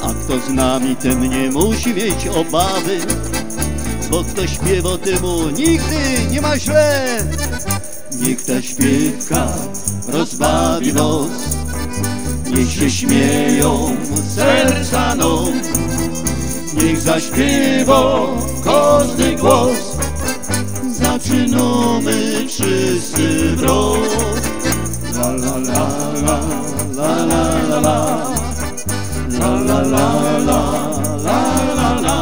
A kto z nami, ten nie musi mieć obawy, bo kto śpiewa, temu nigdy nie ma źle. Niech ta śpiewka rozbawi nos, niech się śmieją serca nam. Niech zaśpiewa każdy głos, zaczynamy wszyscy wrot. La la la la la la la la. La la la la la la la.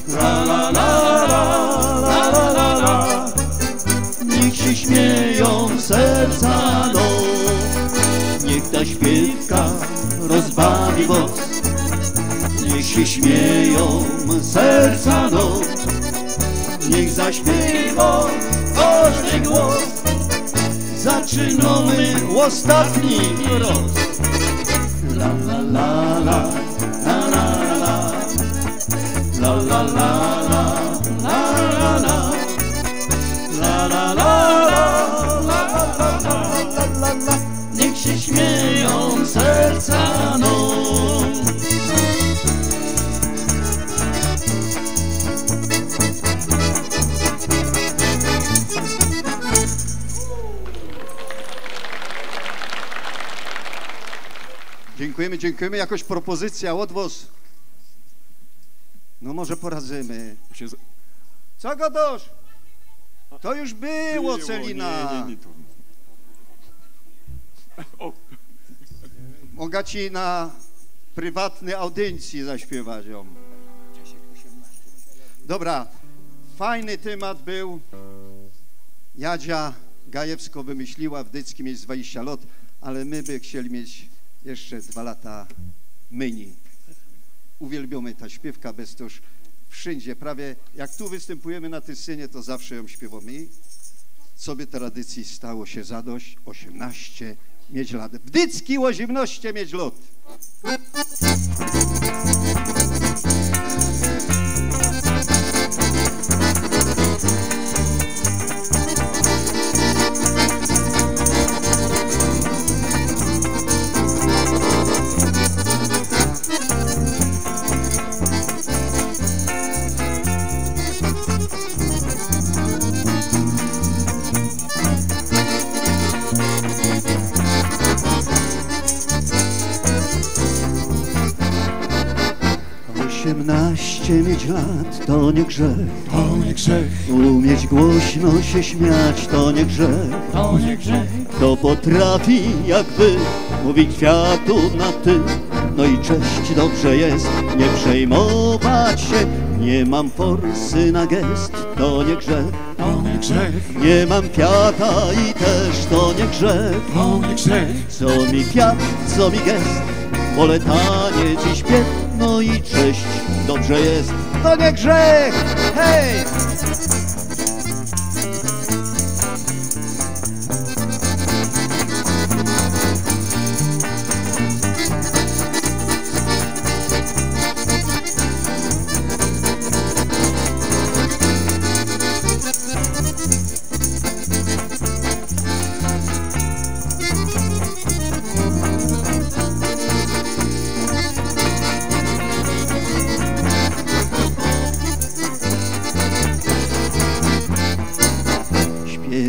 La la la la la la la. Niech się śmieją serca nam. Niech ta śpiewka rozbawi was, niech się śmieją serca nam. Niech zaśpiewa każdy głos, zaczynamy ostatni wprost. La la la la la la la. La la la la la la la. La la la la la la la la. Niech się śmieją serca nam. Dziękujemy, dziękujemy. Jakoś propozycja od was? No może poradzimy. Co gadasz? To już było, Celina. Mogę ci na prywatnej audycji zaśpiewać ją. Dobra, fajny temat był. Jadzia Gajewsko wymyśliła w Dyckim mieć 20 lat, ale my by chcieli mieć jeszcze 2 lata mini. Uwielbiamy ta śpiewka, bez to już wszędzie, prawie jak tu występujemy na tej scenie, to zawsze ją śpiewamy. I co by tradycji stało się zadość? 18 mieć lat. W Dycki 18 mieć lat. Mieć lat to nie grzech, to nie grzech. Umieć głośno się śmiać to nie grzech, to nie grzech. Kto potrafi jakby mówić kwiatu na ty, no i cześć, dobrze jest nie przejmować się. Nie mam forsy na gest, to nie grzech, to nie grzech. Nie mam kwiata i też to nie grzech, to nie grzech. Co mi kwiat, co mi gest, wolę taniec i śpiew, no i cześć, dobrze jest, to nie grzech, hej!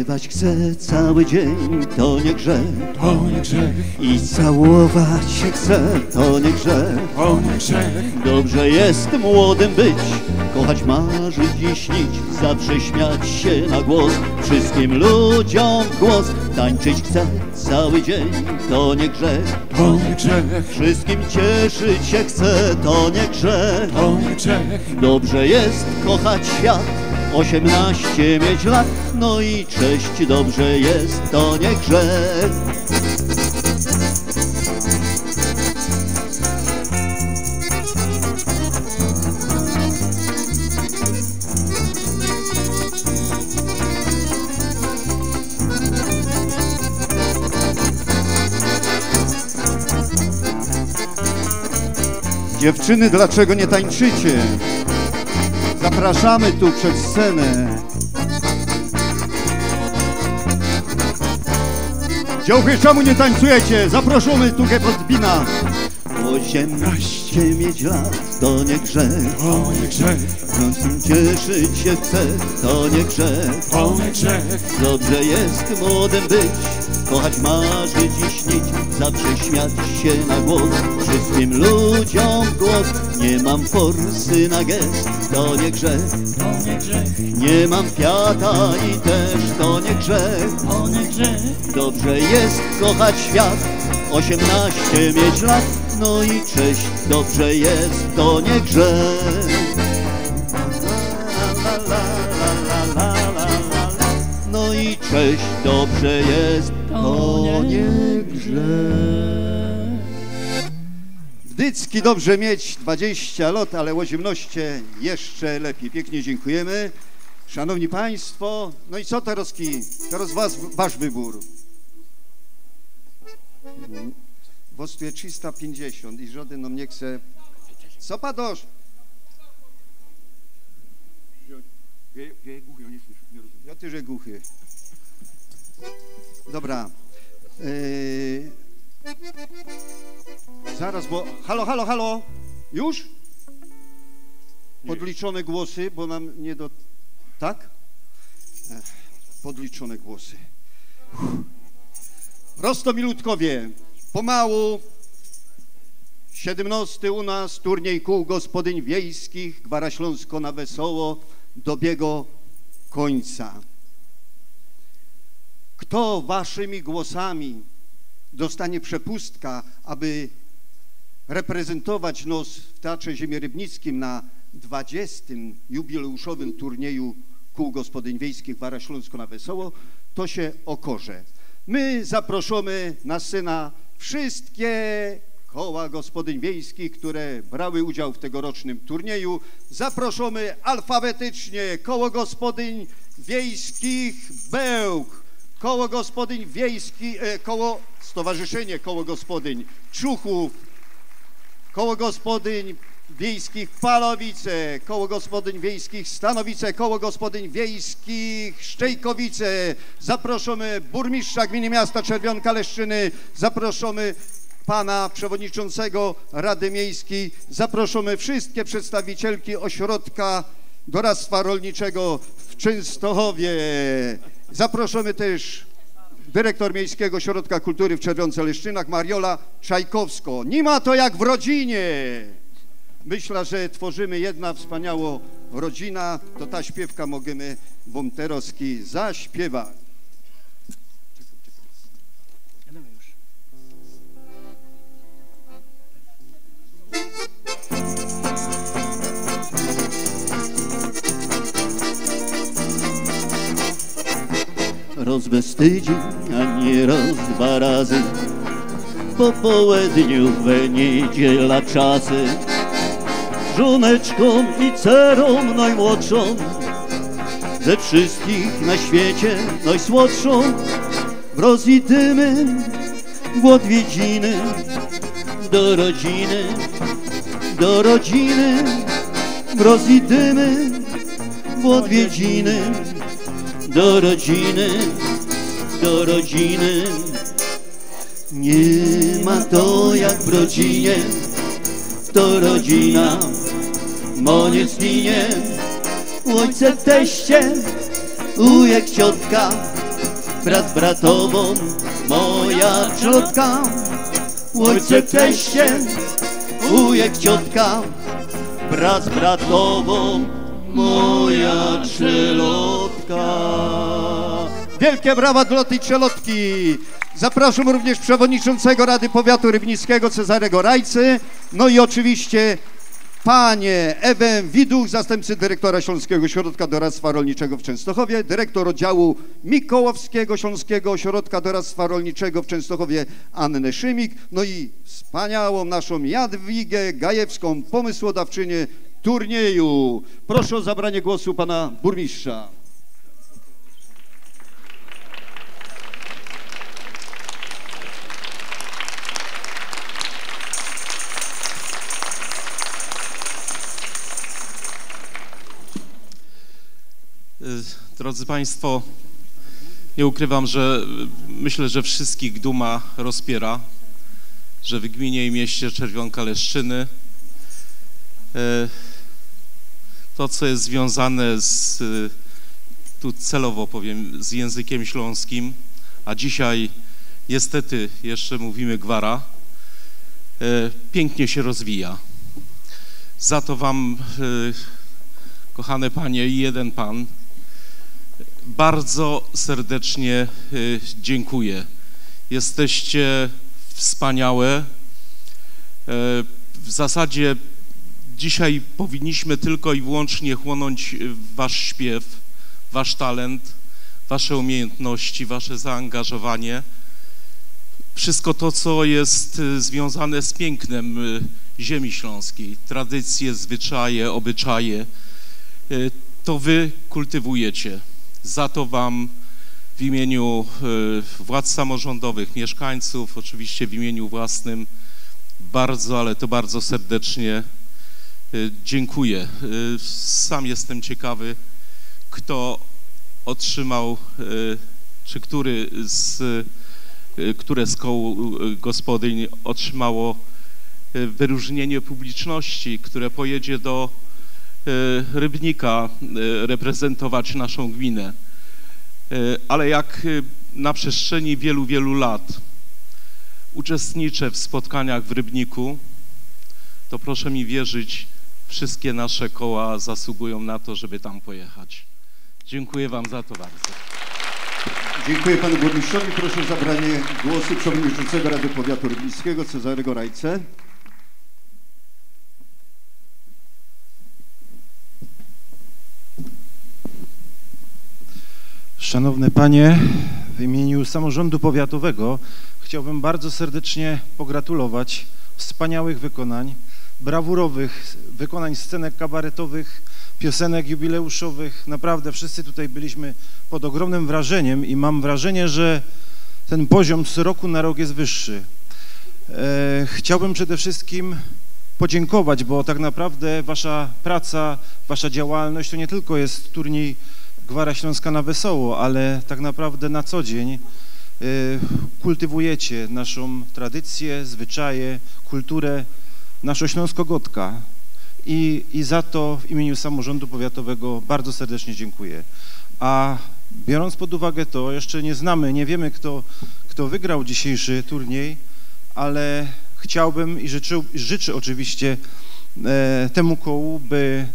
śpiewać chcę cały dzień, to nie grzech, to nie grzech. I całować się chcę, to nie grzech, to nie grzech. Dobrze jest młodym być, kochać, marzyć i śnić, zawsze śmiać się na głos, wszystkim ludziom w głos. Tańczyć chcę cały dzień, to nie grzech, to nie grzech. Wszystkim cieszyć się chcę, to nie grzech, to nie grzech. Dobrze jest kochać świat, 18 mieć lat, no i cześć, dobrze jest, to nie grzech. Dziewczyny, dlaczego nie tańczycie? Zapraszamy tu przed scenę. Działchy, czemu nie tańcujecie? Zaproszony tu podbina. 18 mieć lat, to nie grzech, to nie grzech. Wszystkim cieszyć się chce, to nie grzech, to nie grzech. Dobrze jest młodym być, kochać, marzyć i śnić, zawsze śmiać się na głos, wszystkim ludziom w głos. Nie mam forsy na gest, to nie grzech, to nie grzech. Nie mam kwiata i też to nie grzech, to nie grzech. Dobrze jest kochać świat, 18 mieć lat, no i cześć, dobrze jest, to nie grzech. No i cześć, dobrze jest, to nie grzech. Wdycki dobrze mieć 20 lat, ale 18 jeszcze lepiej. Pięknie dziękujemy. Szanowni Państwo, no i co teraz? Teraz wasz wybór. Wostuje 350 i żaden nam nie chce. Co padosz? Ja głuchy, on nie słyszy, nie rozumiem. Ja też głuchy. Dobra. Zaraz, bo... Halo? Już? Podliczone głosy, bo nam nie do... Tak? Podliczone głosy. Rostomilutkowie, pomału 17 u nas turniej kół gospodyń wiejskich Gwara Śląsko na Wesoło dobiegł końca. Kto waszymi głosami dostanie przepustka, aby reprezentować nos w Teatrze Ziemiorybnickim na 20. jubileuszowym turnieju kół gospodyń wiejskich Gwara Śląsko na Wesoło, to się okaże. My zaproszamy na scenę wszystkie koła gospodyń wiejskich, które brały udział w tegorocznym turnieju. Zaproszamy alfabetycznie koło gospodyń wiejskich Bełk, koło gospodyń wiejskich, Stowarzyszenie Koło Gospodyń Czuchów, koło gospodyń wiejskich Palowice, koło gospodyń wiejskich Stanowice, koło gospodyń wiejskich Szczejkowice. Zapraszamy burmistrza gminy miasta Czerwionka-Leszczyny, zapraszamy pana przewodniczącego Rady Miejskiej, zapraszamy wszystkie przedstawicielki ośrodka doradztwa rolniczego w Częstochowie. Zapraszamy też dyrektor Miejskiego Ośrodka Kultury w Czerwionce-Leszczynach Mariola Czajkowsko. Nie ma to jak w rodzinie. Myślę, że tworzymy jedna wspaniała rodzina, to ta śpiewka możemy wam teraz zaśpiewać. Rozbestydzi, a nie raz, dwa razy, po południu we niedziela czasy, żoneczką i cerą najmłodszą, ze wszystkich na świecie najsłodszą, w rozwidymy w odwiedziny, do rodziny, w rozwidymy w odwiedziny, do rodziny. Nie ma to jak w rodzinie, to rodzina mo nie zginie. Ojciec, teście, wujek, ciotka, brat bratową, moja ciotka, ojciec teście, wujek ciotka, brat bratową, moja czelotka. Wielkie brawa dla tej czelotki. Zapraszam również przewodniczącego Rady Powiatu Rybnickiego Cezarego Rajcy, no i oczywiście panie Ewę Widuch, zastępcy dyrektora Śląskiego Ośrodka Doradztwa Rolniczego w Częstochowie, dyrektor oddziału Mikołowskiego Śląskiego Ośrodka Doradztwa Rolniczego w Częstochowie Annę Szymik, no i wspaniałą naszą Jadwigę Gajewską, pomysłodawczynię turnieju. Proszę o zabranie głosu pana burmistrza. Drodzy Państwo, nie ukrywam, że myślę, że wszystkich duma rozpiera, że w gminie i mieście Czerwionka-Leszczyny to, co jest związane z, tu celowo powiem, z językiem śląskim, a dzisiaj niestety jeszcze mówimy gwara, pięknie się rozwija. Za to Wam, kochane panie i jeden pan, bardzo serdecznie dziękuję. Jesteście wspaniałe. W zasadzie dzisiaj powinniśmy tylko i wyłącznie chłonąć wasz śpiew, wasz talent, wasze umiejętności, wasze zaangażowanie. Wszystko to, co jest związane z pięknem ziemi śląskiej, tradycje, zwyczaje, obyczaje, to wy kultywujecie. Za to wam w imieniu władz samorządowych, mieszkańców, oczywiście w imieniu własnym bardzo, ale to bardzo serdecznie dziękuję. Sam jestem ciekawy, kto otrzymał, czy które z koł gospodyń otrzymało wyróżnienie publiczności, które pojedzie do Rybnika reprezentować naszą gminę. Ale jak na przestrzeni wielu, wielu lat uczestniczę w spotkaniach w Rybniku, to proszę mi wierzyć, wszystkie nasze koła zasługują na to, żeby tam pojechać. Dziękuję wam za to bardzo. Dziękuję panu burmistrzowi. Proszę o zabranie głosu przewodniczącego Rady Powiatu Rybnickiego Cezarego Rajce. Szanowne panie, w imieniu samorządu powiatowego chciałbym bardzo serdecznie pogratulować wspaniałych wykonań, brawurowych wykonań scenek kabaretowych, piosenek jubileuszowych. Naprawdę wszyscy tutaj byliśmy pod ogromnym wrażeniem i mam wrażenie, że ten poziom z roku na rok jest wyższy. Chciałbym przede wszystkim podziękować, bo tak naprawdę wasza praca, wasza działalność to nie tylko jest turniej Gwara Śląska na Wesoło, ale tak naprawdę na co dzień kultywujecie naszą tradycję, zwyczaje, kulturę, naszą śląsko-gotka i za to w imieniu samorządu powiatowego bardzo serdecznie dziękuję. A biorąc pod uwagę to, jeszcze nie znamy, nie wiemy kto wygrał dzisiejszy turniej, ale chciałbym i życzę oczywiście temu kołu, by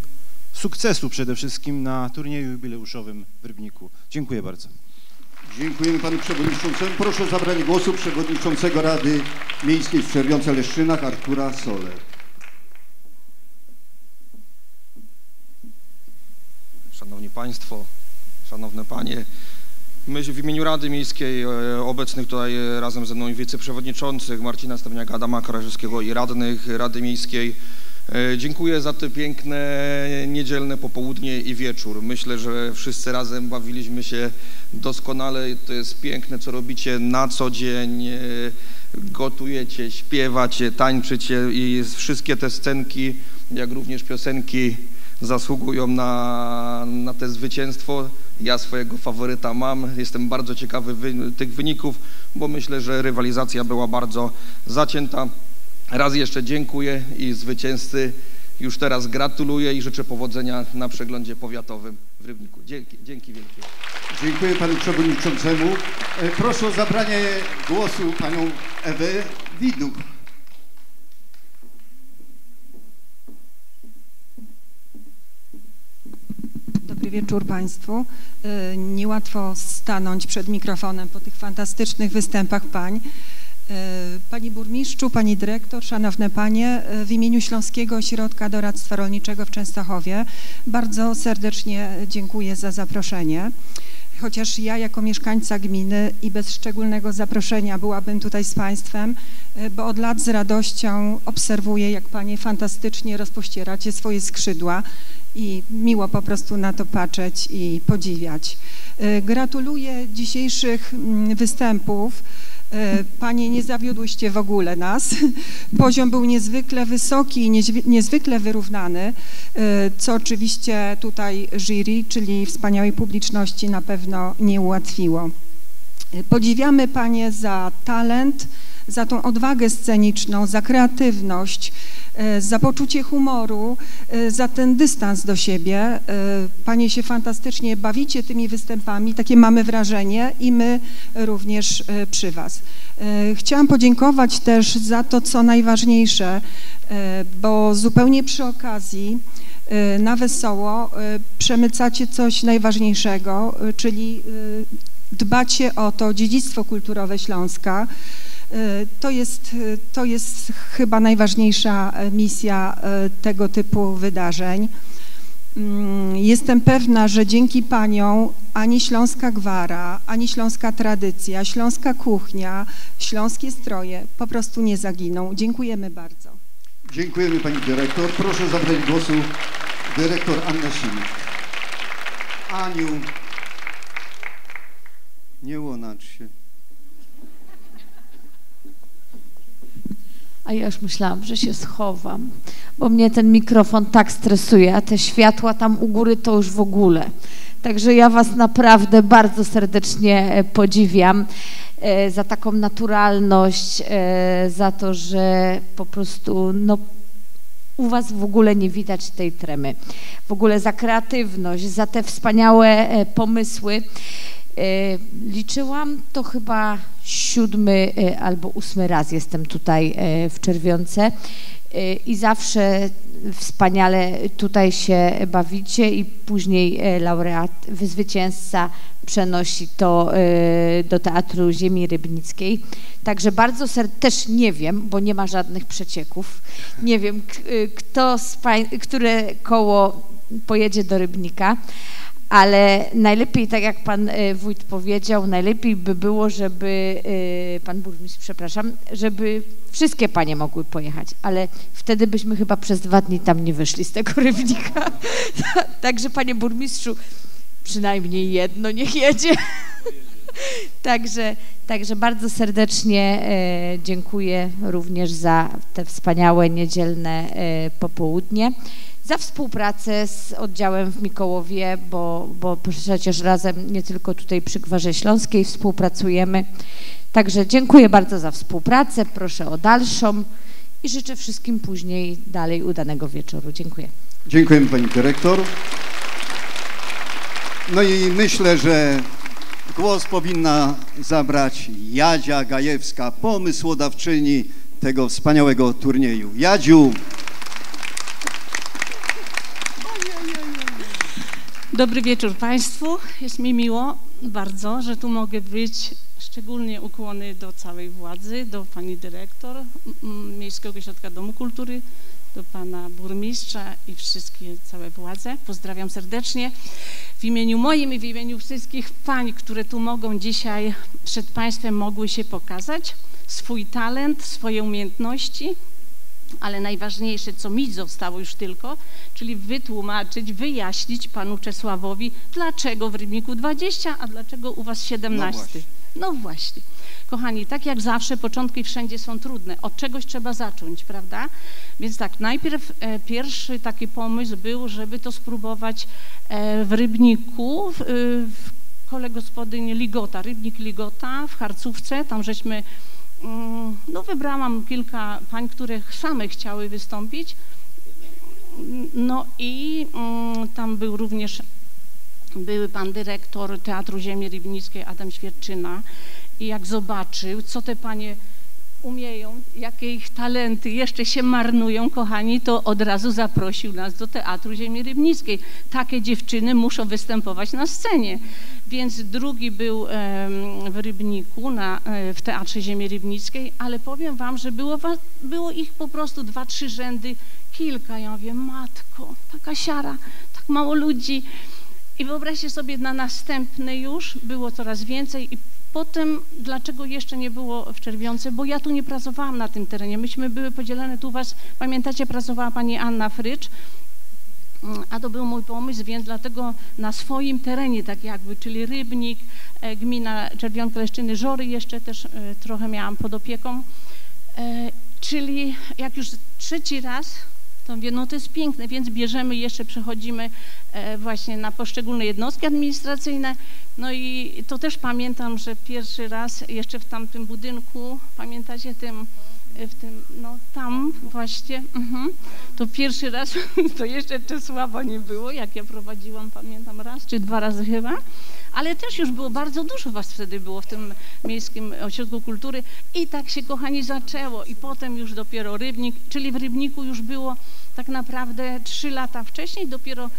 sukcesu przede wszystkim na turnieju jubileuszowym w Rybniku. Dziękuję bardzo. Dziękujemy panu przewodniczącemu. Proszę o zabranie głosu przewodniczącego Rady Miejskiej w Czerwionce-Leszczynach Artura Soler. Szanowni Państwo, Szanowne Panie, my w imieniu Rady Miejskiej, obecnych tutaj razem ze mną wiceprzewodniczących Marcina Stawniaka, Adama Karażewskiego i radnych Rady Miejskiej, dziękuję za te piękne niedzielne popołudnie i wieczór. Myślę, że wszyscy razem bawiliśmy się doskonale. To jest piękne, co robicie na co dzień. Gotujecie, śpiewacie, tańczycie i wszystkie te scenki, jak również piosenki zasługują na te zwycięstwo. Ja swojego faworyta mam. Jestem bardzo ciekawy tych wyników, bo myślę, że rywalizacja była bardzo zacięta. Raz jeszcze dziękuję i zwycięzcy już teraz gratuluję i życzę powodzenia na przeglądzie powiatowym w Rybniku. Dzięki wielkie. Dziękuję panu przewodniczącemu. Proszę o zabranie głosu panią Ewę Widuch. Dobry wieczór Państwu. Niełatwo stanąć przed mikrofonem po tych fantastycznych występach pań. Pani burmistrzu, pani dyrektor, szanowne panie, w imieniu Śląskiego Ośrodka Doradztwa Rolniczego w Częstochowie bardzo serdecznie dziękuję za zaproszenie. Chociaż ja jako mieszkańca gminy i bez szczególnego zaproszenia byłabym tutaj z Państwem, bo od lat z radością obserwuję, jak panie fantastycznie rozpościeracie swoje skrzydła i miło po prostu na to patrzeć i podziwiać. Gratuluję dzisiejszych występów. Panie, nie zawiodłyście w ogóle nas. Poziom był niezwykle wysoki i niezwykle wyrównany, co oczywiście tutaj jury, czyli wspaniałej publiczności, na pewno nie ułatwiło. Podziwiamy panie za talent, za tą odwagę sceniczną, za kreatywność, za poczucie humoru, za ten dystans do siebie. Panie się fantastycznie bawicie tymi występami, takie mamy wrażenie i my również przy was. Chciałam podziękować też za to, co najważniejsze, bo zupełnie przy okazji na wesoło przemycacie coś najważniejszego, czyli dbacie o to dziedzictwo kulturowe Śląska. To jest chyba najważniejsza misja tego typu wydarzeń. Jestem pewna, że dzięki paniom ani śląska gwara, ani śląska tradycja, śląska kuchnia, śląskie stroje po prostu nie zaginą. Dziękujemy bardzo. Dziękujemy pani dyrektor. Proszę o zabranie głosu dyrektor Annę Silik. Aniu, nie łonacz się. A ja już myślałam, że się schowam, bo mnie ten mikrofon tak stresuje, a te światła tam u góry to już w ogóle. Także ja was naprawdę bardzo serdecznie podziwiam za taką naturalność, za to, że po prostu no, u was w ogóle nie widać tej tremy. W ogóle za kreatywność, za te wspaniałe pomysły. Liczyłam to chyba 7. albo 8. raz jestem tutaj w Czerwionce i zawsze wspaniale tutaj się bawicie i później laureat, zwycięzca przenosi to do Teatru Ziemi Rybnickiej. Także bardzo też nie wiem, bo nie ma żadnych przecieków, nie wiem które koło pojedzie do Rybnika, ale najlepiej, tak jak pan wójt powiedział, najlepiej by było, żeby, pan burmistrz, przepraszam, żeby wszystkie panie mogły pojechać, ale wtedy byśmy chyba przez 2 dni tam nie wyszli z tego Rybnika. Także panie burmistrzu, przynajmniej jedno niech jedzie. Także bardzo serdecznie dziękuję również za te wspaniałe niedzielne popołudnie. Za współpracę z oddziałem w Mikołowie, bo przecież razem nie tylko tutaj przy Gwarze Śląskiej współpracujemy. Także dziękuję bardzo za współpracę, proszę o dalszą i życzę wszystkim później dalej udanego wieczoru. Dziękuję. Dziękujemy pani dyrektor. No i myślę, że głos powinna zabrać Jadzia Gajewska, pomysłodawczyni tego wspaniałego turnieju. Jadziu. Dobry wieczór Państwu. Jest mi miło bardzo, że tu mogę być. Szczególnie ukłony do całej władzy, do pani dyrektor Miejskiego Ośrodka Domu Kultury, do pana burmistrza i wszystkie całe władze. Pozdrawiam serdecznie. W imieniu moim i w imieniu wszystkich pań, które tu mogą dzisiaj przed Państwem mogły się pokazać, swój talent, swoje umiejętności, ale najważniejsze, co mi zostało już tylko, czyli wytłumaczyć, wyjaśnić panu Czesławowi, dlaczego w Rybniku 20, a dlaczego u was 17. No właśnie. Kochani, tak jak zawsze, początki wszędzie są trudne. Od czegoś trzeba zacząć, prawda? Więc tak, najpierw pierwszy taki pomysł był, żeby to spróbować w Rybniku, w kole gospodyń Ligota, Rybnik Ligota w Harcówce. Tam żeśmy, no wybrałam kilka pań, które same chciały wystąpić. No i tam był również były pan dyrektor Teatru Ziemi Rybnickiej Adam Świerczyna i jak zobaczył, co te panie umieją, jakie ich talenty jeszcze się marnują, kochani, to od razu zaprosił nas do Teatru Ziemi Rybnickiej. Takie dziewczyny muszą występować na scenie. Więc drugi był w Rybniku, w Teatrze Ziemi Rybnickiej, ale powiem wam, że było ich po prostu 2-3 rzędy, kilka. Ja mówię, matko, taka siara, tak mało ludzi. I wyobraźcie sobie, na następny już było coraz więcej i potem, dlaczego jeszcze nie było w Czerwionce, bo ja tu nie pracowałam na tym terenie. Myśmy były podzielone, tu was, pamiętacie, pracowała pani Anna Frycz, a to był mój pomysł, więc dlatego na swoim terenie, tak jakby, czyli Rybnik, gmina Czerwionka, Leszczyny, Żory jeszcze też trochę miałam pod opieką, czyli jak już trzeci raz, to mówię, no to jest piękne, więc bierzemy jeszcze, przechodzimy właśnie na poszczególne jednostki administracyjne. No i to też pamiętam, że pierwszy raz jeszcze w tamtym budynku, pamiętacie no tam właśnie, to pierwszy raz, to jeszcze Czesława nie było, jak ja prowadziłam, pamiętam, raz czy 2 razy chyba, ale też już było bardzo dużo was wtedy było w tym Miejskim Ośrodku Kultury i tak się, kochani, zaczęło i potem już dopiero Rybnik, czyli w Rybniku już było tak naprawdę 3 lata wcześniej, dopiero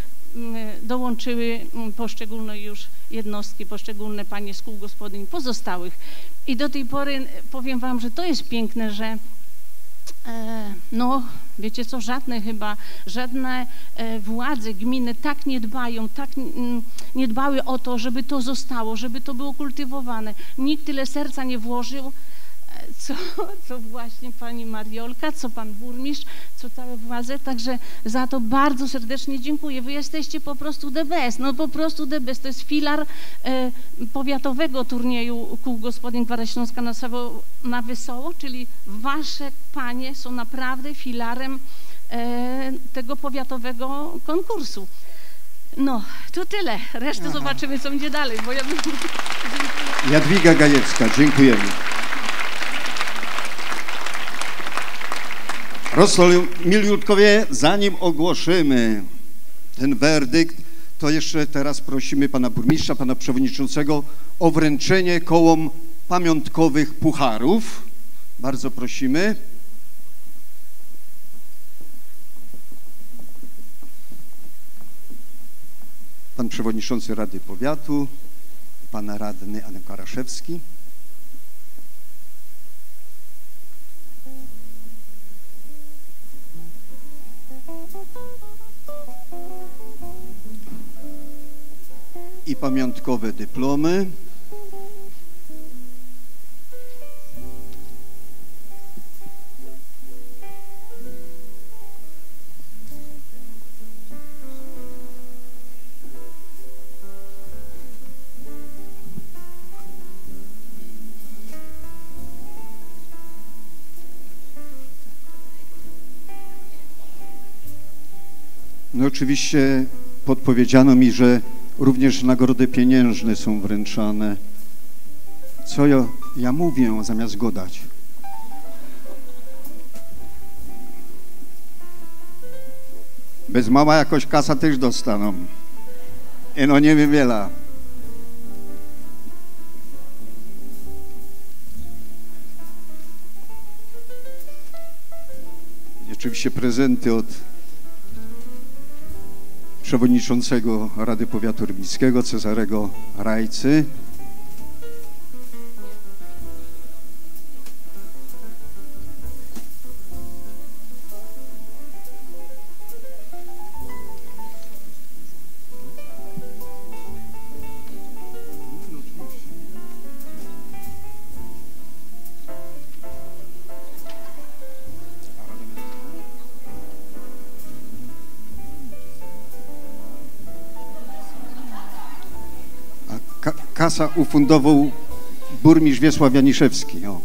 dołączyły poszczególne już jednostki, poszczególne panie z kół gospodyń pozostałych. I do tej pory powiem wam, że to jest piękne, że no wiecie co, żadne władze gminy tak nie dbają, tak nie dbały o to, żeby to zostało, żeby to było kultywowane. Nikt tyle serca nie włożył, co właśnie pani Mariolka, co pan burmistrz, co całe władze, także za to bardzo serdecznie dziękuję. Wy jesteście po prostu the best, no po prostu the best. To jest filar powiatowego turnieju kół gospodyń Gwara Śląska na Wesoło, czyli wasze panie są naprawdę filarem tego powiatowego konkursu. No, to tyle. Resztę zobaczymy, co będzie dalej, bo ja bym... Jadwiga Gajewska, dziękujemy. Miliutkowie, zanim ogłoszymy ten werdykt, to jeszcze teraz prosimy pana burmistrza, pana przewodniczącego o wręczenie kołom pamiątkowych pucharów. Bardzo prosimy. Pan przewodniczący Rady Powiatu, pan radny Adam Karaszewski. I pamiątkowe dyplomy. No oczywiście podpowiedziano mi, że również nagrody pieniężne są wręczane. Co ja mówię zamiast godać? Bez mała jakoś kasa też dostaną. I no nie wiem wiele. I oczywiście prezenty od przewodniczącego Rady Powiatu Rybnickiego Cezarego Rajcy. Kasa ufundował burmistrz Wiesław Janiszewski. O.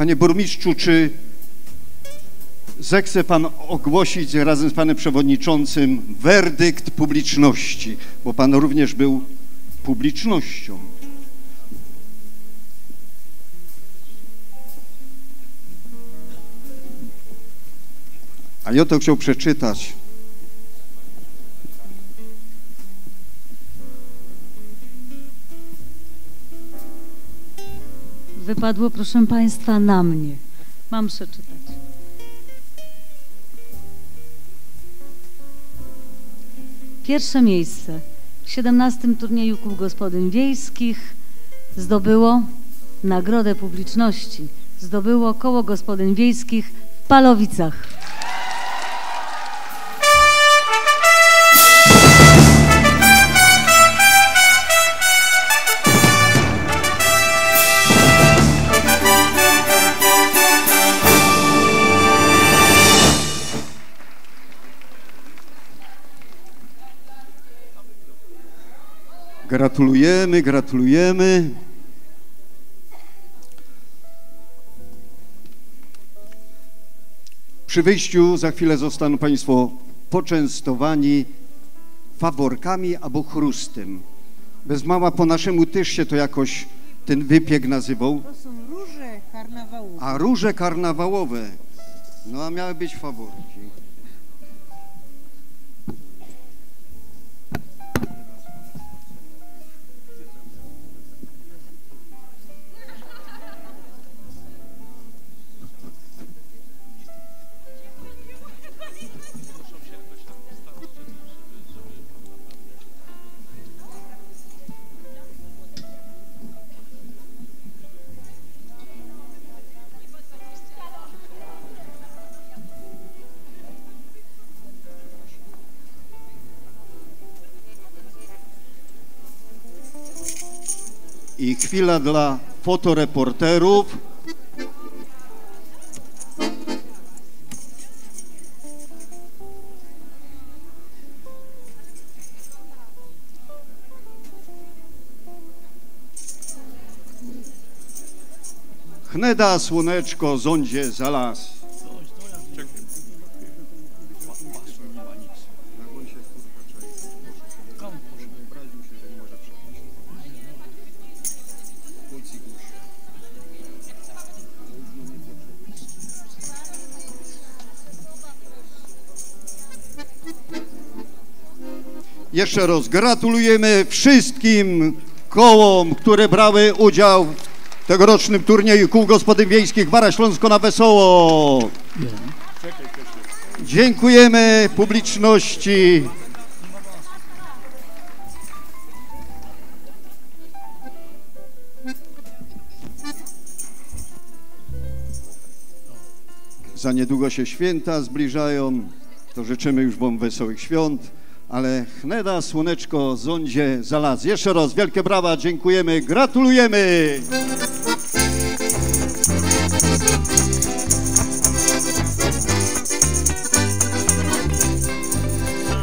Panie burmistrzu, czy zechce pan ogłosić razem z panem przewodniczącym werdykt publiczności, bo pan również był publicznością. A ja to chciał przeczytać. Wypadło, proszę państwa, na mnie. Mam przeczytać. Pierwsze miejsce w 17. turnieju kół gospodyń wiejskich zdobyło nagrodę publiczności. Zdobyło koło gospodyń wiejskich w Palowicach. Gratulujemy, gratulujemy. Przy wyjściu za chwilę zostaną państwo poczęstowani faworkami albo chrustem. Bez mała po naszemu też się to jakoś ten wypiek nazywał. To są róże karnawałowe. A róże karnawałowe. No a miały być faworki. I chwila dla fotoreporterów. Chneda słoneczko, zondzie za las. Jeszcze raz gratulujemy wszystkim kołom, które brały udział w tegorocznym turnieju kół gospodyń wiejskich Gwara Śląsko na Wesoło. Dziękujemy publiczności. Za niedługo się święta zbliżają, to życzymy już wam wesołych świąt. Ale chneda słoneczko, zondzie za las. Jeszcze raz wielkie brawa, dziękujemy, gratulujemy!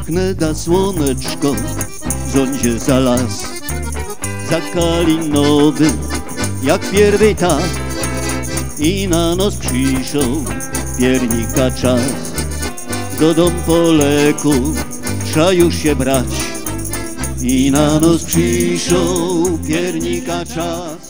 Chneda słoneczko, zondzie za las, za kalinowy, jak pierwej tak, i na nos przyszł piernika czas. Do dom poleku trzeba już się brać i na nos przyszł piernika czas.